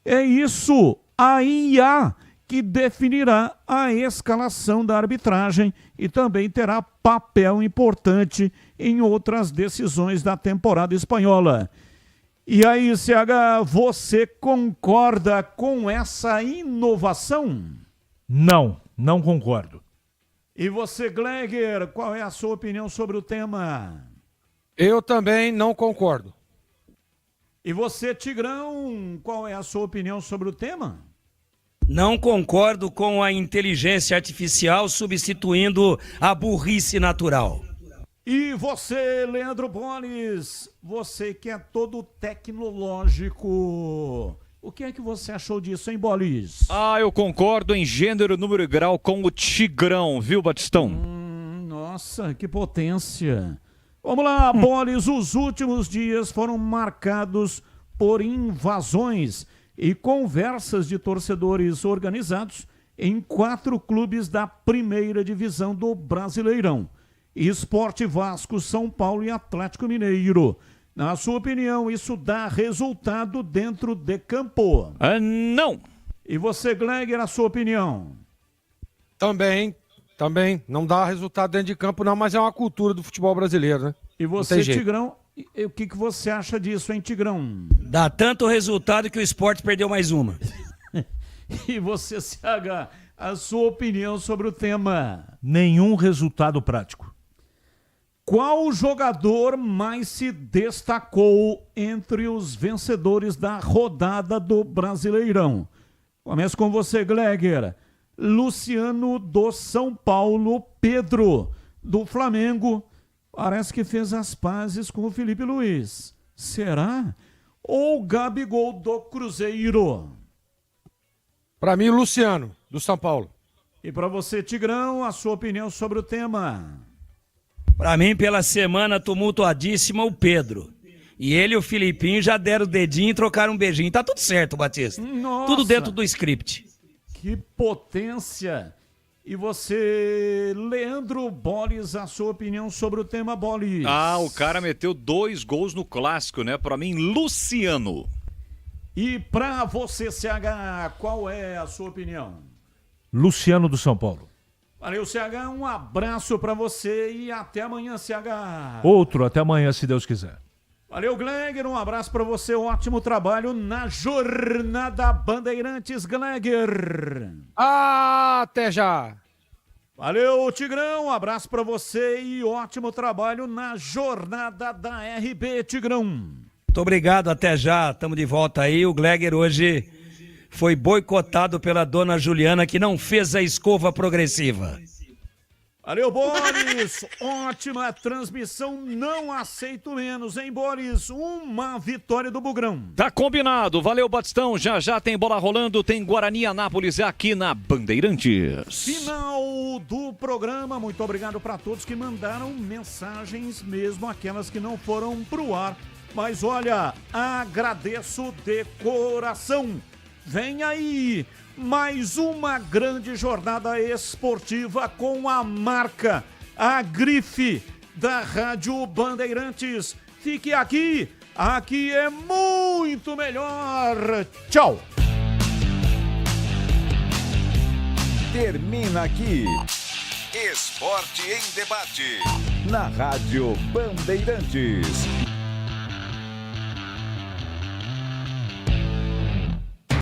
É isso, a IA, que definirá a escalação da arbitragem e também terá papel importante em outras decisões da temporada espanhola. E aí, CH, você concorda com essa inovação? Não concordo. E você, Gleger, qual é a sua opinião sobre o tema? Eu também não concordo. E você, Tigrão, qual é a sua opinião sobre o tema? Não concordo com a inteligência artificial substituindo a burrice natural. E você, Leandro Boles, você que é todo tecnológico, o que é que você achou disso, hein, Boles? Eu concordo em gênero, número e grau com o Tigrão, viu, Batistão? Nossa, que potência. Vamos lá, Boles, os últimos dias foram marcados por invasões e conversas de torcedores organizados em 4 clubes da primeira divisão do Brasileirão: Sport, Vasco, São Paulo e Atlético Mineiro. Na sua opinião, isso dá resultado dentro de campo? Não. E você, Gleger, a sua opinião? Também. Não dá resultado dentro de campo não, mas é uma cultura do futebol brasileiro, né? E você, Tigrão, o que você acha disso, hein, Tigrão? Dá tanto resultado que o Sport perdeu mais uma. E você, CH, a sua opinião sobre o tema? Nenhum resultado prático. Qual jogador mais se destacou entre os vencedores da rodada do Brasileirão? Começo com você, Gleger. Luciano do São Paulo, Pedro do Flamengo. Parece que fez as pazes com o Felipe Luiz. Será? Ou Gabigol do Cruzeiro? Para mim, Luciano, do São Paulo. E para você, Tigrão, a sua opinião sobre o tema? Para mim, pela semana tumultuadíssima, o Pedro. E ele e o Filipinho já deram o dedinho e trocaram um beijinho. Tá tudo certo, Batista. Nossa, tudo dentro do script. Que potência! E você, Leandro Boles, a sua opinião sobre o tema, Boles? O cara meteu 2 gols no clássico, né? Para mim, Luciano. E para você, CH, qual é a sua opinião? Luciano do São Paulo. Valeu, CH, um abraço para você e até amanhã, CH. Outro, até amanhã, se Deus quiser. Valeu, Gleger, um abraço para você, ótimo trabalho na Jornada Bandeirantes, Gleger. Até já. Valeu, Tigrão, um abraço para você e ótimo trabalho na Jornada da RB, Tigrão. Muito obrigado, até já, estamos de volta aí. O Gleger hoje foi boicotado pela dona Juliana, que não fez a escova progressiva. Valeu, Boris. Ótima transmissão, não aceito menos, hein, Boris? Uma vitória do Bugrão. Tá combinado. Valeu, Batistão. Já tem bola rolando, tem Guarani e Anápolis aqui na Bandeirantes. Final do programa. Muito obrigado para todos que mandaram mensagens, mesmo aquelas que não foram pro ar. Mas olha, agradeço de coração. Vem aí mais uma grande jornada esportiva com a marca, a grife da Rádio Bandeirantes. Fique aqui é muito melhor. Tchau. Termina aqui Esporte em Debate na Rádio Bandeirantes.